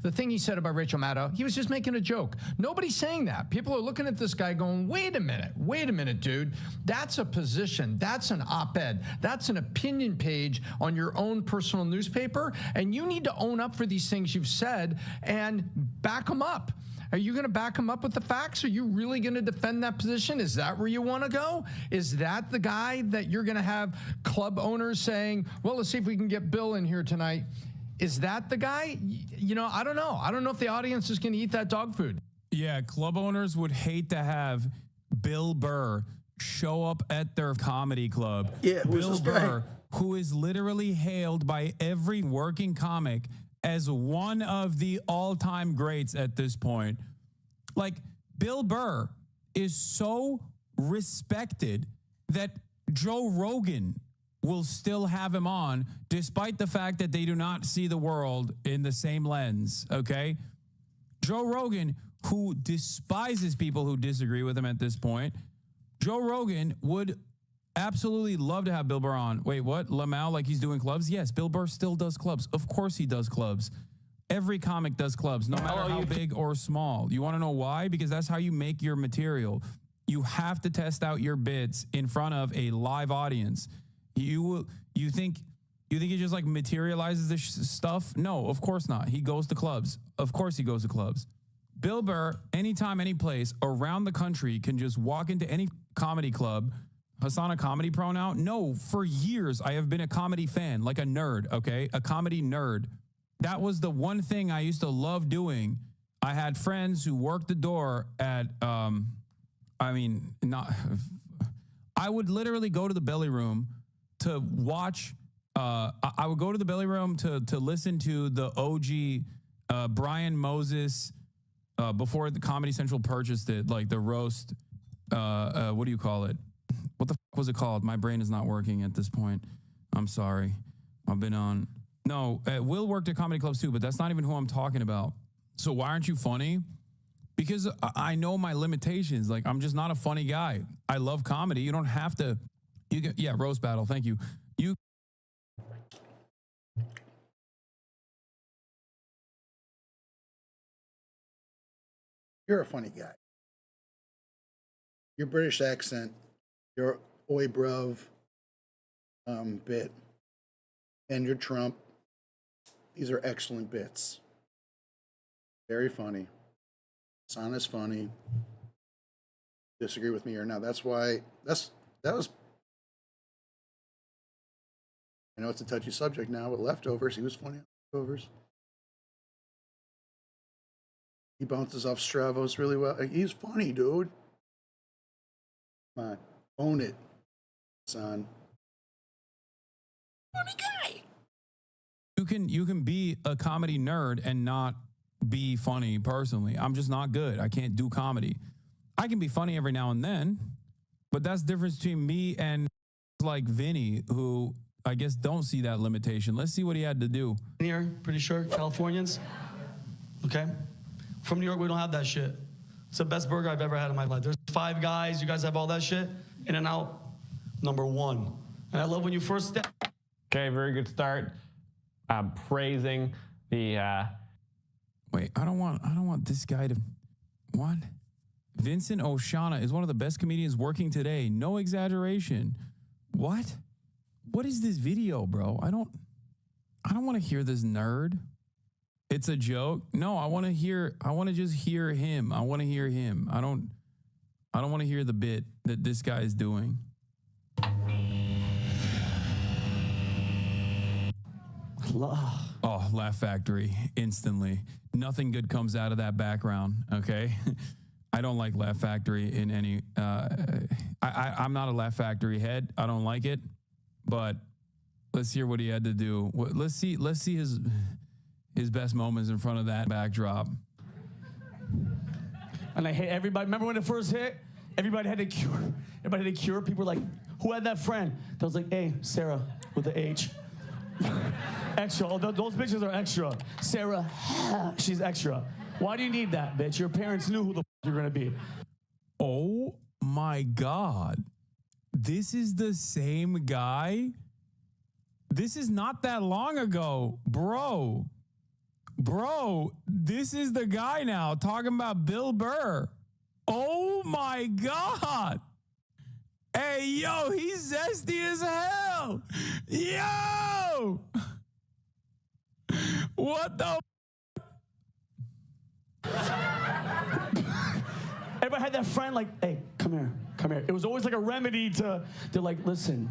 The thing he said about Rachel Maddow, he was just making a joke. Nobody's saying that. People are looking at this guy going, wait a minute, dude. That's a position. That's an op-ed. That's an opinion page on your own personal newspaper. And you need to own up for these things you've said and back them up. Are you going to back him up with the facts? Are you really going to defend that position? Is that where you want to go? Is that the guy that you're going to have club owners saying, well, let's see if we can get Bill in here tonight? Is that the guy? You know, I don't know. I don't know if the audience is going to eat that dog food. Yeah, club owners would hate to have Bill Burr show up at their comedy club. Yeah, Bill Burr, who is literally hailed by every working comic as one of the all-time greats at this point. Like, Bill Burr is so respected that Joe Rogan will still have him on, despite the fact that they do not see the world in the same lens, okay? Joe Rogan, who despises people who disagree with him at this point, Joe Rogan would absolutely love to have Bill Burr on. Wait, what? Lamau, like he's doing clubs? Yes, Bill Burr still does clubs. Of course he does clubs. Every comic does clubs, no matter how big or small. You want to know why? Because that's how you make your material. You have to test out your bits in front of a live audience. You think he just like materializes this stuff? No, of course not. He goes to clubs. Of course he goes to clubs. Bill Burr, anytime, any place around the country, can just walk into any comedy club. Hassan, a comedy pro now? No, for years I have been a comedy fan, like a nerd, okay? A comedy nerd. That was the one thing I used to love doing. I had friends who worked the door at, I would literally go to the Belly Room to watch, I would go to the Belly Room to listen to the OG Brian Moses, before the Comedy Central purchased it, like the roast, what do you call it? What the fuck was it called? My brain is not working at this point. I'm sorry. I've been on. No, Will worked at comedy clubs too, but that's not even who I'm talking about. So why aren't you funny? Because I know my limitations. Like, I'm just not a funny guy. I love comedy. You don't have to. You can, yeah, roast battle. Thank you. You. You're a funny guy. Your British accent, your oi bruv bit, and your Trump, these are excellent bits. Very funny. Hassan is funny. Disagree with me or not. That's why that was. I know it's a touchy subject now, but Leftovers, he was funny on Leftovers. He bounces off Stravos really well. He's funny, dude. Come on, own it, son. Funny guy. You can be a comedy nerd and not be funny personally. I'm just not good. I can't do comedy. I can be funny every now and then, but that's the difference between me and like Vinny, who I guess don't see that limitation. Let's see what he had to do. Here, pretty sure, Californians. Okay? From New York, we don't have that shit. It's the best burger I've ever had in my life. There's 5 guys, you guys have all that shit. In and out, number 1. And I love when you first step. Okay, very good start. Praising the Wait, I don't want this guy to what? Vincent Oshana is one of the best comedians working today. No exaggeration. What? What is this video, bro? I don't want to hear this nerd. It's a joke. No, I want to just hear him. I want to hear him. I don't want to hear the bit that this guy is doing. Oh, Laugh Factory instantly. Nothing good comes out of that background, okay? I don't like Laugh Factory in any I'm not a Laugh Factory head. I don't like it. But let's hear what he had to do. Let's see his best moments in front of that backdrop. And I hate everybody. Remember when it first hit? Everybody had a cure. Everybody had a cure. People were like, who had that friend? That was like, hey, Sarah with the H. Extra. Oh, those bitches are extra. Sarah, she's extra. Why do you need that, bitch? Your parents knew who the you're gonna be. Oh my God. This is the same guy? This is not that long ago, bro. Bro, this is the guy now talking about Bill Burr. Oh my God. Hey, yo, he's zesty as hell. Yo. What the? Everybody had that friend like, hey, come here, come here. It was always like a remedy to, they're like, listen.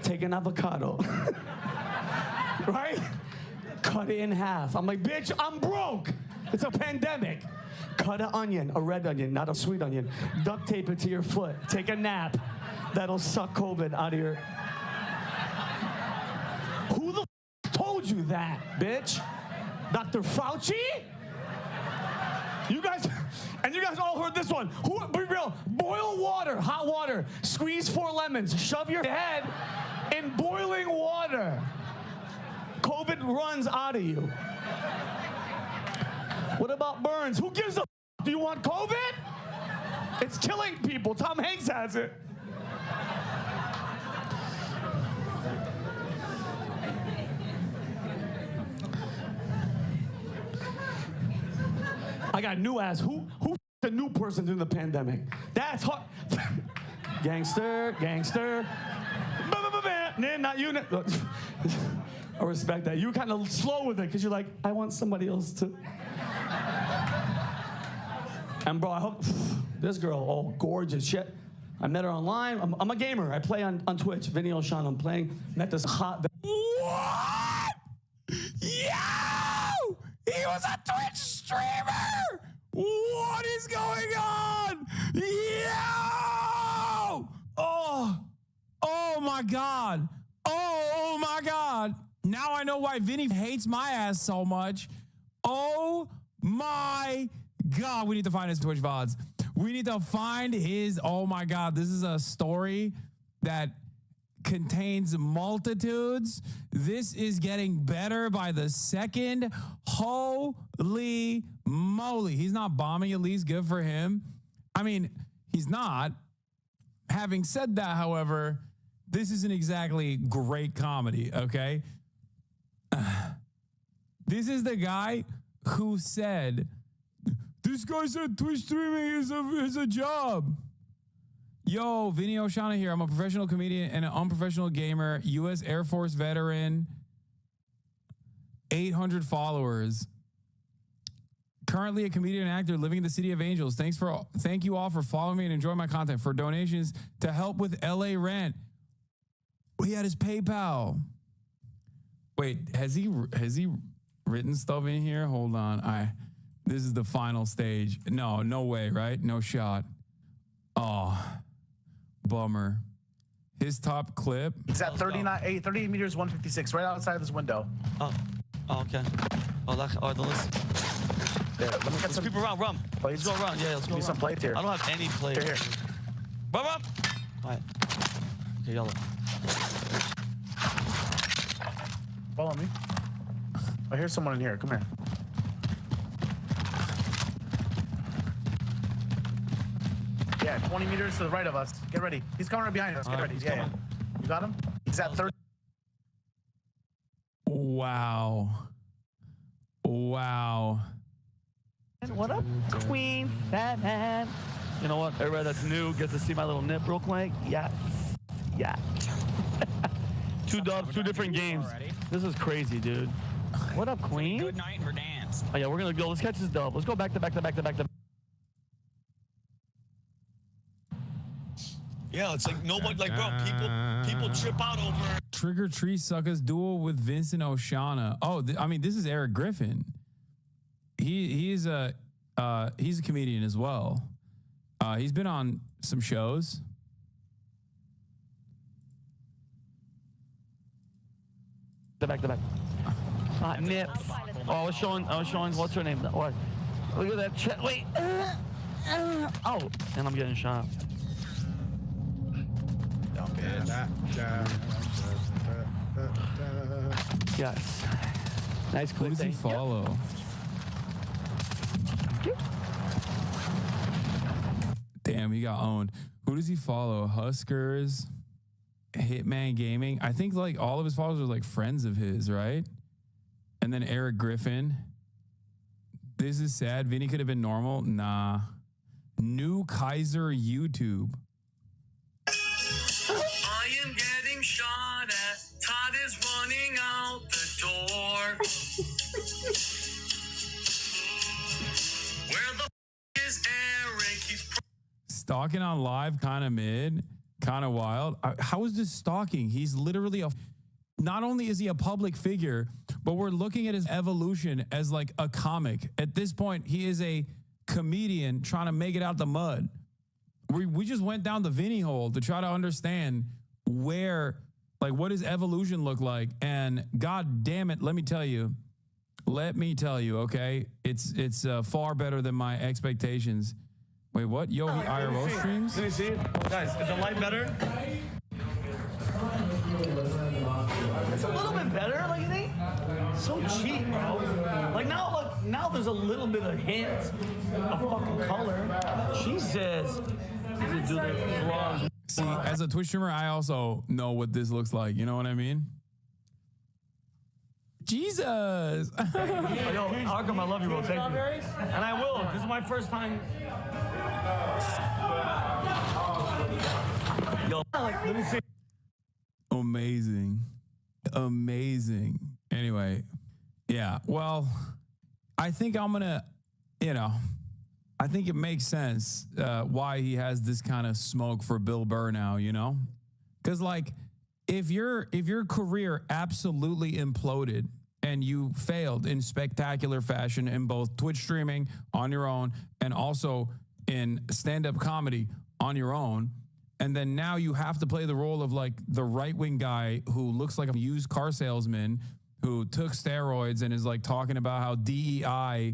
Take an avocado. Right? Cut it in half. I'm like, bitch, I'm broke. It's a pandemic. Cut an onion, a red onion, not a sweet onion. Duct tape it to your foot. Take a nap. That'll suck COVID out of your... Who the told you that, bitch? Dr. Fauci? You guys all heard this one. Be real, boil water, hot water, squeeze 4 lemons, shove your head in boiling water. COVID runs out of you. What about burns? Who gives a do you want COVID? It's killing people. Tom Hanks has it. I got new ass. Who the new person during the pandemic? That's hard. Gangster. Nah, not you. I respect that. You were kind of slow with it because you're like, I want somebody else to. And bro, I hope this girl, oh, gorgeous shit. I met her online. I'm a gamer. I play on Twitch. Vinny O'Shawn. I'm playing. Met this hot. What? Yo! He was a Twitch streamer! What is going on? Yo! Oh my God. Oh my God. Now I know why Vinny hates my ass so much. Oh my God. We need to find his Twitch VODs. We need to find his, oh my God. This is a story that contains multitudes. This is getting better by the second. Holy moly. He's not bombing, at least good for him. I mean, he's not. Having said that, however, this isn't exactly great comedy, okay? This is the guy who said, this guy said Twitch streaming is a job. Yo, Vinny Oshana here. I'm a professional comedian and an unprofessional gamer, U.S. Air Force veteran, 800 followers. Currently a comedian and actor living in the City of Angels. Thank you all for following me and enjoying my content. For donations to help with LA rent. He had his PayPal. Wait, has he written stuff in here? Hold on. This is the final stage. No way, right? No shot. Oh, bummer. His top clip. It's at 38 meters, 156, right outside this window. Oh, okay. Let's There, let me get some people around. Run. Plates. Let's go around. Yeah, let's go. Give me some plates here. I don't have any plates. Here. Run. All right. Okay, yellow. Follow me. Oh, here's someone in here. Come here. Yeah, 20 meters to the right of us. Get ready. He's coming right behind us. Get ready. Yeah. You got him? He's at 30. Wow. What up, Queen Fat Hat? You know what? Everybody that's new gets to see my little nip real quick. Yeah. Two dubs, two different games. This is crazy, dude. What up, Queen? Good night for dance. Oh yeah, we're gonna go. Let's catch this dub. Let's go back to back. Yeah, it's like nobody, like, bro, people trip out over. Trigger Tree Suckers duel with Vincent Oshana. Oh, I mean, this is Eric Griffin. He's a comedian as well. He's been on some shows. Back to back. Nips. Oh, I was showing. What's her name? What? Look at that chat. Wait. Oh, and I'm getting shot. Yes. Nice clip. Who does he follow? Damn, he got owned. Who does he follow? Huskers, Hitman Gaming. I think like all of his followers are like friends of his, right? And then Eric Griffin. This is sad. Vinny could have been normal. Nah. New Kaiser YouTube. I am getting shot at. Todd is running out the door. Where the is Eric? He's Stalking on live, kind of mid, kind of wild. How is this stalking? He's literally not only is he a public figure, but we're looking at his evolution as like a comic. At this point, he is a comedian trying to make it out the mud. We just went down the Vinny hole to try to understand where, like, what his evolution look like. And God damn it, let me tell you, okay? It's far better than my expectations. Wait, what? Yo, he IRL streams? Let me see. Guys, is the light better? It's a little bit better, like it ain't so cheap, bro. Like now there's a little bit of hint of fucking color. Jesus. See, as a Twitch streamer, I also know what this looks like. You know what I mean? Jesus. Yo, Arkham, I love you, bro. Thank you. And I will. This is my first time. Yo, let me see. Amazing. Anyway, yeah. Well, I think I'm gonna, I think it makes sense why he has this kind of smoke for Bill Burr now, because like if your career absolutely imploded and you failed in spectacular fashion in both Twitch streaming on your own and also in stand-up comedy on your own, and then now you have to play the role of like the right-wing guy who looks like a used car salesman who took steroids and is like talking about how DEI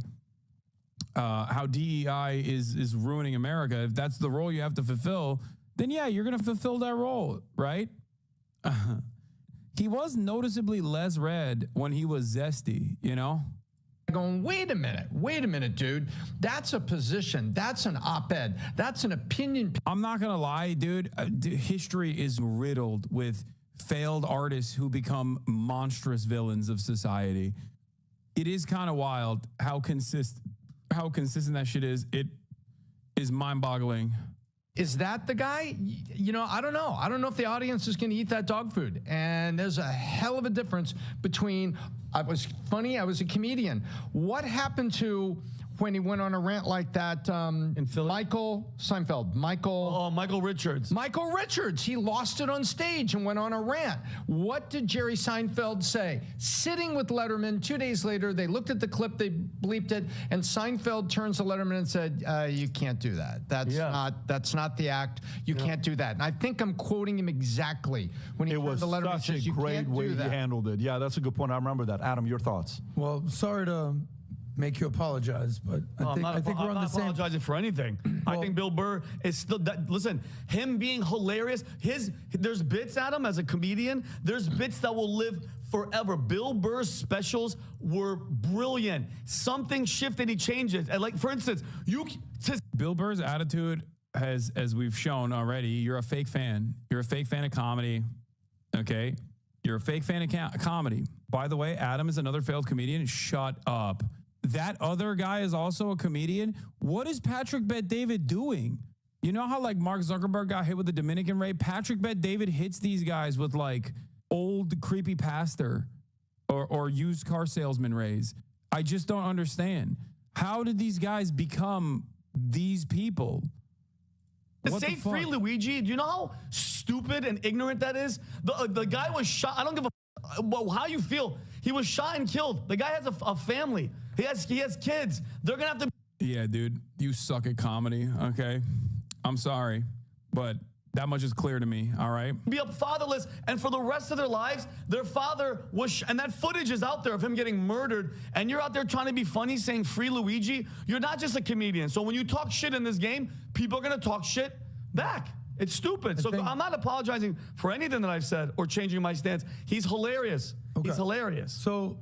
is ruining America. If that's the role you have to fulfill, then yeah, you're going to fulfill that role, right? He was noticeably less red when he was zesty, you know? Going, wait a minute, dude. That's a position. That's an op-ed. That's an opinion. I'm not going to lie, dude. History is riddled with failed artists who become monstrous villains of society. It is kind of wild how consistent that shit is. It is mind-boggling. Is that the guy? You know, I don't know. I don't know if the audience is going to eat that dog food. And there's a hell of a difference between, I was funny, I was a comedian. What happened to when he went on a rant like that in Philly? Michael Seinfeld. Michael Richards. Michael Richards. He lost it on stage and went on a rant. What did Jerry Seinfeld say? Sitting with Letterman 2 days later, they looked at the clip, they bleeped it, and Seinfeld turns to Letterman and said, you can't do that. That's not the act. You can't do that. And I think I'm quoting him exactly when he turned to Letterman and says, you great can't way do he that. handled it. Yeah, that's a good point. I remember that. Adam, your thoughts? Well, sorry to make you apologize, but I think we're on the same. I'm not apologizing for anything. I think Bill Burr is still. Listen, him being hilarious. There's bits, Adam, as a comedian. There's bits that will live forever. Bill Burr's specials were brilliant. Something shifted. He changed it. And like, for instance, Bill Burr's attitude has, as we've shown already, you're a fake fan. You're a fake fan of comedy. Okay, you're a fake fan of comedy. By the way, Adam is another failed comedian. Shut up. That other guy is also a comedian. What is Patrick Bet-David doing? You know how like Mark Zuckerberg got hit with the Dominican Ray? Patrick Bet-David hits these guys with like old creepy pastor or used car salesman rays. I just don't understand. How did these guys become these people? To say Free Luigi, do you know how stupid and ignorant that is? The guy was shot. I don't give a how you feel. He was shot and killed. The guy has a family. He has kids. They're gonna have to. Yeah, dude, you suck at comedy. Okay, I'm sorry, but that much is clear to me. All right. Be up fatherless, and for the rest of their lives, their father was. And that footage is out there of him getting murdered. And you're out there trying to be funny, saying Free Luigi. You're not just a comedian. So when you talk shit in this game, people are gonna talk shit back. It's stupid. So I'm not apologizing for anything that I've said or changing my stance. He's hilarious. Okay. He's hilarious. So,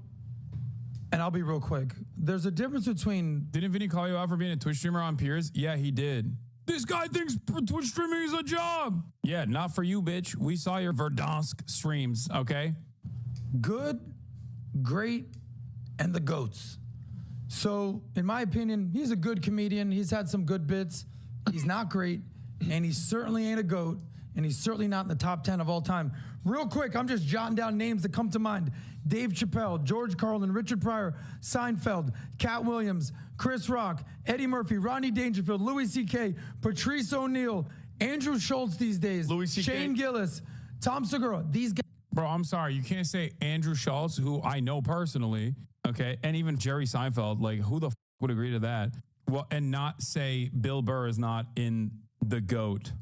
and I'll be real quick. There's a difference between... Didn't Vinny call you out for being a Twitch streamer on Piers? Yeah, he did. This guy thinks Twitch streaming is a job. Yeah, not for you, bitch. We saw your Verdansk streams, okay? Good, great, and the GOATs. So, in my opinion, he's a good comedian. He's had some good bits. He's not great, and he certainly ain't a GOAT, and he's certainly not in the top 10 of all time. Real quick, I'm just jotting down names that come to mind. Dave Chappelle, George Carlin, Richard Pryor, Seinfeld, Cat Williams, Chris Rock, Eddie Murphy, Rodney Dangerfield, Louis C.K., Patrice O'Neal, Andrew Schultz these days, Shane Gillis, Tom Segura. These guys. Bro, I'm sorry. You can't say Andrew Schultz, who I know personally, okay, and even Jerry Seinfeld. Like, who the f would agree to that? Well, and not say Bill Burr is not in the GOAT.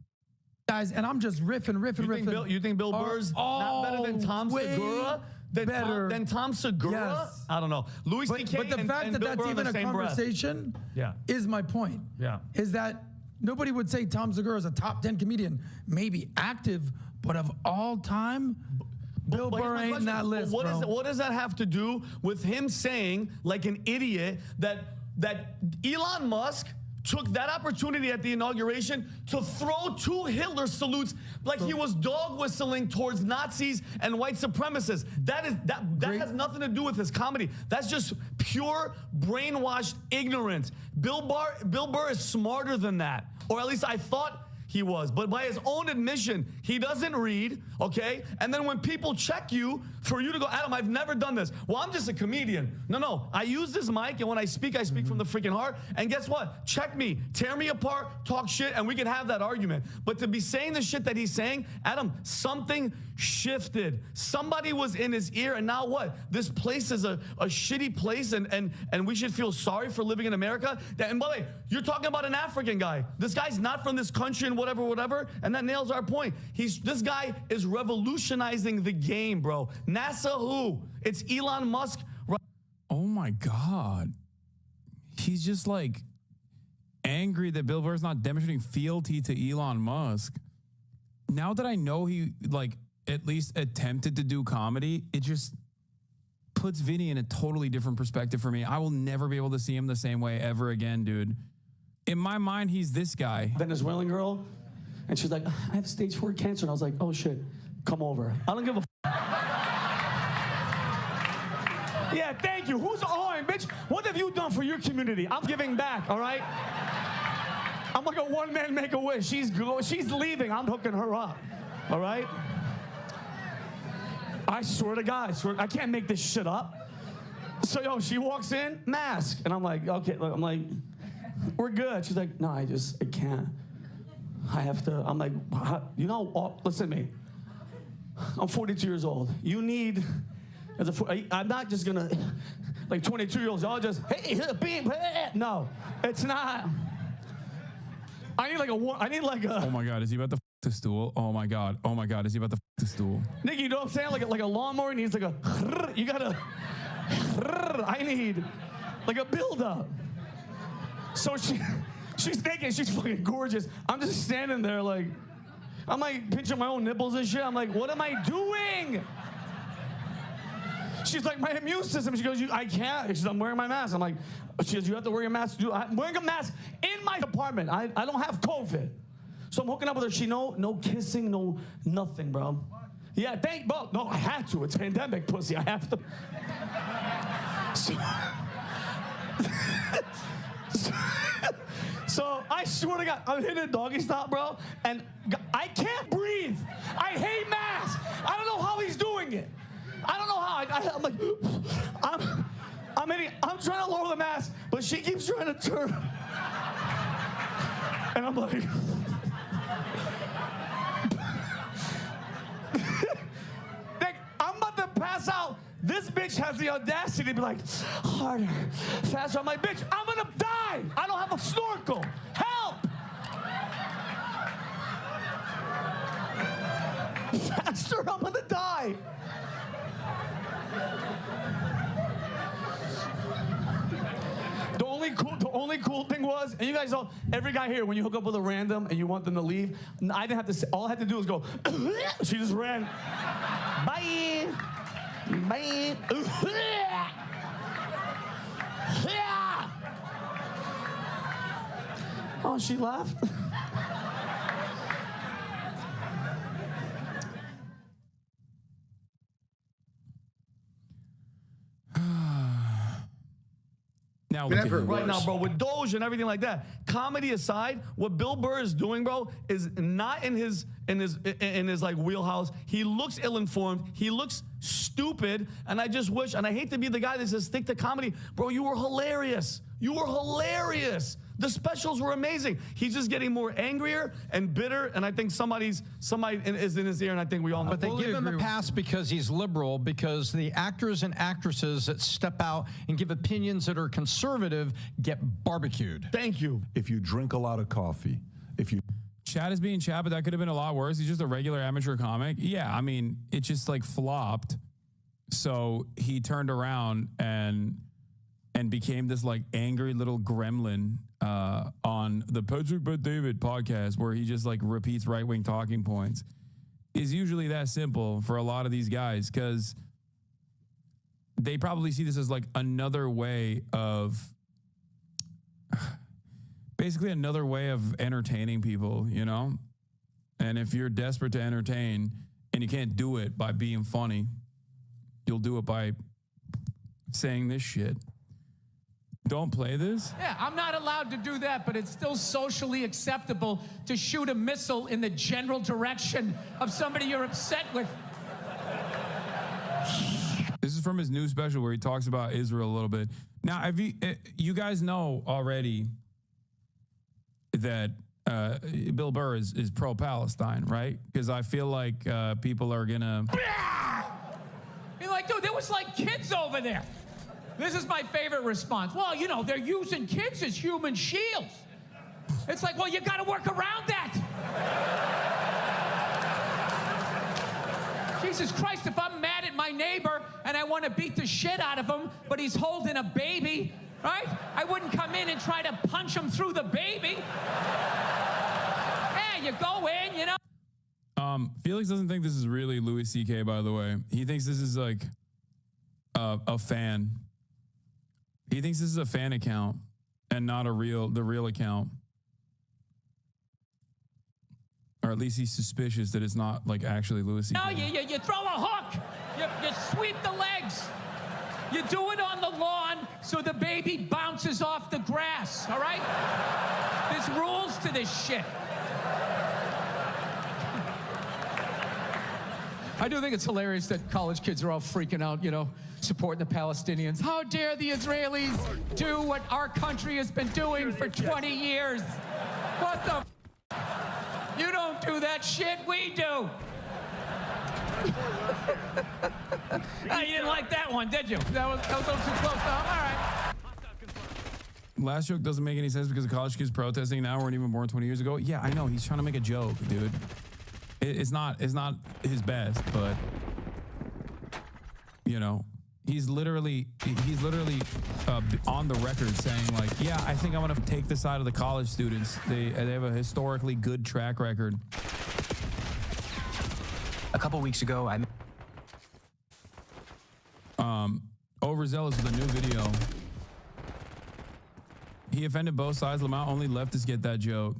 Guys, and I'm just riffing. You think Bill Burr's not better than Tom Segura? Than Tom Segura? Yes. I don't know. Louis C.K. But the fact that that's even a conversation is my point. Yeah. Is that nobody would say Tom Segura is a top 10 comedian, maybe active, but of all time, Bill Burr ain't in that list, what does that have to do with him saying, like an idiot, that Elon Musk took that opportunity at the inauguration to throw 2 Hitler salutes like he was dog whistling towards Nazis and white supremacists. That has nothing to do with his comedy. That's just pure brainwashed ignorance. Bill Burr is smarter than that, or at least I thought he was, but by his own admission, he doesn't read, okay? And then when people check you, for you to go, Adam, I've never done this. Well, I'm just a comedian. No, I use this mic, and when I speak from the freaking heart. And guess what? Check me, tear me apart, talk shit, and we can have that argument. But to be saying the shit that he's saying, Adam, something shifted. Somebody was in his ear, and now what? This place is a shitty place, and we should feel sorry for living in America. And by the way, you're talking about an African guy. This guy's not from this country and whatever, and that nails our point. This guy is revolutionizing the game, bro. NASA who? It's Elon Musk. Oh my God. He's just like angry that Bill Burr's not demonstrating fealty to Elon Musk. now that I know he like at least attempted to do comedy, it just puts Vinny in a totally different perspective for me. I will never be able to see him the same way ever again, dude. In my mind, he's this guy. Venezuelan girl, and she's like, I have stage 4 cancer. And I was like, oh shit, come over. I don't give a Yeah, thank you. Who's on, bitch? What have you done for your community? I'm giving back, all right? I'm like a one-man Make-A-Wish. She's leaving. I'm hooking her up, all right? I swear to God, I can't make this shit up. So, yo, she walks in, mask. And I'm like, okay, look, I'm like, we're good. She's like, no, I can't. I have to, I'm like, you know, listen to me. I'm 42 years old. You need, I'm not just gonna, like 22-year-olds, y'all just, hey, beam, no, it's not. I need like a. Oh my God, is he about to f the stool? Oh my God, is he about to f the stool? Nick, you know what I'm saying? Like a lawnmower needs like a, you gotta, I need like a build-up. So she's naked, she's fucking gorgeous. I'm just standing there like, I'm like pinching my own nipples and shit. I'm like, what am I doing? She's like, my immune system. She goes, I can't. She's, I'm wearing my mask. I'm like, she goes, you have to wear your mask. I'm wearing a mask in my apartment. I don't have COVID. So I'm hooking up with her. She no kissing, no nothing, bro. Yeah, bro. No, I had to. It's pandemic, pussy. I have to. So I swear to God, I'm hitting a doggy style, bro, and I can't breathe. I hate masks. I don't know how he's doing it. I don't know how. I'm like, I'm trying to lower the mask, but she keeps trying to turn. And I'm like, I'm about to pass out. This bitch has the audacity to be like, harder, faster. I'm like, bitch, I'm gonna die. I don't have a snorkel. Help! Faster, I'm gonna die. The only cool thing was, and you guys know, every guy here, when you hook up with a random and you want them to leave, I didn't have to say, all I had to do was go, she just ran. Bye. Bye. Oh, she left? Now right now, bro, with Doge and everything like that, comedy aside, what Bill Burr is doing, bro, is not in his like wheelhouse. He looks ill-informed. He looks stupid, and I just wish, and I hate to be the guy that says stick to comedy, bro. You were hilarious. You were hilarious. The specials were amazing. He's just getting more angrier and bitter, and I think somebody is in his ear, and I think we all know. But they give him a pass because he's liberal, because the actors and actresses that step out and give opinions that are conservative get barbecued. Thank you. If you drink a lot of coffee, Chad is being Chad, but that could have been a lot worse. He's just a regular amateur comic. Yeah, I mean, it just like flopped. So he turned around and became this like angry little gremlin on the Patrick Bet David podcast, where he just like repeats right-wing talking points. Is usually that simple for a lot of these guys, because they probably see this as like another way of basically another way of entertaining people, you know? And if you're desperate to entertain and you can't do it by being funny, you'll do it by saying this shit. Don't play this? Yeah, I'm not allowed to do that, but it's still socially acceptable to shoot a missile in the general direction of somebody you're upset with. This is from his new special where he talks about Israel a little bit. Now, have you guys know already that Bill Burr is pro-Palestine, right? Because I feel like people are gonna... You're like, dude, there was like kids over there. This is my favorite response. Well, you know, they're using kids as human shields. It's like, well, you got to work around that. Jesus Christ, if I'm mad at my neighbor and I want to beat the shit out of him, but he's holding a baby, right? I wouldn't come in and try to punch him through the baby. Hey, you go in, you know. Felix doesn't think this is really Louis C.K., by the way. He thinks this is like a fan. He thinks this is a fan account and not the real account. Or at least he's suspicious that it's not like actually Louis C.K. No, you throw a hook. You sweep the legs. You do it on the lawn so the baby bounces off the grass, all right? There's rules to this shit. I do think it's hilarious that college kids are all freaking out, you know, supporting the Palestinians. How dare the Israelis do what our country has been doing for 20 years? What the You don't do that shit, we do. Oh, you didn't like that one, did you? That was too close. All right. Last joke doesn't make any sense because the college kids protesting now weren't even born 20 years ago. Yeah, I know. He's trying to make a joke, dude. It's not his best, but you know, he's literally on the record saying like, yeah, I think I'm gonna take the side of the college students. They have a historically good track record. A couple weeks ago, I overzealous with a new video. He offended both sides. Lamont, only leftists get that joke.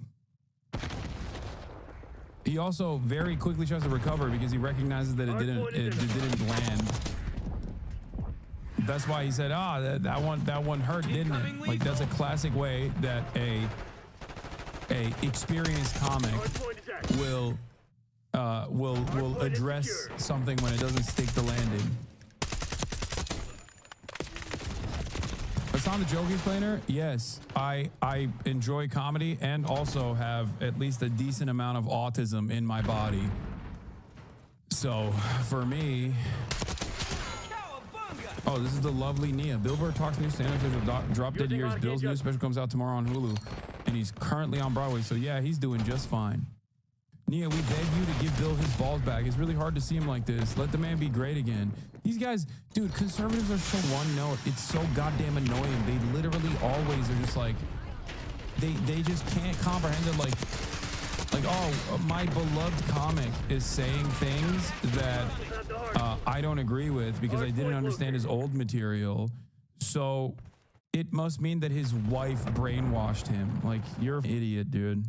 He also very quickly tries to recover because he recognizes that it didn't land. That's why he said, that one hurt, didn't it? Like, that's a classic way that a experienced comic will address something when it doesn't stick the landing. Hassan the joke explainer, yes, I enjoy comedy and also have at least a decent amount of autism in my body. So for me, oh, this is the lovely Nia. Billboard talks new stand-up for Drop Dead Years. Bill's new special comes out tomorrow on Hulu, and he's currently on Broadway. So yeah, he's doing just fine. Nia, we beg you to give Bill his balls back. It's really hard to see him like this. Let the man be great again. These guys, dude, conservatives are so one note. It's so goddamn annoying. They literally always are just like, they just can't comprehend it. Like, oh, my beloved comic is saying things that I don't agree with because I didn't understand his old material. So it must mean that his wife brainwashed him. Like, you're an idiot, dude.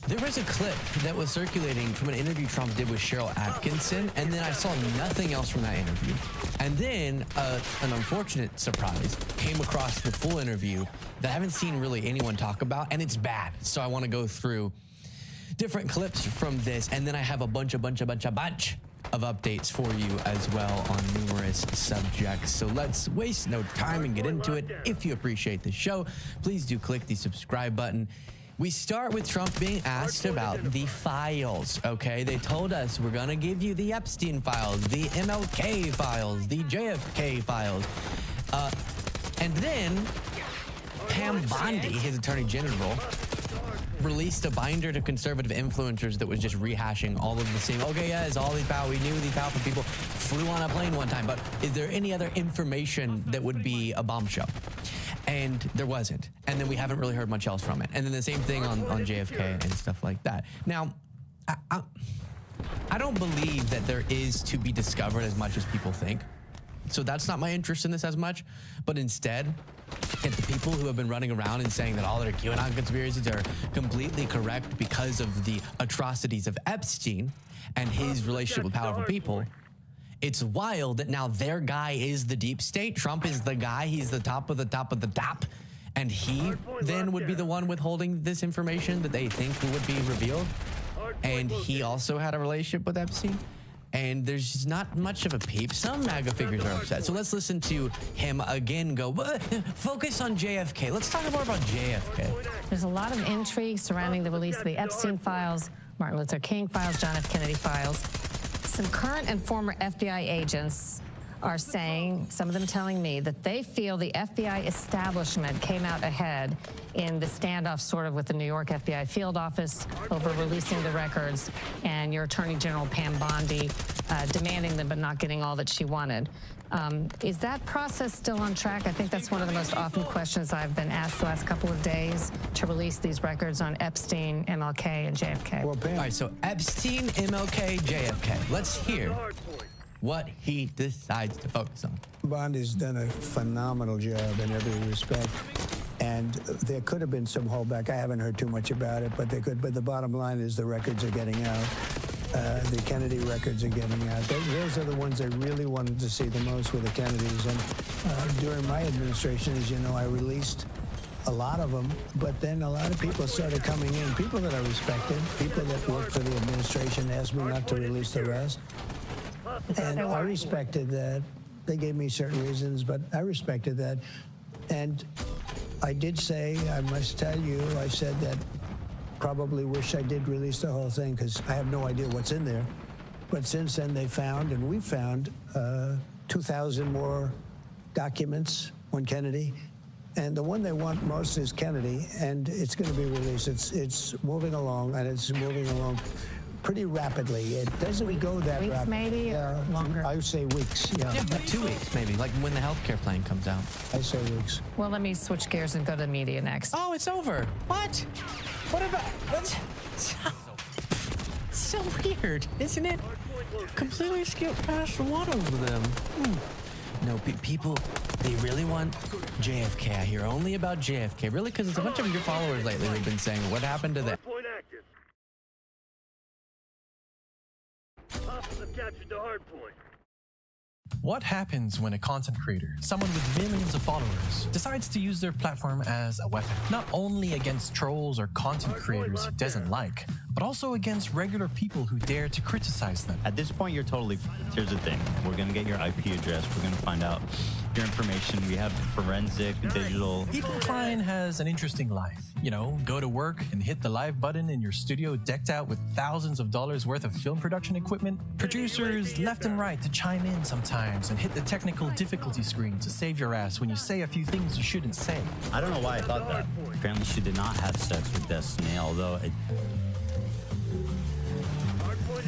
There was a clip that was circulating from an interview Trump did with Cheryl Atkinson, and then I saw nothing else from that interview. And then an unfortunate surprise came across the full interview that I haven't seen really anyone talk about, and it's bad. So I want to go through different clips from this, and then I have a bunch of updates for you as well on numerous subjects. So let's waste no time and get into it. If you appreciate the show, please do click the subscribe button. We start with Trump being asked about the files, okay? They told us we're gonna give you the Epstein files, the MLK files, the JFK files. And then Pam Bondi, his attorney general, released a binder to conservative influencers that was just rehashing all of the same, okay, yes, all these powerful, we knew these powerful people flew on a plane one time, but is there any other information that would be a bombshell? And there wasn't. And then we haven't really heard much else from it. And then the same thing on JFK and stuff like that. Now, I don't believe that there is to be discovered as much as people think. So that's not my interest in this as much. But instead, it's the people who have been running around and saying that all their QAnon conspiracies are completely correct because of the atrocities of Epstein and his relationship with powerful people. It's wild that now their guy is the deep state. Trump is the guy. He's the top of the top of the top. And he then would be the one withholding this information that they think would be revealed. And he also had a relationship with Epstein. And there's just not much of a peep. Some MAGA figures are upset. So let's listen to him again go, focus on JFK. Let's talk more about JFK. There's a lot of intrigue surrounding the release of the Epstein files, Martin Luther King files, John F. Kennedy files. Some current and former FBI agents are saying, some of them telling me, that they feel the FBI establishment came out ahead in the standoff sort of with the New York FBI field office over releasing the records, and your Attorney General Pam Bondi demanding them but not getting all that she wanted. Is that process still on track? I think that's one of the most often questions I've been asked the last couple of days, to release these records on Epstein, MLK, and JFK. All right, so Epstein, MLK, JFK. Let's hear what he decides to focus on. Bondi's done a phenomenal job in every respect, and there could have been some holdback. I haven't heard too much about it, but they could. But the bottom line is the records are getting out. The Kennedy records are getting out. Those are the ones I really wanted to see the most, with the Kennedys. And during my administration, as you know, I released a lot of them, but then a lot of people started coming in. People that I respected, people that worked for the administration, asked me not to release the rest. And I respected that. They gave me certain reasons, but I respected that. And I did say, I must tell you, I said that probably wish I did release the whole thing, because I have no idea what's in there. But since then, they found, and we found, 2,000 more documents on Kennedy. And the one they want most is Kennedy, and it's going to be released. It's moving along, and it's moving along pretty rapidly. It doesn't go that rapidly. Weeks maybe, or longer? I would say weeks, yeah. Yeah, like 2 weeks maybe, like when the healthcare plan comes out. I say weeks. Well, let me switch gears and go to the media next. Oh, it's over. What? What about... What's... So weird, isn't it? Completely skipped past one of them. No, people, they really want JFK. I hear only about JFK. Really, because it's a bunch of your followers lately who've been saying, what happened to that? Hardpoint active. Hostiles have captured the hardpoint. What happens when a content creator, someone with millions of followers, decides to use their platform as a weapon? Not only against trolls or content creators he doesn't like, but also against regular people who dare to criticize them. At this point, you're totally... Here's the thing. We're going to get your IP address. We're going to find out your information. We have forensic, digital... Ethan Klein has an interesting life. You know, go to work and hit the live button in your studio decked out with thousands of dollars worth of film production equipment. Producers left and right to chime in sometimes and hit the technical difficulty screen to save your ass when you say a few things you shouldn't say. I don't know why I thought that. Apparently she did not have sex with Destiny, although it...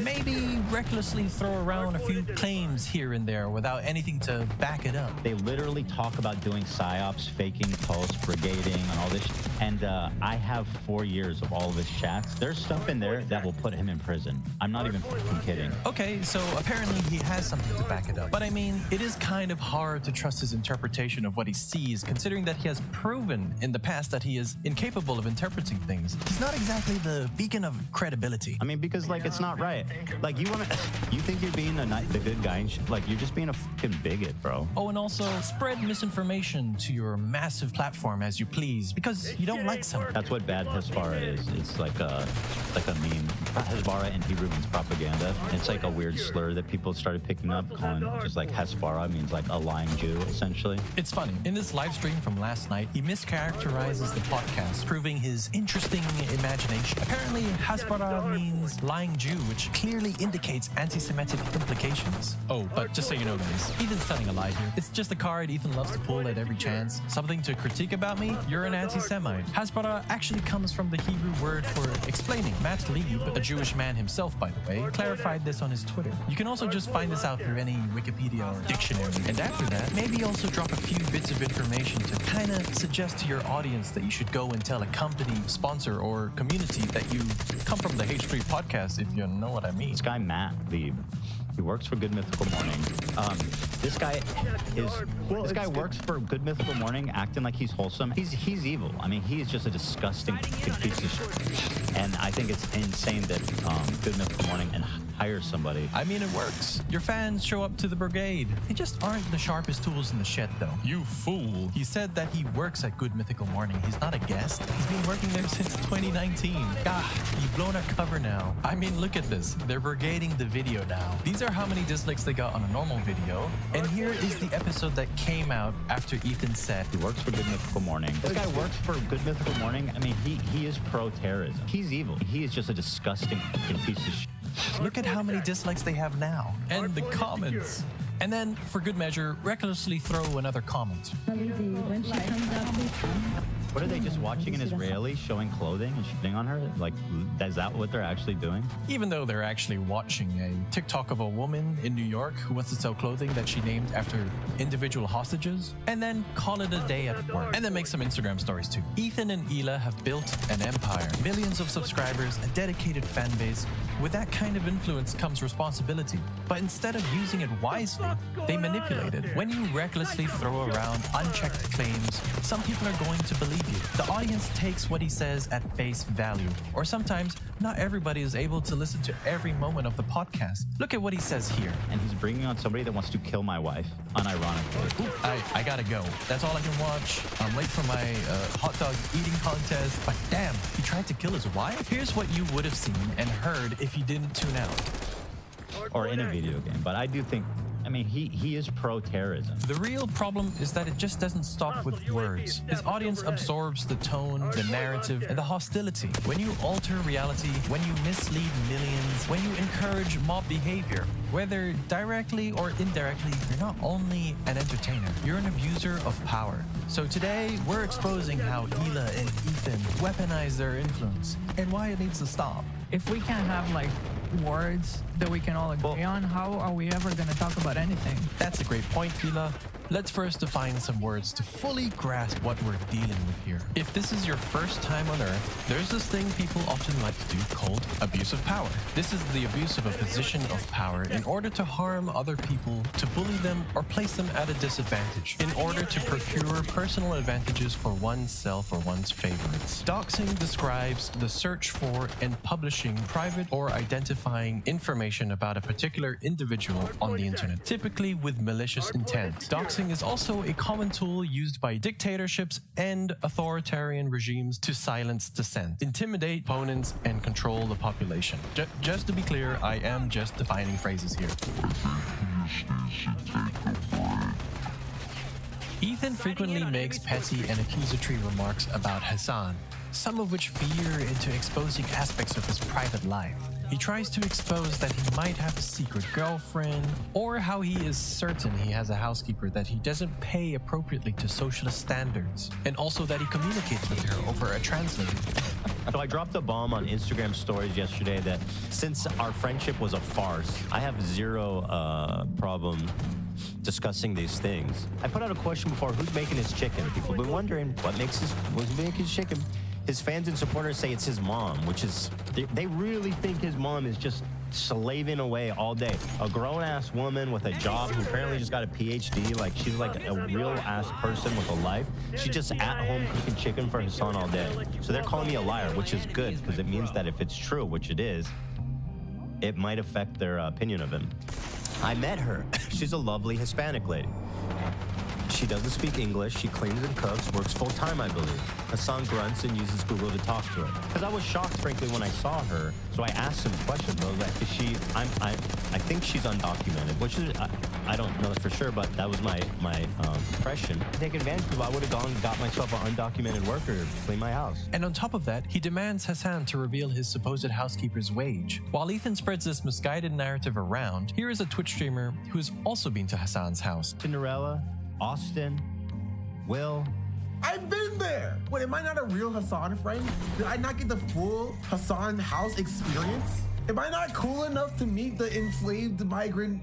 Maybe recklessly throw around a few claims here and there without anything to back it up. They literally talk about doing psyops, faking posts, brigading, and all this. And I have 4 years of all of his chats. There's stuff in there that will put him in prison. I'm not even fucking kidding. Okay, so apparently he has something to back it up. But I mean, it is kind of hard to trust his interpretation of what he sees, considering that he has proven in the past that he is incapable of interpreting things. He's not exactly the beacon of credibility. I mean, because, like, it's not right. Like, you think you're being the good guy, and like, you're just being a fucking bigot, bro. Oh, and also spread misinformation to your massive platform as you please, because you don't like someone. That's what bad Hezbollah is. It's like a meme. Hezbollah and Hebrew means propaganda. It's like a weird slur that people started picking up, calling just like Hezbollah means like a lying Jew, essentially. It's funny. In this live stream from last night, he mischaracterizes the podcast, proving his interesting imagination. Apparently, Hezbollah means lying Jew, which clearly indicates anti-Semitic implications. Oh, but just so you know, guys, Ethan's telling a lie here. It's just a card Ethan loves to pull at every chance. Something to critique about me? You're an anti-Semite. Hezbollah actually comes from the Hebrew word for explaining. Matt Lieb, a Jewish man himself, by the way, clarified this on his Twitter. You can also just find this out through any Wikipedia or dictionary. And after that, maybe also drop a few bits of information to kind of suggest to your audience that you should go and tell a company, sponsor, or community that you come from the H3 podcast, if you know what I mean. This guy, Matt Lieb, he works for Good Mythical Morning. This guy works for Good Mythical Morning, acting like he's wholesome. He's evil. I mean, he's just a disgusting piece of shit. And I think it's insane that Good Mythical Morning and hire somebody. I mean, it works. Your fans show up to the brigade. They just aren't the sharpest tools in the shed, though. You fool. He said that he works at Good Mythical Morning. He's not a guest. He's been working there since 2019. You've blown our cover now. I mean, look at this. They're brigading the video now. These are how many dislikes they got on a normal video. And here is the episode that came out after Ethan said he works for Good Mythical Morning. This guy works for Good Mythical Morning. I mean, he is pro-terrorism. He's evil. He is just a disgusting piece of shit. Look at how many dislikes they have now. And the comments. And then, for good measure, recklessly throw another comment. What are they just watching an Israeli showing clothing and shitting on her? Like, is that what they're actually doing? Even though they're actually watching a TikTok of a woman in New York who wants to sell clothing that she named after individual hostages, and then call it a day at work, and then make some Instagram stories too. Ethan and Hila have built an empire, millions of subscribers, a dedicated fan base. With that kind of influence comes responsibility. But instead of using it wisely, they manipulate it. When you recklessly throw around unchecked claims, some people are going to believe you. The audience takes what he says at face value. Or sometimes, not everybody is able to listen to every moment of the podcast. Look at what he says here. And he's bringing on somebody that wants to kill my wife, unironically. Ooh, I gotta go. That's all I can watch. I'm late for my hot dog eating contest. But damn, he tried to kill his wife? Here's what you would have seen and heard if you didn't tune out. Or in a video game. But I do think, I mean, he is pro-terrorism. The real problem is that it just doesn't stop with words. His audience absorbs the tone, the narrative, and the hostility. When you alter reality, when you mislead millions, when you encourage mob behavior, whether directly or indirectly, you're not only an entertainer, you're an abuser of power. So today, we're exposing how Hila and Ethan weaponize their influence and why it needs to stop. If we can't have like words that we can all agree on, how are we ever going to talk about anything? That's a great point, Hila. Let's first define some words to fully grasp what we're dealing with here. If this is your first time on Earth, there's this thing people often like to do called abuse of power. This is the abuse of a position of power in order to harm other people, to bully them, or place them at a disadvantage, in order to procure personal advantages for oneself or one's favorites. Doxing describes the search for and publishing private or identifying information about a particular individual on the internet, typically with malicious intent. Doxing is also a common tool used by dictatorships and authoritarian regimes to silence dissent, intimidate opponents, and control the population. Just to be clear, I am just defining phrases here. Ethan frequently makes petty and accusatory remarks about Hassan, some of which veer into exposing aspects of his private life. He tries to expose that he might have a secret girlfriend, or how he is certain he has a housekeeper that he doesn't pay appropriately to socialist standards, and also that he communicates with her over a translator. So I dropped a bomb on Instagram stories yesterday that since our friendship was a farce, I have zero problem discussing these things. I put out a question before, who's making his chicken? People have been wondering who's making his chicken. His fans and supporters say it's his mom, which is, they really think his mom is just slaving away all day. A grown-ass woman with a job who apparently just got a PhD, like she's like a real-ass person with a life. She's just at home cooking chicken for Hassan all day. So they're calling me a liar, which is good, because it means that if it's true, which it is, it might affect their opinion of him. I met her. She's a lovely Hispanic lady. She doesn't speak English, she cleans and cooks, works full-time, I believe. Hassan grunts and uses Google to talk to her. Because I was shocked, frankly, when I saw her, so I asked some questions. I was like, is she, I think she's undocumented, which is, I don't know for sure, but that was my impression. To take advantage of it, I would have gone and got myself an undocumented worker to clean my house. And on top of that, he demands Hassan to reveal his supposed housekeeper's wage. While Ethan spreads this misguided narrative around, here is a Twitch streamer who's also been to Hassan's house. Cinderella, Austin, Will. I've been there. Wait, am I not a real Hassan friend? Did I not get the full Hassan house experience? Am I not cool enough to meet the enslaved migrant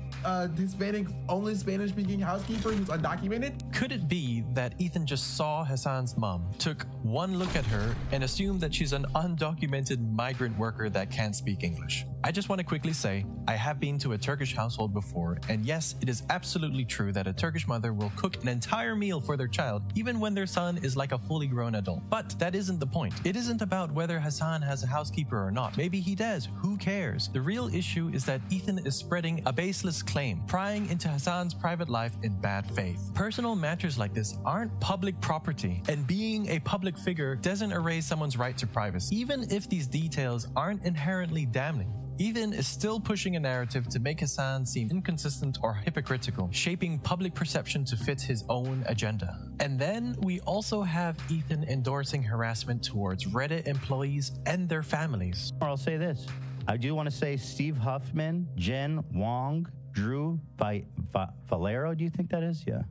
Hispanic, only Spanish-speaking housekeeper who's undocumented? Could it be that Ethan just saw Hassan's mom, took one look at her, and assumed that she's an undocumented migrant worker that can't speak English? I just want to quickly say, I have been to a Turkish household before, and yes, it is absolutely true that a Turkish mother will cook an entire meal for their child, even when their son is like a fully grown adult. But that isn't the point. It isn't about whether Hassan has a housekeeper or not. Maybe he does. Who cares? The real issue is that Ethan is spreading a baseless claim, prying into Hassan's private life in bad faith. Personal matters like this aren't public property, and being a public figure doesn't erase someone's right to privacy, even if these details aren't inherently damning. Ethan is still pushing a narrative to make Hassan seem inconsistent or hypocritical, shaping public perception to fit his own agenda. And then we also have Ethan endorsing harassment towards Reddit employees and their families. Or I'll say this. I do want to say Steve Huffman, Jen Wong, Drew Valero, do you think that is? Yeah.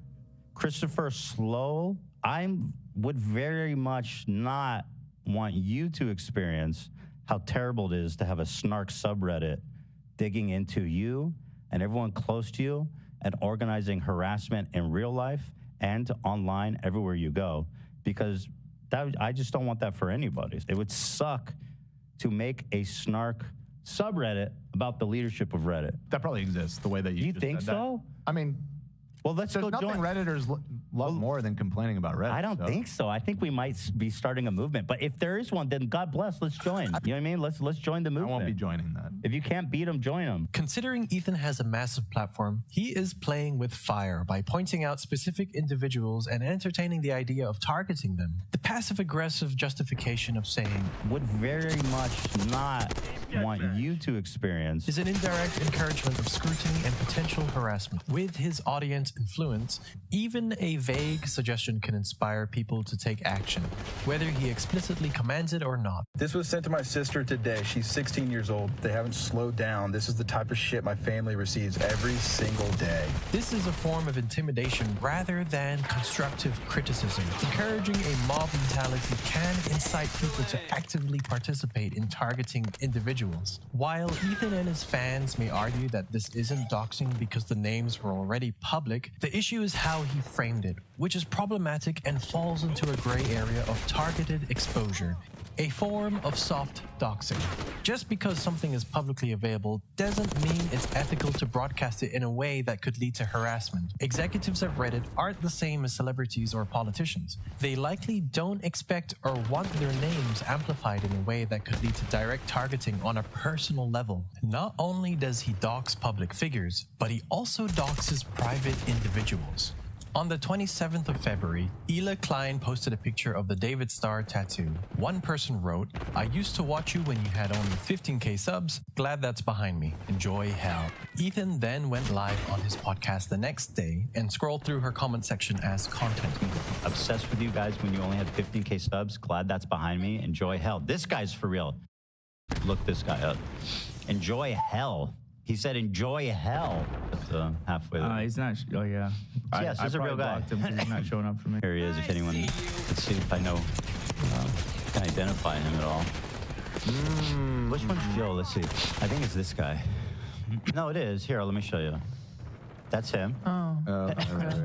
Christopher Slow. I would very much not want you to experience how terrible it is to have a snark subreddit digging into you and everyone close to you and organizing harassment in real life and online everywhere you go, because I just don't want that for anybody. It would suck to make a snark subreddit about the leadership of Reddit. That probably exists the way that you just think said that. so? I mean, well, let's there's go nothing join. Redditors love more than complaining about Reddit. I don't so. think so. I think we might be starting a movement. But if there is one, then God bless, let's join. You know what I mean? Let's join the movement. I won't be joining that. If you can't beat them, join them. Considering Ethan has a massive platform, he is playing with fire by pointing out specific individuals and entertaining the idea of targeting them. The passive-aggressive justification of saying, would very much not want you to experience, is an indirect encouragement of scrutiny and potential harassment. With his audience influence, even a vague suggestion can inspire people to take action, whether he explicitly commands it or not. This was sent to my sister today. She's 16 years old. They haven't slowed down. This is the type of shit my family receives every single day. This is a form of intimidation rather than constructive criticism. Encouraging a mob mentality can incite people to actively participate in targeting individuals. While Ethan and his fans may argue that this isn't doxing because the names were already public, the issue is how he framed it, which is problematic and falls into a gray area of targeted exposure, a form of soft doxing. Just because something is publicly available doesn't mean it's ethical to broadcast it in a way that could lead to harassment. Executives at Reddit aren't the same as celebrities or politicians. They likely don't expect or want their names amplified in a way that could lead to direct targeting on a personal level. Not only does he dox public figures, but he also doxes private individuals. On the 27th of February, Ela Klein posted a picture of the David Starr tattoo. One person wrote, "I used to watch you when you had only 15k subs. Glad that's behind me. Enjoy hell." Ethan then went live on his podcast the next day and scrolled through her comment section as content. Obsessed with you guys when you only had 15k subs. Glad that's behind me. Enjoy hell. This guy's for real. Look this guy up. Enjoy hell. He said, "Enjoy hell." That's halfway there. He's not. Oh yeah. Yes, he's a real guy. Him 'cause he's not showing up for me. Here he is. If anyone, let's see if I know, can identify him at all. Which one's Joe? Let's see. I think it's this guy. No, it is. Here, let me show you. That's him.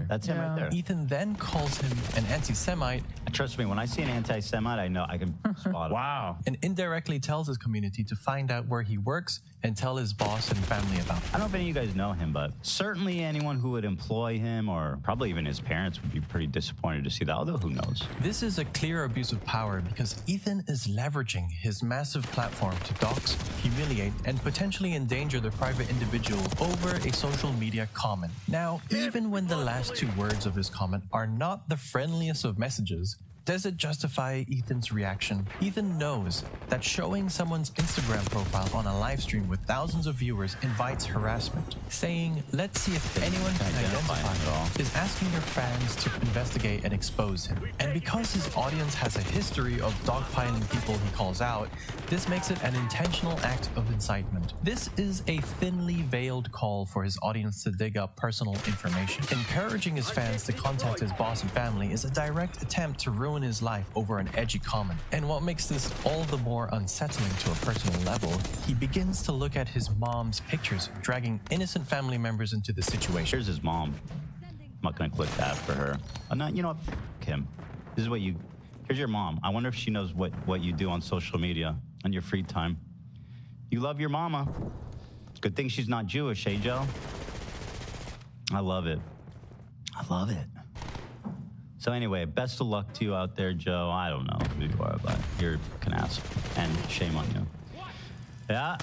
That's him right there. Ethan then calls him an anti-Semite. Trust me, when I see an anti-Semite, I know I can spot him. Wow. And indirectly tells his community to find out where he works and tell his boss and family about it. I don't know if any of you guys know him, but certainly anyone who would employ him, or probably even his parents, would be pretty disappointed to see that, although who knows. This is a clear abuse of power because Ethan is leveraging his massive platform to dox, humiliate, and potentially endanger the private individual over a social media comment. Now, even when the last two words of his comment are not the friendliest of messages, does it justify Ethan's reaction? Ethan knows that showing someone's Instagram profile on a live stream with thousands of viewers invites harassment. Saying, "Let's see if anyone can identify him," is asking their fans to investigate and expose him. And because his audience has a history of dogpiling people he calls out, this makes it an intentional act of incitement. This is a thinly veiled call for his audience to dig up personal information. Encouraging his fans to contact his boss and family is a direct attempt to ruin his life over an edgy comment. And what makes this all the more unsettling to a personal level, he begins to look at his mom's pictures, dragging innocent family members into the situation. Here's his mom. I'm not gonna click that for her. You know what? Kim, this is what you. Here's your mom. I wonder if she knows what you do on social media on your free time. You love your mama. Good thing she's not Jewish, eh, Joe? I love it. I love it. So anyway, best of luck to you out there, Joe. I don't know who you are, but you're an ass, and shame on you. Yeah.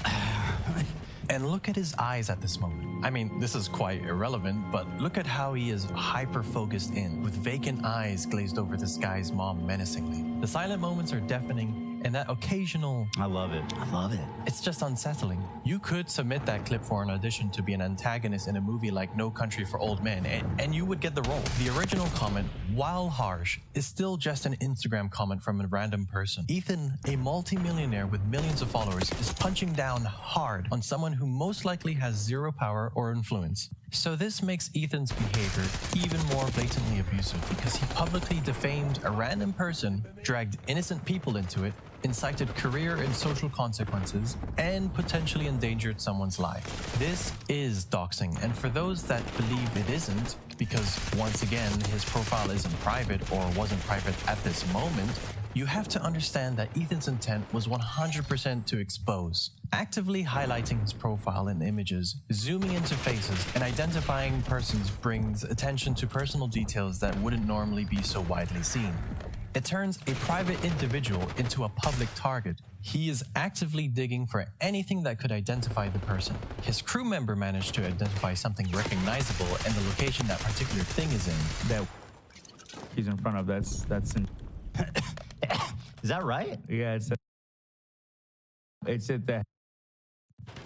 And look at his eyes at this moment. I mean, this is quite irrelevant, but look at how he is hyper-focused in, with vacant eyes glazed over this guy's mom menacingly. The silent moments are deafening, And that occasional... I love it. I love it. It's just unsettling. You could submit that clip for an audition to be an antagonist in a movie like No Country for Old Men, and you would get the role. The original comment, while harsh, is still just an Instagram comment from a random person. Ethan, a multi-millionaire with millions of followers, is punching down hard on someone who most likely has zero power or influence. So this makes Ethan's behavior even more blatantly abusive because he publicly defamed a random person, dragged innocent people into it, incited career and social consequences, and potentially endangered someone's life. This is doxing, and for those that believe it isn't, because once again, his profile isn't private or wasn't private at this moment, you have to understand that Ethan's intent was 100% to expose. Actively highlighting his profile in images, zooming into faces, and identifying persons brings attention to personal details that wouldn't normally be so widely seen. It turns a private individual into a public target. He is actively digging for anything that could identify the person. His crew member managed to identify something recognizable and the location that particular thing is in. That he's in front of, that's in... Is that right? Yeah, it's at the...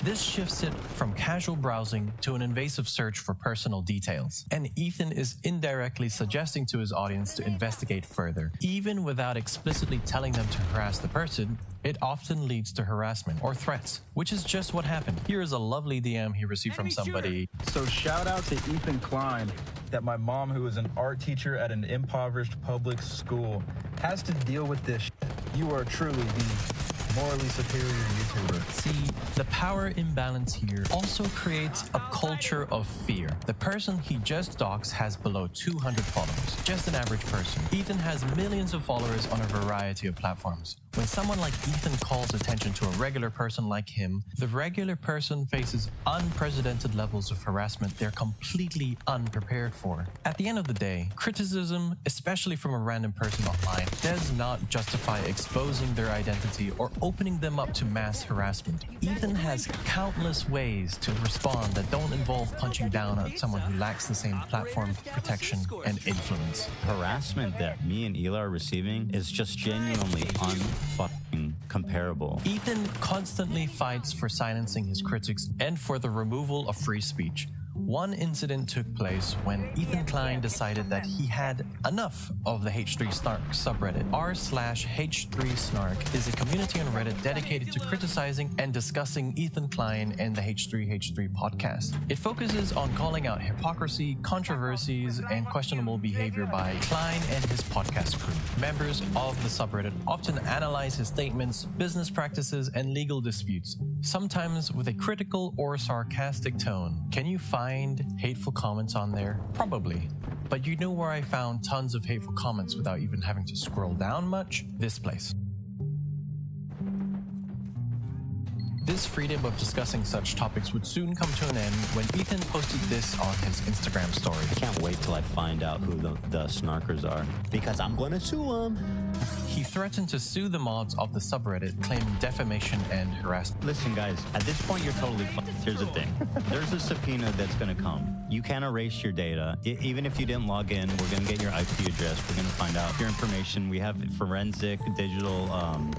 This shifts it from casual browsing to an invasive search for personal details. And Ethan is indirectly suggesting to his audience to investigate further. Even without explicitly telling them to harass the person, it often leads to harassment or threats, which is just what happened. Here is a lovely DM he received from somebody. So shout out to Ethan Klein that my mom, who is an art teacher at an impoverished public school, has to deal with this shit. You are truly the morally superior YouTuber. See, the power imbalance here also creates a culture of fear. The person he just doxed has below 200 followers, just an average person. Ethan has millions of followers on a variety of platforms. When someone like Ethan calls attention to a regular person like him, the regular person faces unprecedented levels of harassment they're completely unprepared for. At the end of the day, criticism, especially from a random person online, does not justify exposing their identity or opening them up to mass harassment. Ethan has countless ways to respond that don't involve punching down at someone who lacks the same platform, protection, and influence. Harassment that me and Eli are receiving is just genuinely unfucking comparable. Ethan constantly fights for silencing his critics and for the removal of free speech. One incident took place when Ethan Klein decided that he had enough of the H3 Snark subreddit. r/H3 Snark is a community on Reddit dedicated to criticizing and discussing Ethan Klein and the H3H3 podcast. It focuses on calling out hypocrisy, controversies, and questionable behavior by Klein and his podcast crew. Members of the subreddit often analyze his statements, business practices, and legal disputes, sometimes with a critical or sarcastic tone. Can you find hateful comments on there? Probably. But you know where I found tons of hateful comments without even having to scroll down much? This place. This freedom of discussing such topics would soon come to an end when Ethan posted this on his Instagram story. I can't wait till I find out who the snarkers are, because I'm gonna sue them. He threatened to sue the mods of the subreddit, claiming defamation and harassment. Listen, guys, at this point, you're totally fucked. Here's the thing. There's a subpoena that's going to come. You can't erase your data. Even if you didn't log in, we're going to get your IP address. We're going to find out your information. We have forensic, digital.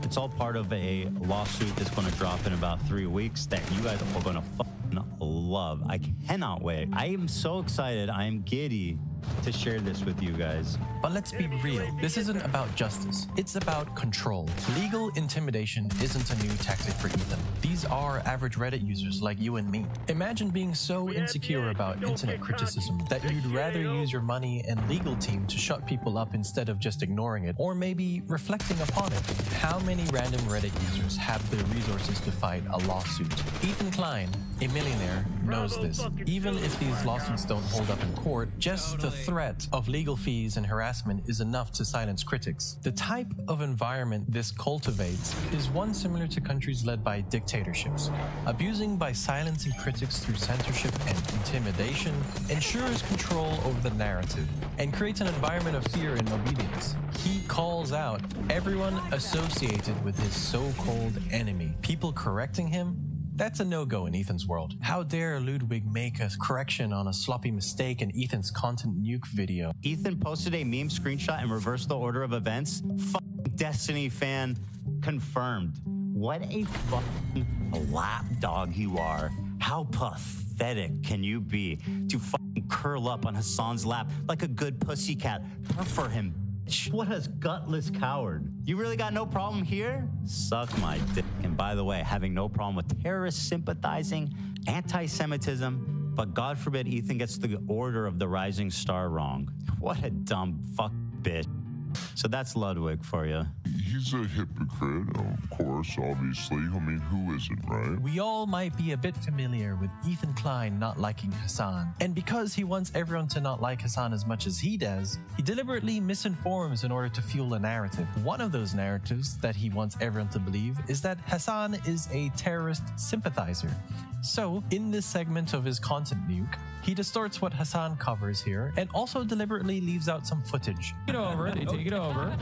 It's all part of a lawsuit that's going to drop in about 3 weeks that you guys are going to fucking love. I cannot wait. I am so excited. I am giddy to share this with you guys. But let's be real. This isn't about justice. It's about control. Legal intimidation isn't a new tactic for Ethan. These are average Reddit users like you and me. Imagine being so insecure about internet criticism that you'd rather use your money and legal team to shut people up instead of just ignoring it, or maybe reflecting upon it. How many random Reddit users have the resources to fight a lawsuit? Ethan Klein, a millionaire, knows this. Even if these lawsuits don't hold up in court, just the threat of legal fees and harassment is enough to silence critics. The type of environment this cultivates is one similar to countries led by dictatorships. Abusing by silencing critics through censorship and intimidation ensures control over the narrative and creates an environment of fear and obedience. He calls out everyone associated with his so-called enemy. People correcting him? That's a no-go in Ethan's world. How dare Ludwig make a correction on a sloppy mistake in Ethan's content nuke video? Ethan posted a meme screenshot and reversed the order of events. Fucking Destiny fan. Confirmed. What a fucking lapdog you are. How pathetic can you be to fucking curl up on Hassan's lap like a good pussycat? For him, bitch. What a gutless coward. You really got no problem here? Suck my dick. And by the way, having no problem with terrorist sympathizing, anti-Semitism, but God forbid Ethan gets the Order of the Rising Star wrong. What a dumb fuck bitch. So that's Ludwig for you. He's a hypocrite, of course, obviously. I mean, who isn't, right? We all might be a bit familiar with Ethan Klein not liking Hassan. And because he wants everyone to not like Hassan as much as he does, he deliberately misinforms in order to fuel a narrative. One of those narratives that he wants everyone to believe is that Hassan is a terrorist sympathizer. So, in this segment of his content nuke, he distorts what Hassan covers here and also deliberately leaves out some footage. They take it over,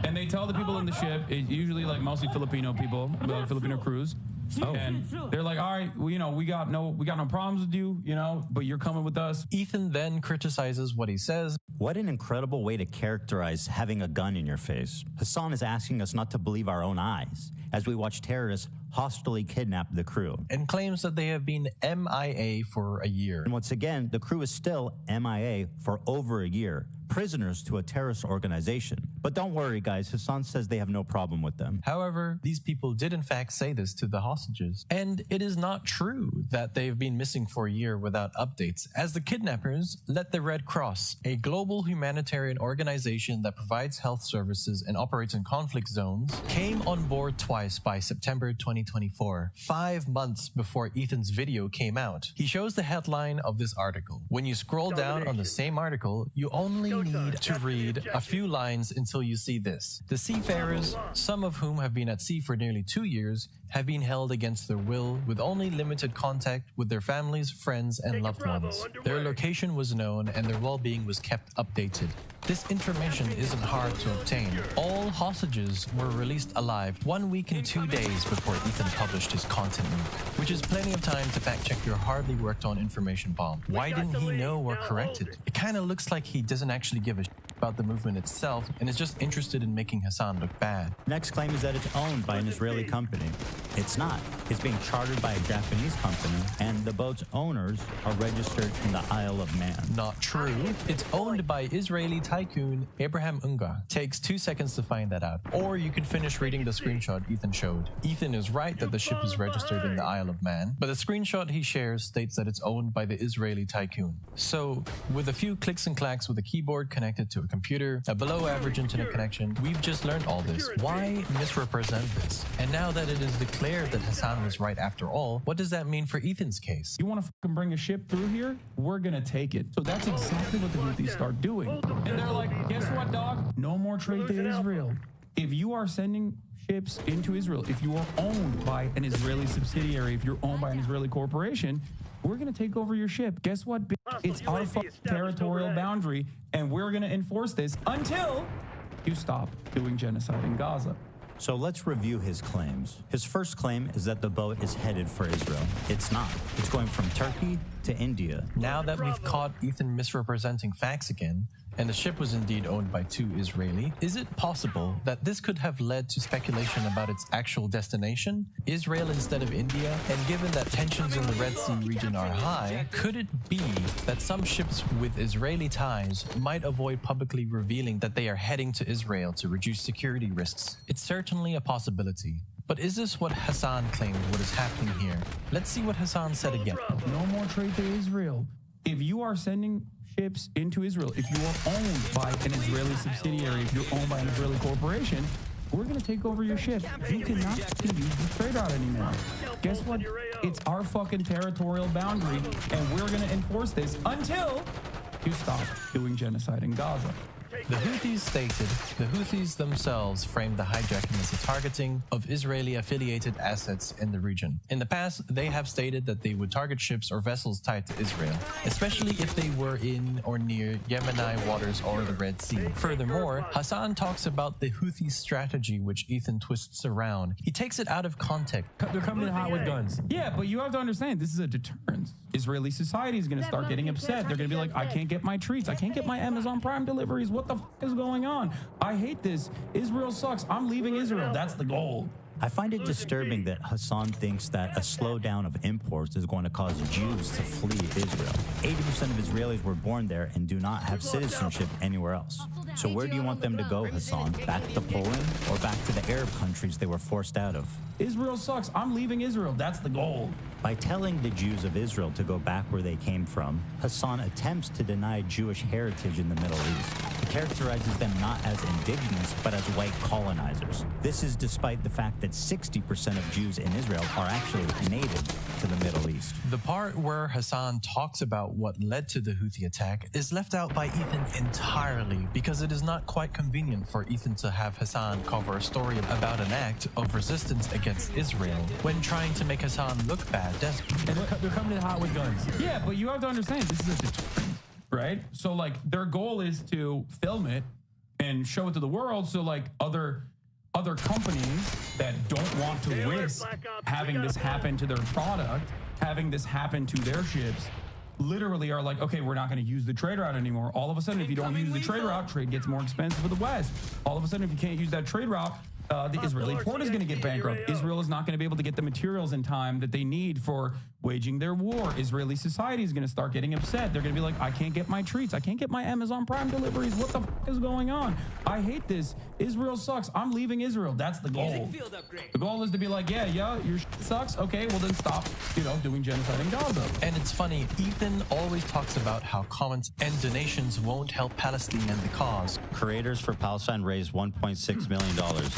and they tell the people in the ship, usually like mostly Filipino people, Filipino crews, and they're like, all right, well, we got no problems with you, but you're coming with us. Ethan then criticizes what he says. What an incredible way to characterize having a gun in your face. Hassan is asking us not to believe our own eyes as we watch terrorists hostilely kidnap the crew. And claims that they have been MIA for a year. And once again, the crew is still MIA for over a year, prisoners to a terrorist organization. But don't worry, guys, Hassan says they have no problem with them. However, these people did in fact say this to the hostages. And it is not true that they've been missing for a year without updates, as the kidnappers let the Red Cross, a global humanitarian organization that provides health services and operates in conflict zones, came on board twice by September 2024, 5 months before Ethan's video came out. He shows the headline of this article. When you scroll down on the same article, you only need to read a few lines until you see this. The seafarers, some of whom have been at sea for nearly 2 years, have been held against their will with only limited contact with their families, friends, and loved ones. Their location was known and their well-being was kept updated. This information isn't hard to obtain. All hostages were released alive 1 week and 2 days before Ethan published his content nuke, which is plenty of time to fact-check your hardly worked-on information bomb. Why didn't he know or correct it? It kind of looks like he doesn't actually give a shit about the movement itself and is just interested in making Hassan look bad. Next claim is that it's owned by an Israeli company. It's not. It's being chartered by a Japanese company, and the boat's owners are registered in the Isle of Man. Not true. It's owned by Israeli tycoon Abraham Unga. Takes 2 seconds to find that out. Or you can finish reading the screenshot Ethan showed. Ethan is right that the ship is registered in the Isle of Man, but the screenshot he shares states that it's owned by the Israeli tycoon. So, with a few clicks and clacks with a keyboard connected to a computer, a below-average internet connection, we've just learned all this. Why misrepresent this? And now that it is declared that Hassan was right after all, what does that mean for Ethan's case? You want to fucking bring a ship through here? We're going to take it. So that's exactly what the Houthis start doing. And they're like, guess what, dog? No more trade to Israel. If you are sending ships into Israel, if you are owned by an Israeli subsidiary, if you're owned by an Israeli corporation, we're going to take over your ship. Guess what, bitch? It's our territorial boundary, and we're going to enforce this until you stop doing genocide in Gaza. So let's review his claims. His first claim is that the boat is headed for Israel. It's not. It's going from Turkey to India. Now that we've caught Ethan misrepresenting facts again, and the ship was indeed owned by 2 Israeli, is it possible that this could have led to speculation about its actual destination, Israel instead of India? And given that tensions in the Red Sea region are high, could it be that some ships with Israeli ties might avoid publicly revealing that they are heading to Israel to reduce security risks? It's certainly a possibility. But is this what Hassan claimed what is happening here? Let's see what Hassan said again. No more trade to Israel. If you are sending ships into Israel, if you are owned by an Israeli subsidiary, if you're owned by an Israeli corporation, we're going to take over your ship. You cannot use the trade route anymore. Guess what? It's our fucking territorial boundary, and we're going to enforce this until you stop doing genocide in Gaza. The Houthis stated the Houthis themselves framed the hijacking as a targeting of Israeli-affiliated assets in the region. In the past, they have stated that they would target ships or vessels tied to Israel, especially if they were in or near Yemeni waters or the Red Sea. Furthermore, Hassan talks about the Houthi strategy, which Ethan twists around. He takes it out of context. They're coming in hot with guns. Yeah, but you have to understand, this is a deterrence. Israeli society is going to start getting upset. They're going to be like, I can't get my treats. I can't get my Amazon Prime deliveries. What What the is going on? I hate this. Israel sucks. I'm leaving Israel. That's the goal. I find it disturbing that Hassan thinks that a slowdown of imports is going to cause Jews to flee Israel. 80% of Israelis were born there and do not have citizenship anywhere else. So where do you want them to go, Hassan? Back to Poland or back to the Arab countries they were forced out of? Israel sucks. I'm leaving Israel. That's the goal. By telling the Jews of Israel to go back where they came from, Hassan attempts to deny Jewish heritage in the Middle East. He characterizes them not as indigenous, but as white colonizers. This is despite the fact that 60% of Jews in Israel are actually native to the Middle East. The part where Hassan talks about what led to the Houthi attack is left out by Ethan entirely because it is not quite convenient for Ethan to have Hassan cover a story about an act of resistance against Israel when trying to make Hassan look bad. And they're coming in hot with guns. Yeah, but you have to understand, this is a deterrent, right? So, like, their goal is to film it and show it to the world so, like, other companies that don't want to risk having this happen to their product, having this happen to their ships, literally are like, okay, we're not going to use the trade route anymore. All of a sudden, if you don't use the trade route, trade gets more expensive for the West. All of a sudden, if you can't use that trade route, the Israeli port is going to get bankrupt. Israel is not going to be able to get the materials in time that they need for waging their war. Israeli society is going to start getting upset. They're going to be like, I can't get my treats. I can't get my Amazon Prime deliveries. What the is going on? I hate this. Israel sucks. I'm leaving Israel. That's the goal. The goal is to be like, yeah, your sucks. Okay, well then stop, doing genocide in Gaza. And it's funny, Ethan always talks about how comments and donations won't help Palestine and the cause. Creators for Palestine raised $1.6 million.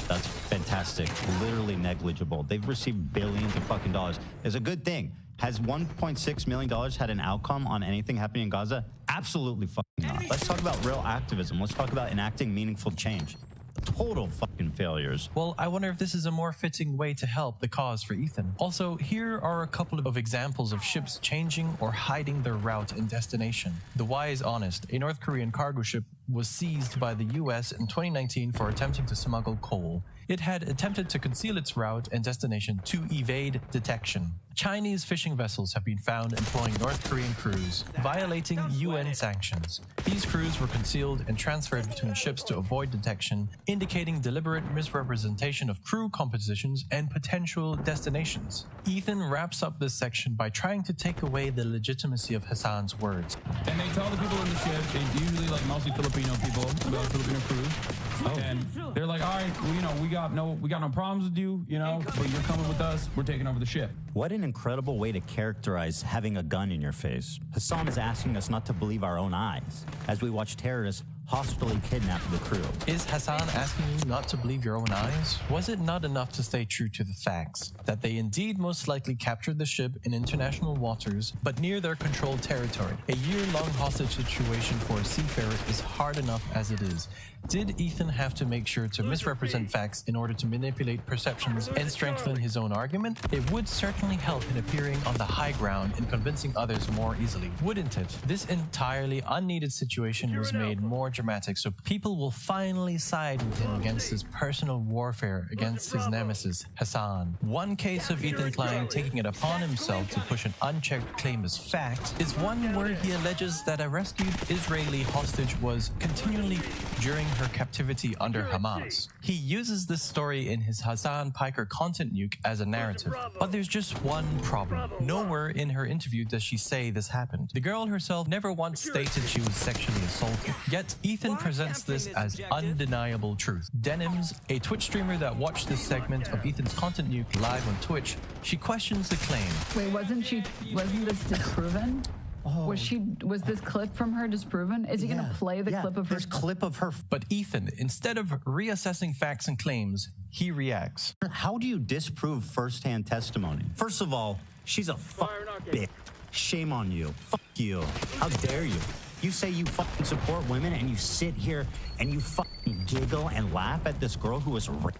That's fantastic. Literally negligible. They've received billions of fucking dollars. It's a good thing. Has $1.6 million had an outcome on anything happening in Gaza? Absolutely fucking not. Let's talk about real activism. Let's talk about enacting meaningful change. Total fucking failures. Well, I wonder if this is a more fitting way to help the cause for Ethan. Also, here are a couple of examples of ships changing or hiding their route and destination. The Why is Honest, a North Korean cargo ship, was seized by the US in 2019 for attempting to smuggle coal. It had attempted to conceal its route and destination to evade detection. Chinese fishing vessels have been found employing North Korean crews, violating UN sanctions. These crews were concealed and transferred between ships to avoid detection, indicating deliberate misrepresentation of crew compositions and potential destinations. Ethan wraps up this section by trying to take away the legitimacy of Hassan's words. And they tell the people in the ship, they usually like mostly Filipino people, Filipino crews, and they're like, all right, we got no problems with you, but you're coming with us, we're taking over the ship. What an incredible way to characterize having a gun in your face. Hassan is asking us not to believe our own eyes as we watch terrorists hospitably kidnap the crew. Is Hassan asking you not to believe your own eyes? Was it not enough to stay true to the facts, that they indeed most likely captured the ship in international waters, but near their controlled territory? A year-long hostage situation for a seafarer is hard enough as it is. Did Ethan have to make sure to misrepresent facts in order to manipulate perceptions and strengthen his own argument? It would certainly help in appearing on the high ground and convincing others more easily, wouldn't it? This entirely unneeded situation was made more dramatic, so people will finally side with him against his personal warfare against his nemesis, Hassan. One case of Ethan Klein taking it upon himself to push an unchecked claim as fact is one where he alleges that a rescued Israeli hostage was continually during her captivity under Hamas. He uses this story in his Hassan Piker content nuke as a narrative. But there's just one problem. Nowhere in her interview does she say this happened. The girl herself never once stated she was sexually assaulted. Yet Ethan presents this as undeniable truth. Denims, a Twitch streamer that watched this segment of Ethan's content nuke live on Twitch, she questions the claim. Wait, wasn't this disproven? Was this clip from her disproven? Is he going to play the clip of her? This clip of her. But Ethan, instead of reassessing facts and claims, he reacts. How do you disprove firsthand testimony? First of all, she's a bitch. Shame on you. Fuck you. How dare you? You say you fucking support women and you sit here and you fucking giggle and laugh at this girl who was raped.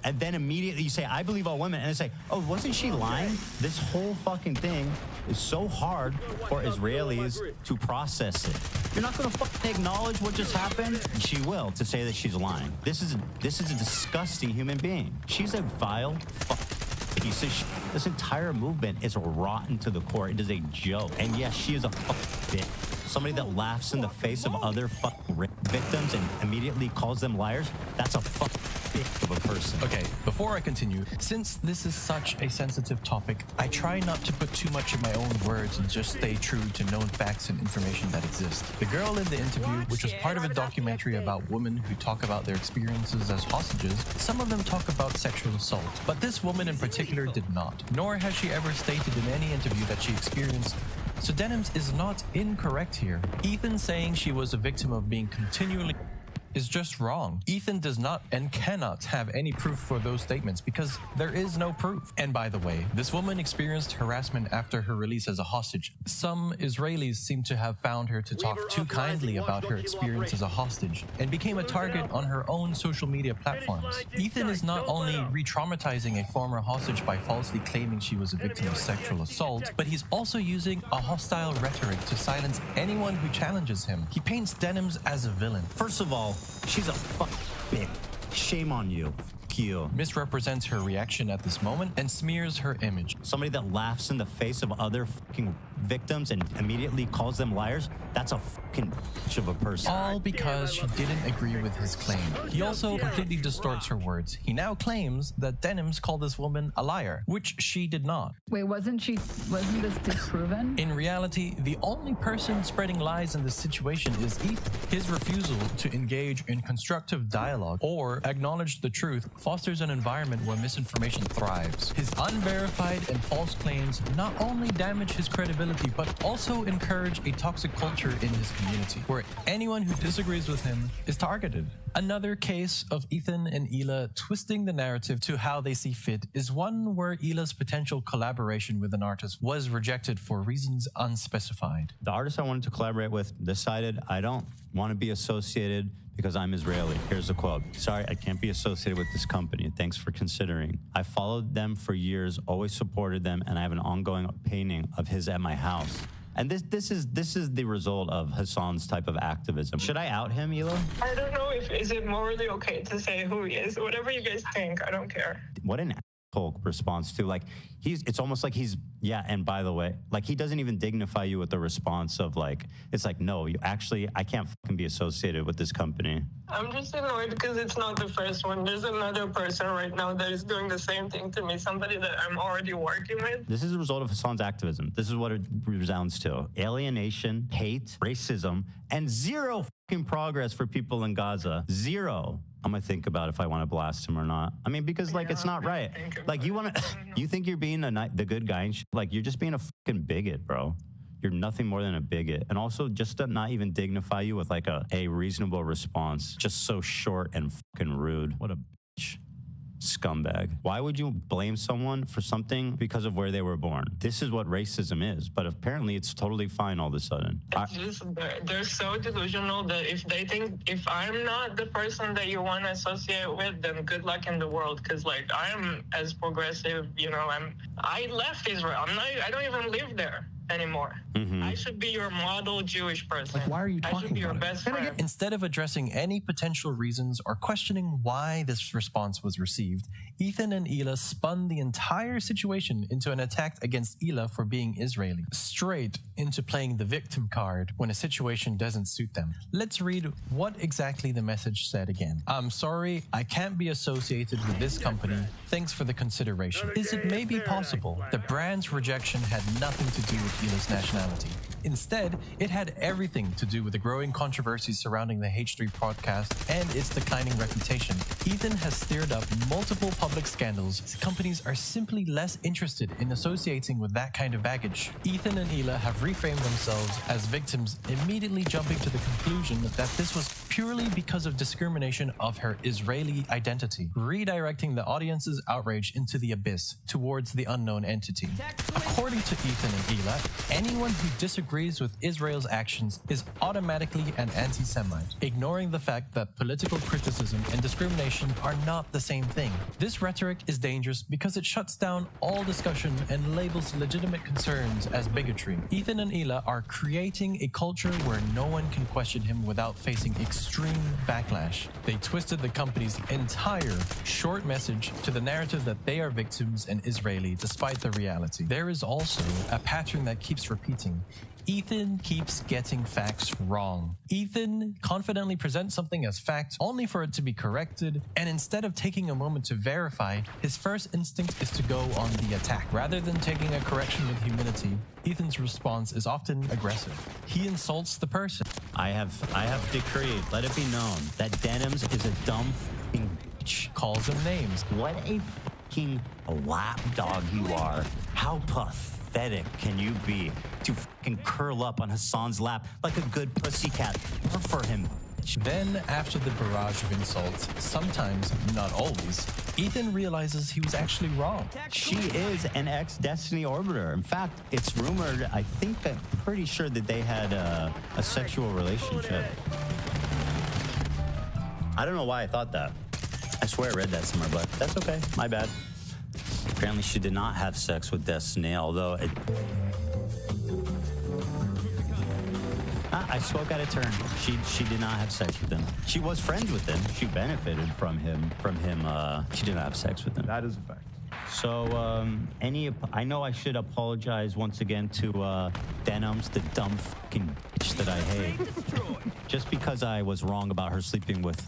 And then immediately you say, I believe all women. And they say, oh, wasn't she lying? This whole fucking thing is so hard for Israelis to process it. You're not going to fucking acknowledge what just happened? She will, to say that she's lying. This is a disgusting human being. She's a vile piece of shit. This entire movement is rotten to the core. It is a joke. And yes, she is a fucking bitch. Somebody that laughs in the face of other fucking rape victims and immediately calls them liars, that's a fucking bitch of a person. Okay, before I continue, since this is such a sensitive topic, I try not to put too much of my own words and just stay true to known facts and information that exist. The girl in the interview, which was part of a documentary about women who talk about their experiences as hostages, some of them talk about sexual assault, but this woman in particular did not, nor has she ever stated in any interview that she experienced. So Denims is not incorrect here. Ethan saying she was a victim of being continually is just wrong. Ethan does not and cannot have any proof for those statements because there is no proof. And by the way, this woman experienced harassment after her release as a hostage. Some Israelis seem to have found her to talk too kindly about her experience as a hostage and became a target on her own social media platforms. Ethan is not only re-traumatizing a former hostage by falsely claiming she was a victim of sexual assault, but he's also using a hostile rhetoric to silence anyone who challenges him. He paints Denims as a villain. First of all, she's a bitch. Shame on you. You. Misrepresents her reaction at this moment and smears her image. Somebody that laughs in the face of other fucking victims and immediately calls them liars, that's a fucking bitch of a person. All because she didn't agree with his claim. He also completely distorts her words. He now claims that Denims called this woman a liar, which she did not. Wait, wasn't this disproven? In reality, the only person spreading lies in this situation is Ethan. His refusal to engage in constructive dialogue or acknowledge the truth fosters an environment where misinformation thrives. His unverified and false claims not only damage his credibility, but also encourage a toxic culture in his community, where anyone who disagrees with him is targeted. Another case of Ethan and Hila twisting the narrative to how they see fit is one where Hila's potential collaboration with an artist was rejected for reasons unspecified. The artist I wanted to collaborate with decided I don't want to be associated because I'm Israeli. Here's the quote. Sorry, I can't be associated with this company. Thanks for considering. I followed them for years, always supported them, and I have an ongoing painting of his at my house. And this is the result of Hassan's type of activism. Should I out him, Hila? I don't know is it morally okay to say who he is. Whatever you guys think, I don't care. What an asshole response to, like, it's almost like he's, yeah, and by the way, like, he doesn't even dignify you with the response of, like, it's like, no, you actually, I can't fucking be associated with this company. I'm just annoyed because it's not the first one. There's another person right now that is doing the same thing to me, somebody that I'm already working with. This is a result of Hassan's activism. This is what it resounds to. Alienation, hate, racism, and zero fucking progress for people in Gaza. Zero. I'm gonna think about if I want to blast him or not. I mean, because, like, it's not right. Like, you think you're being the good guy and shit. Like, you're just being a fucking bigot, bro. You're nothing more than a bigot. And also, just to not even dignify you with, like, a reasonable response. Just so short and fucking rude. What a bitch. Scumbag. Why would you blame someone for something because of where they were born? This is what racism is, but apparently it's totally fine all of a sudden. It's just, they're so delusional that if they think if I'm not the person that you want to associate with, then good luck in the world. Because, like, I am as progressive, you know, I left Israel. I don't even live there anymore. I should be your model Jewish person. Like, why are you talking I should be your best friend. Instead of addressing any potential reasons or questioning why this response was received, Ethan and Hila spun the entire situation into an attack against Hila for being Israeli, straight into playing the victim card when a situation doesn't suit them. Let's read what exactly the message said again. I'm sorry, I can't be associated with this company. Thanks for the consideration. Is it maybe possible the brand's rejection had nothing to do with Hila's nationality? Instead, it had everything to do with the growing controversies surrounding the H3 podcast and its declining reputation. Ethan has stirred up multiple public scandals. Companies are simply less interested in associating with that kind of baggage. Ethan and Hila have reframed themselves as victims, immediately jumping to the conclusion that this was purely because of discrimination of her Israeli identity, redirecting the audience's outrage into the abyss towards the unknown entity. According to Ethan and Hila, anyone who disagrees with Israel's actions is automatically an anti-Semite, ignoring the fact that political criticism and discrimination are not the same thing. This rhetoric is dangerous because it shuts down all discussion and labels legitimate concerns as bigotry. Ethan and Hila are creating a culture where no one can question him without facing extreme backlash. They twisted the company's entire short message to the narrative that they are victims and Israeli, despite the reality. There is also a pattern that keeps repeating. Ethan keeps getting facts wrong. Ethan confidently presents something as fact only for it to be corrected, and instead of taking a moment to verify, his first instinct is to go on the attack. Rather than taking a correction with humility, Ethan's response is often aggressive. He insults the person. I have decreed, let it be known, that Denims is a dumb f***ing bitch. Calls him names. What a f***ing lapdog you are. How pathetic can you be to f***ing curl up on Hassan's lap like a good pussycat? Or for him. Then, after the barrage of insults, sometimes, not always, Ethan realizes he was actually wrong. She is an ex-Destiny orbiter. In fact, it's rumored, I'm pretty sure that they had a sexual relationship. I don't know why I thought that. I swear I read that somewhere, but that's okay. My bad. Apparently she did not have sex with Destiny, although it... I spoke out of turn. She did not have sex with him. She was friends with him. She benefited from him. She did not have sex with him. That is a fact. So, I know I should apologize once again to Denims, the dumb fucking bitch that I hate. Just because I was wrong about her sleeping with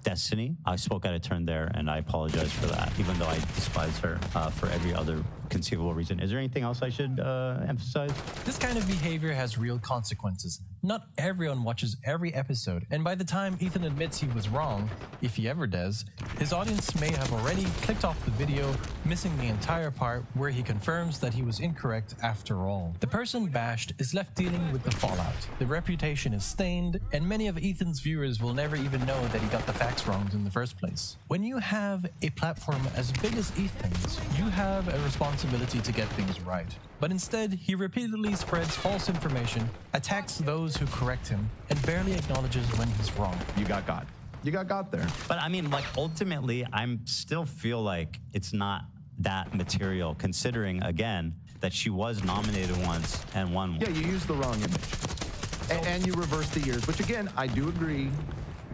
Destiny, I spoke out of turn there, and I apologize for that, even though I despise her for every other conceivable reason. Is there anything else I should emphasize? This kind of behavior has real consequences. Not everyone watches every episode, and by the time Ethan admits he was wrong, if he ever does, his audience may have already clicked off the video, missing the entire part where he confirms that he was incorrect after all. The person bashed is left dealing with the fallout. The reputation is stained, and many of Ethan's viewers will never even know that he got the facts wrong in the first place. When you have a platform as big as Ethan's, you have a responsibility to get things right. But instead, he repeatedly spreads false information, attacks those who correct him, and barely acknowledges when he's wrong. You got got. You got there. But I mean, like, ultimately, I still feel like it's not that material, considering, again, that she was nominated once and won. Yeah, you used the wrong image. And you reversed the years, which, again, I do agree,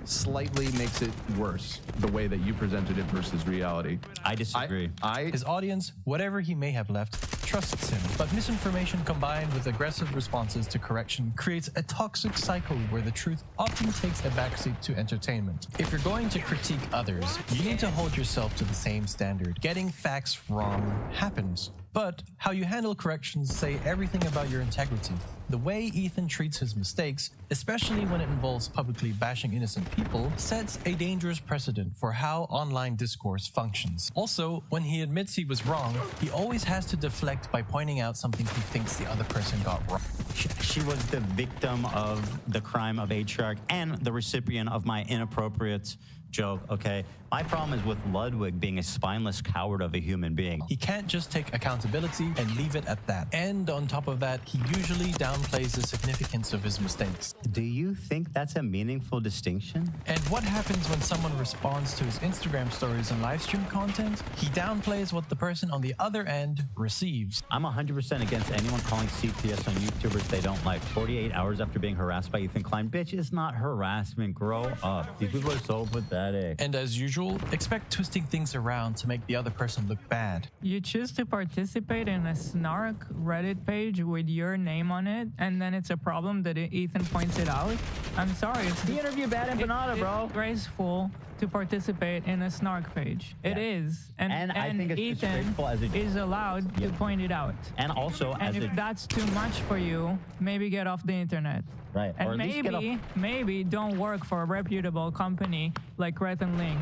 slightly makes it worse, the way that you presented it versus reality. I disagree. His audience, whatever he may have left, trusts him. But misinformation combined with aggressive responses to correction creates a toxic cycle where the truth often takes a backseat to entertainment. If you're going to critique others, you need to hold yourself to the same standard. Getting facts wrong happens. But how you handle corrections say everything about your integrity. The way Ethan treats his mistakes, especially when it involves publicly bashing innocent people, sets a dangerous precedent for how online discourse functions. Also, when he admits he was wrong, he always has to deflect by pointing out something he thinks the other person got wrong. She was the victim of the crime of Atriarch and the recipient of my inappropriate joke, okay? My problem is with Ludwig being a spineless coward of a human being. He can't just take accountability and leave it at that. And on top of that, he usually downplays the significance of his mistakes. Do you think that's a meaningful distinction? And what happens when someone responds to his Instagram stories and live stream content? He downplays what the person on the other end receives. I'm 100% against anyone calling CPS on YouTubers they don't like. 48 hours after being harassed by Ethan Klein. Bitch, it's not harassment. Grow up. These people are so pathetic. And as usual, expect twisting things around to make the other person look bad. You choose to participate in a snark Reddit page with your name on it, and then it's a problem that Ethan points it out. I'm sorry. It's The interview bad empanada, bro. It's graceful to participate in a snark page. Yeah. It is. And I think it's Ethan is allowed to point it out. And also, and if that's too much for you, maybe get off the internet. Right. And or at least maybe don't work for a reputable company like Red and Link.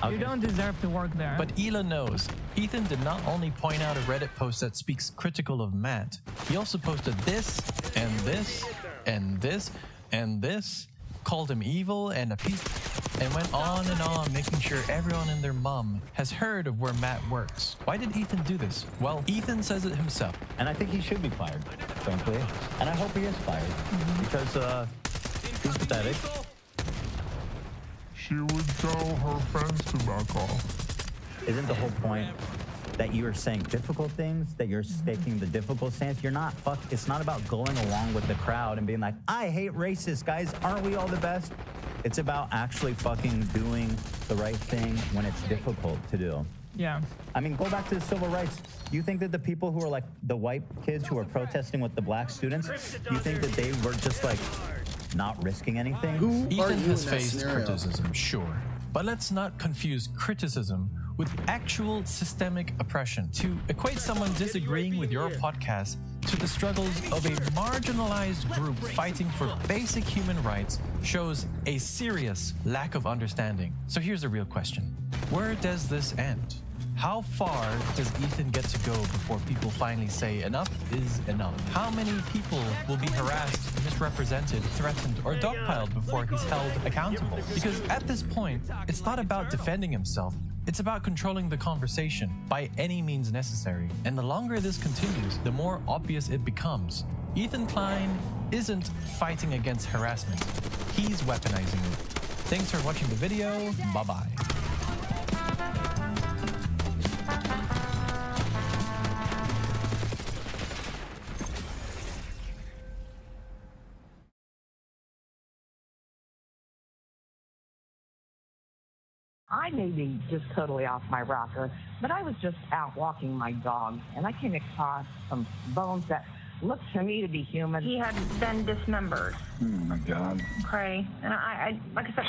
Okay. You don't deserve to work there. But Ela knows. Ethan did not only point out a Reddit post that speaks critical of Matt, he also posted this, and this, and this, and this, called him evil and a piece, and went on and on, making sure everyone and their mom has heard of where Matt works. Why did Ethan do this? Well, Ethan says it himself. And I think he should be fired, frankly. And I hope he is fired, because he's pathetic. She would tell her friends to back off. Isn't the whole point that you are saying difficult things, that you're taking the difficult stance? You're not, it's not about going along with the crowd and being like, I hate racists, guys. Aren't we all the best? It's about actually fucking doing the right thing when it's difficult to do. Yeah. I mean, go back to the civil rights. You think that the people who are like the white kids who are protesting with the black students, you think that they were just like not risking anything? Ethan has faced criticism, sure. But let's not confuse criticism with actual systemic oppression. To equate someone disagreeing with your podcast to the struggles of a marginalized group fighting for basic human rights shows a serious lack of understanding. So here's the real question. Where does this end? How far does Ethan get to go before people finally say enough is enough? How many people will be harassed, misrepresented, threatened, or dogpiled before he's held accountable? Because at this point, it's not about defending himself. It's about controlling the conversation by any means necessary. And the longer this continues, the more obvious it becomes. Ethan Klein isn't fighting against harassment. He's weaponizing it. Thanks for watching the video. Bye-bye. I may be just totally off my rocker, but I was just out walking my dog, and I came across some bones that looked to me to be human. He had been dismembered. Oh, my God. Okay, and I like I said,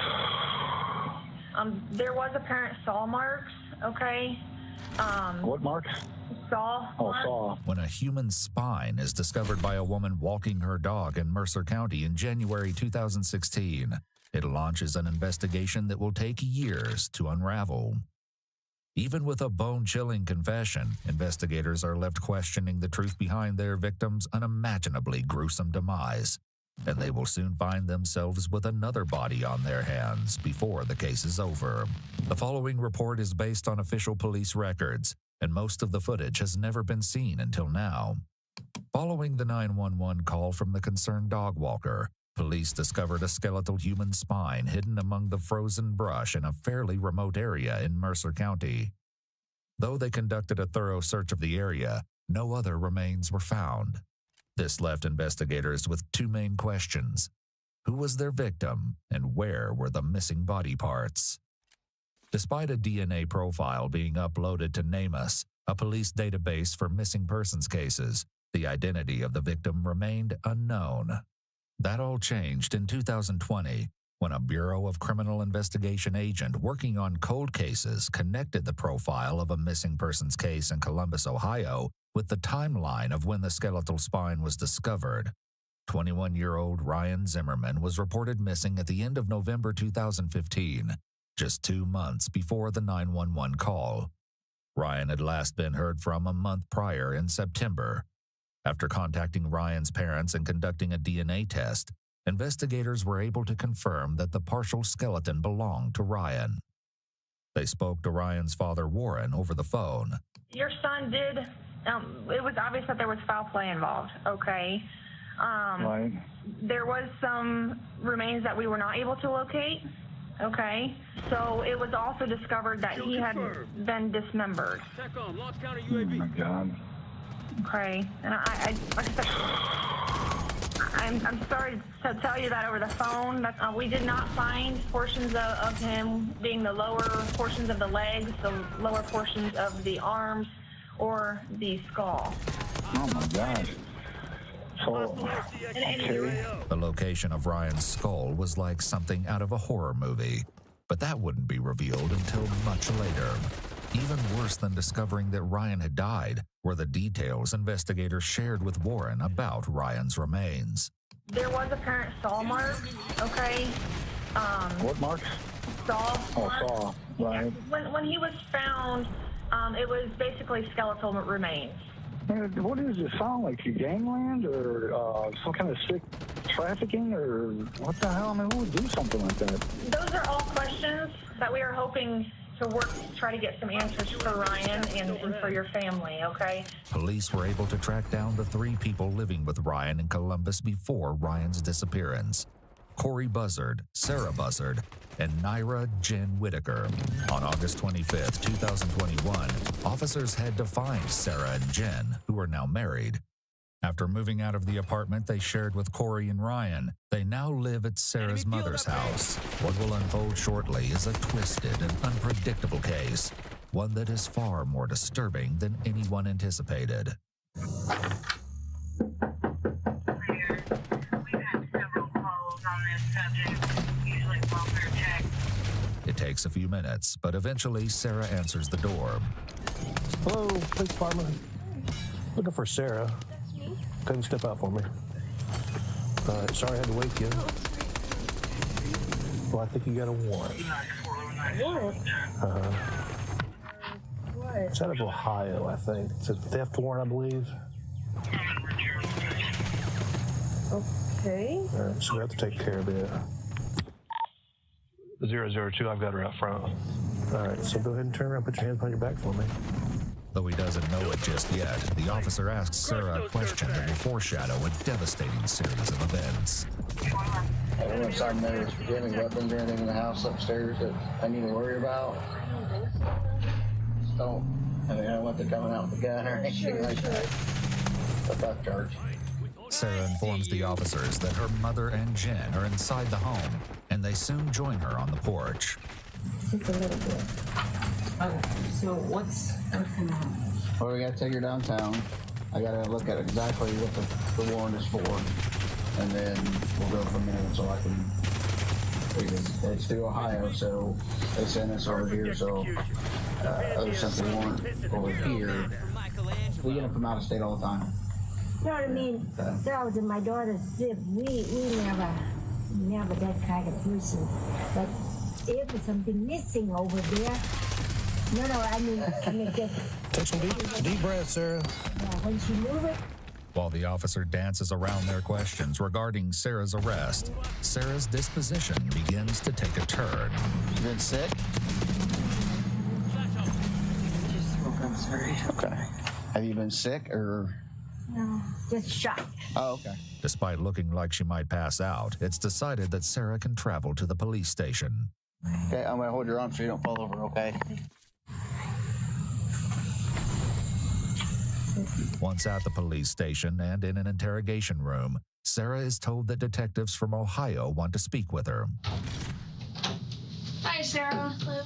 there was apparent saw marks. Okay. What marks? Saw. Saw. When a human spine is discovered by a woman walking her dog in Mercer County in January 2016, it launches an investigation that will take years to unravel. Even with a bone-chilling confession, investigators are left questioning the truth behind their victim's unimaginably gruesome demise, and they will soon find themselves with another body on their hands before the case is over. The following report is based on official police records, and most of the footage has never been seen until now. Following the 911 call from the concerned dog walker, police discovered a skeletal human spine hidden among the frozen brush in a fairly remote area in Mercer County. Though they conducted a thorough search of the area, no other remains were found. This left investigators with two main questions. Who was their victim, and where were the missing body parts? Despite a DNA profile being uploaded to NamUs, a police database for missing persons cases, the identity of the victim remained unknown. That all changed in 2020 when a Bureau of Criminal Investigation agent working on cold cases connected the profile of a missing persons case in Columbus, Ohio, with the timeline of when the skeletal spine was discovered. 21-year-old Ryan Zimmerman was reported missing at the end of November 2015, just 2 months before the 911 call. Ryan had last been heard from a month prior in September. After contacting Ryan's parents and conducting a DNA test, investigators were able to confirm that the partial skeleton belonged to Ryan. They spoke to Ryan's father, Warren, over the phone. Your son did. It was obvious that there was foul play involved. Okay. Right. There was some remains that we were not able to locate. Okay. So it was also discovered that he had been dismembered. Oh my God. Okay. And I like I said, I'm sorry to tell you that over the phone. We did not find portions of him being the lower portions of the legs, the lower portions of the arms, or the skull. Oh my God. So, okay. The location of Ryan's skull was like something out of a horror movie, but that wouldn't be revealed until much later. Even worse than discovering that Ryan had died were the details investigators shared with Warren about Ryan's remains. There was apparent saw marks, okay? What marks? Saw. Saw, right. When he was found, it was basically skeletal remains. What does it sound like? Gangland or some kind of sick trafficking or what the hell? I mean, who would do something like that? Those are all questions that we are hoping to work to try to get some answers for Ryan and for your family, okay? Police were able to track down the 3 people living with Ryan in Columbus before Ryan's disappearance: Corey Buzzard, Sarah Buzzard, and Naira Jen Whitaker. On August 25th, 2021, officers had to find Sarah and Jen, who are now married. After moving out of the apartment they shared with Corey and Ryan, they now live at Sarah's mother's house. What will unfold shortly is a twisted and unpredictable case. one that is far more disturbing than anyone anticipated. It takes a few minutes, but eventually Sarah answers the door. Hello, police department. Looking for Sarah. Couldn't step out for me. Sorry I had to wake you. Well, I think you got a warrant. What? It's out of Ohio, I think. It says theft warrant, I believe. Okay. All right, so we have to take care of it. 002, I've got her out front. All right, so go ahead and turn around, put your hands behind your back for me. Though he doesn't know it just yet, the officer asks Sarah a question that will foreshadow a devastating series of events. Everyone's talking about is there any weapons or anything in the house upstairs that I need to worry about? Just don't. I mean, I don't want them coming out with a gun or anything like that. But that charge. Sarah informs the officers that her mother and Jen are inside the home, and they soon join her on the porch. Just a little bit. Okay, so what's going to happen? Well, we gotta take her downtown. I gotta look at exactly what the warrant is for, and then we'll go from there. So I can. It's through Ohio, so they sent us over here. So other sent the warrant over here. We get them from out of state all the time. You know what I mean? That was in my daughter's zip. We never that kind of person. But if there's something missing over there, I mean just take some deep breaths, Sarah. Yeah, when she move it. While the officer dances around their questions regarding Sarah's arrest, Sarah's disposition begins to take a turn. You been sick? Just smoke, I'm sorry. Okay. Have you been sick or? No, just shocked. Oh, okay. Despite looking like she might pass out, it's decided that Sarah can travel to the police station. Okay, I'm gonna hold your arm so you don't fall over, okay? Once at the police station and in an interrogation room, Sarah is told that detectives from Ohio want to speak with her. Hi, Sarah. Hello.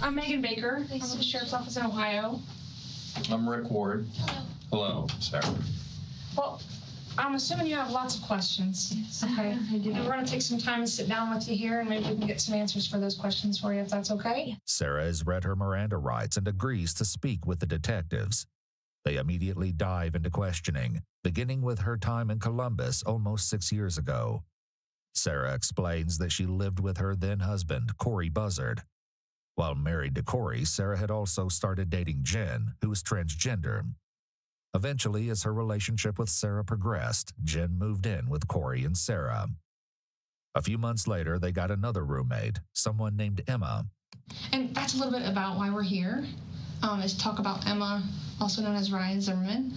I'm Megan Baker. I'm with the Sheriff's Office in Ohio. I'm Rick Ward. Hello, Sarah. Well, I'm assuming you have lots of questions. Yes, okay. I do. We're going to take some time and sit down with you here, and maybe we can get some answers for those questions for you, if that's okay. Sarah has read her Miranda rights and agrees to speak with the detectives. They immediately dive into questioning, beginning with her time in Columbus almost 6 years ago. Sarah explains that she lived with her then-husband, Corey Buzzard. While married to Corey, Sarah had also started dating Jen, who was transgender. Eventually, as her relationship with Sarah progressed, Jen moved in with Corey and Sarah. A few months later, they got another roommate, someone named Emma. And that's a little bit about why we're here, is to talk about Emma, also known as Ryan Zimmerman.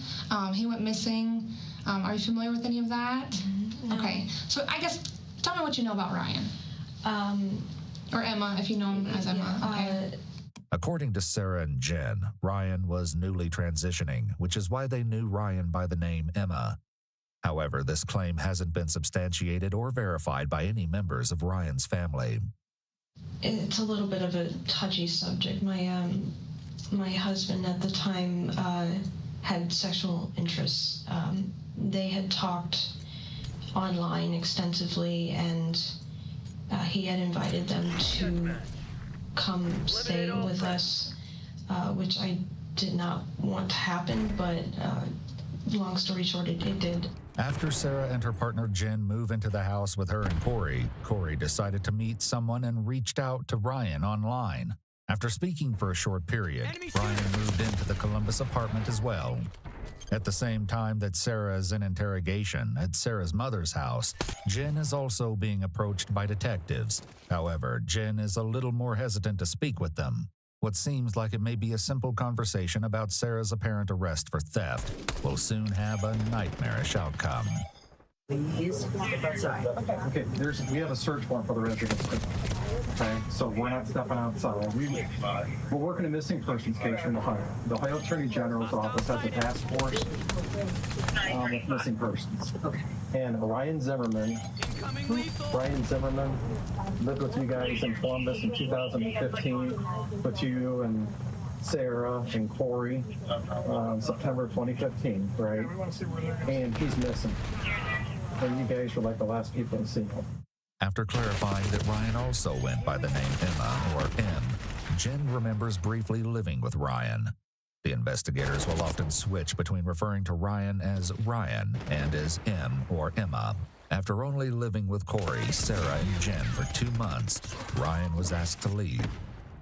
He went missing. Are you familiar with any of that? No. Okay, so I guess tell me what you know about Ryan. Or Emma, if you know him as Emma. Okay. According to Sarah and Jen, Ryan was newly transitioning, which is why they knew Ryan by the name Emma. However, this claim hasn't been substantiated or verified by any members of Ryan's family. It's a little bit of a touchy subject. My husband at the time had sexual interests. They had talked online extensively, and he had invited them to come stay with us, which I did not want to happen, but long story short, it did. After Sarah and her partner Jen move into the house with her and Corey, Corey decided to meet someone and reached out to Ryan online. After speaking for a short period, Ryan moved into the Columbus apartment as well. At the same time that Sarah is in interrogation at Sarah's mother's house, Jen is also being approached by detectives. However, Jen is a little more hesitant to speak with them. What seems like it may be a simple conversation about Sarah's apparent arrest for theft will soon have a nightmarish outcome. Please step outside. Okay, we have a search warrant for the residence. Okay, so we're not stepping outside. We're working a missing persons case in Ohio. The Ohio Attorney General's office has a task force with missing persons. Okay. And Ryan Zimmerman lived with you guys in Columbus in 2015 with you and Sarah and Corey September 2015, right? And he's missing. And you guys were like the last people to see him. After clarifying that Ryan also went by the name Emma, or M, Jen remembers briefly living with Ryan. The investigators will often switch between referring to Ryan as Ryan and as M or Emma. After only living with Corey, Sarah, and Jen for 2 months, Ryan was asked to leave.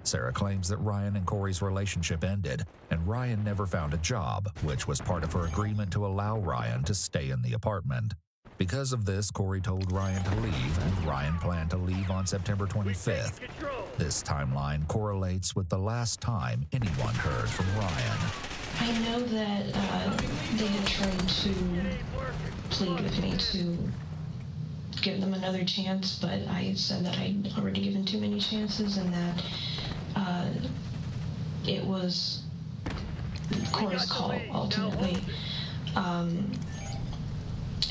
Sarah claims that Ryan and Corey's relationship ended, and Ryan never found a job, which was part of her agreement to allow Ryan to stay in the apartment. Because of this, Corey told Ryan to leave, and Ryan planned to leave on September 25th. This timeline correlates with the last time anyone heard from Ryan. I know that they had tried to plead with me to give them another chance, but I said that I'd already given too many chances and that it was Corey's call, ultimately.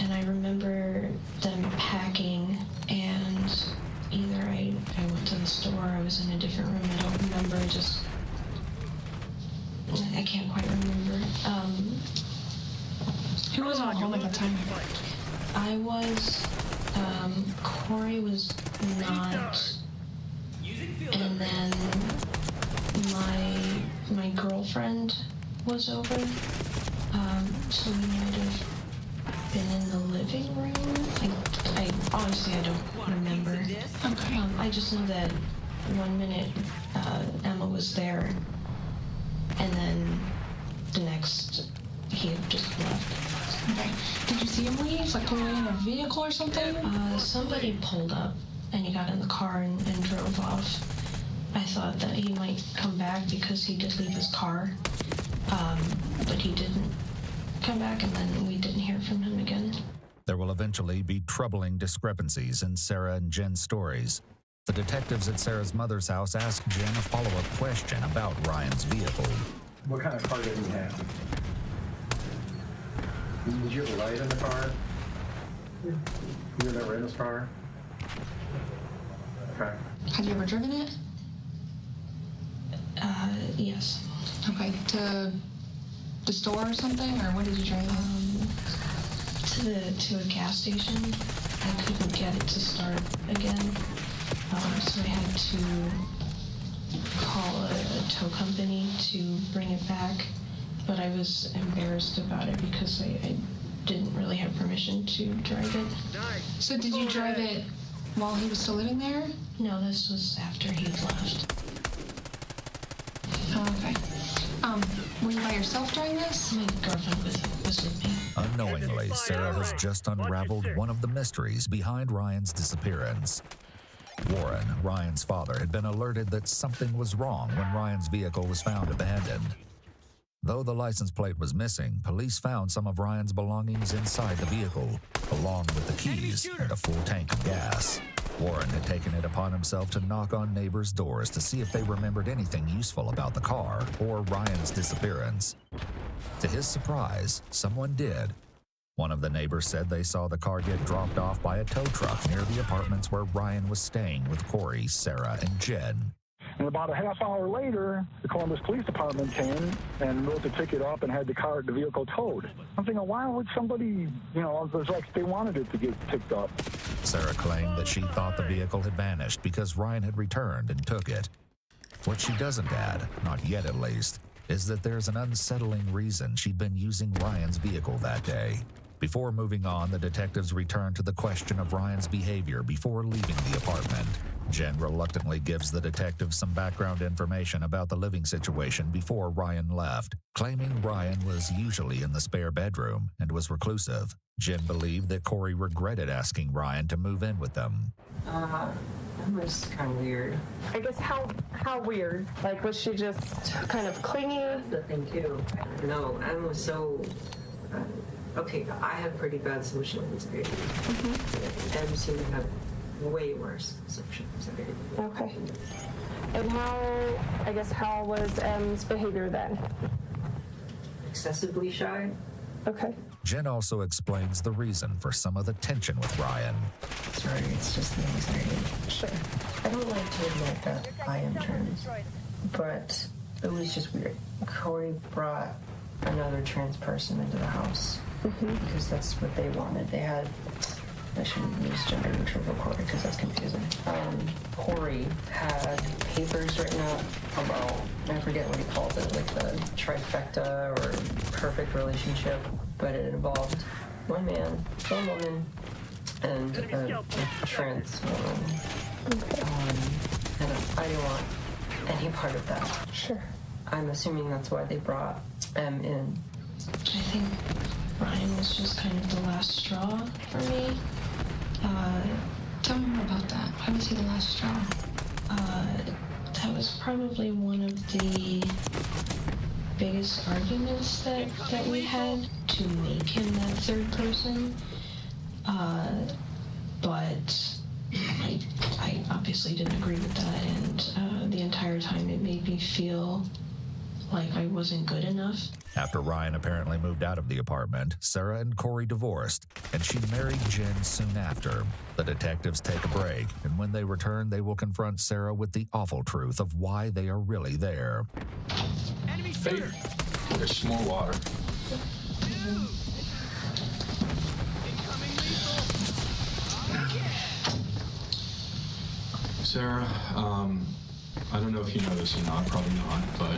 And I remember them packing, and either I went to the store, I was in a different room, I don't remember, I can't quite remember. Who was on home at the time? I was, Corey was not, and then my girlfriend was over, so we might have been in the living room. I honestly, I don't remember. Okay. I just know that 1 minute Emma was there, and then the next he had just left. Okay. Did you see him leave? Like pull away in a vehicle or something? Somebody pulled up and he got in the car and drove off. I thought that he might come back because he did leave his car, but he didn't come back, and then we didn't hear from him again. There will eventually be troubling discrepancies in Sarah and Jen's stories. The detectives at Sarah's mother's house asked Jen a follow-up question about Ryan's vehicle. What kind of car did he have? Did you have a light in the car? You were never in his car? Okay. Had you ever driven it? Yes. Okay. To the store or something, or what did you drive? To a gas station. I couldn't get it to start again, so I had to call a tow company to bring it back. But I was embarrassed about it because I didn't really have permission to drive it. So did you drive it while he was still living there? No, this was after he left. Oh, okay. Were you by yourself during this? My girlfriend was with me. Unknowingly, Sarah has just unraveled one of the mysteries behind Ryan's disappearance. Warren, Ryan's father, had been alerted that something was wrong when Ryan's vehicle was found abandoned. Though the license plate was missing, police found some of Ryan's belongings inside the vehicle, along with the keys and a full tank of gas. Warren had taken it upon himself to knock on neighbors' doors to see if they remembered anything useful about the car or Ryan's disappearance. To his surprise, someone did. One of the neighbors said they saw the car get dropped off by a tow truck near the apartments where Ryan was staying with Corey, Sarah, and Jen. And about a half hour later, the Columbus Police Department came and wrote the ticket up and had the vehicle towed. I'm thinking, why would somebody, it was like they wanted it to get picked up. Sarah claimed that she thought the vehicle had vanished because Ryan had returned and took it. What she doesn't add, not yet at least, is that there's an unsettling reason she'd been using Ryan's vehicle that day. Before moving on, the detectives returned to the question of Ryan's behavior before leaving the apartment. Jen reluctantly gives the detectives some background information about the living situation before Ryan left, claiming Ryan was usually in the spare bedroom and was reclusive. Jen believed that Corey regretted asking Ryan to move in with them. That was kind of weird. I guess how weird? Like, was she just kind of clingy? That's the thing, too. I don't know. Emma was so... okay, I have pretty bad social anxiety. Em seemed to have way worse social anxiety. Okay. And how was Em's behavior then? Excessively shy. Okay. Jen also explains the reason for some of the tension with Ryan. Sorry, it's just the anxiety. Sure. I don't like to admit that I am trans, but It was just weird. Corey brought another trans person into the house because that's what they wanted. They had, I shouldn't use gender neutral for Corey because that's confusing. Corey had papers written up about, I forget what he called it, like the trifecta or perfect relationship, but it involved one man, one woman, and a trans woman. And I didn't want any part of that. Sure. I'm assuming that's why they brought M in. I think Ryan was just kind of the last straw for me. Tell me more about that. Why was he the last straw? That was probably one of the biggest arguments that we had to make him that third person. But I obviously didn't agree with that, and the entire time it made me feel like I wasn't good enough. After Ryan apparently moved out of the apartment, Sarah and Corey divorced, and she married Jen soon after. The detectives take a break, and when they return, they will confront Sarah with the awful truth of why they are really there. Enemy shooter. There's some more water. Sarah, I don't know if you know this or not, probably not, but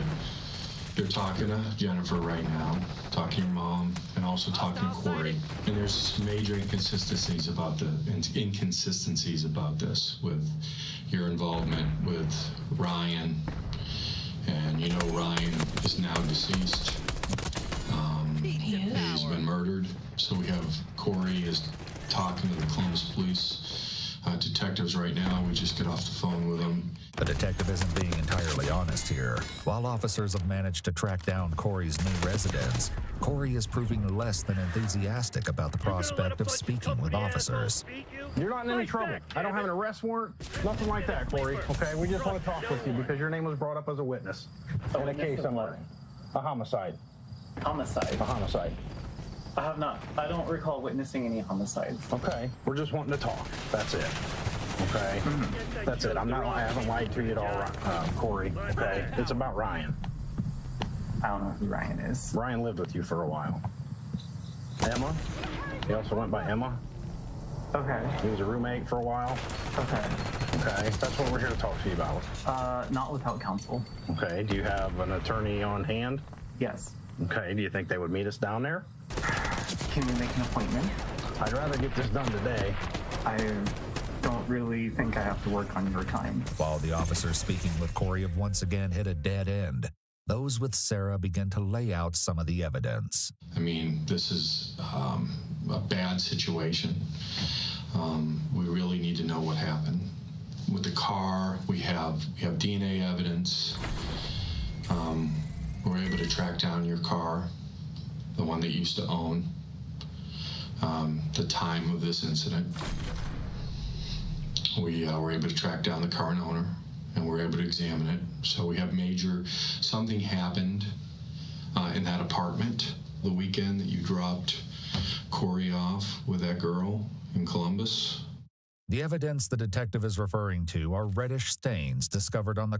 you're talking to Jennifer right now, talking to your mom, and also talking to Corey. And there's major inconsistencies about this with your involvement with Ryan. And you know Ryan is now deceased. He's been murdered. So we have Corey is talking to the Columbus police detectives right now. We just get off the phone with them. The detective isn't being entirely honest here. While officers have managed to track down Corey's new residence, Corey is proving less than enthusiastic about the prospect of speaking with officers. You're not in any trouble. I don't have an arrest warrant, nothing like that, Corey. Okay, we just want to talk with you because your name was brought up as a witness in a case somewhere. A homicide. Homicide? A homicide. I have not. I don't recall witnessing any homicides. Okay, we're just wanting to talk. That's it. Okay, that's it. I haven't lied to you at all, Corey. Okay, it's about Ryan. I don't know who Ryan is. Ryan lived with you for a while. Emma. He also went by Emma. Okay. He was a roommate for a while. Okay. Okay, that's what we're here to talk to you about. Not without counsel. Okay, do you have an attorney on hand? Yes. Okay, do you think they would meet us down there? Can we make an appointment? I'd rather get this done today. I don't really think I have to work on your time. While the officers speaking with Corey have once again hit a dead end, those with Sarah begin to lay out some of the evidence. I mean, this is a bad situation. We really need to know what happened. With the car, we have DNA evidence. We're able to track down your car, the one that you used to own, the time of this incident. We were able to track down the current owner, and we're able to examine it. So we have something happened in that apartment the weekend that you dropped Corey off with that girl in Columbus. The evidence the detective is referring to are reddish stains discovered on the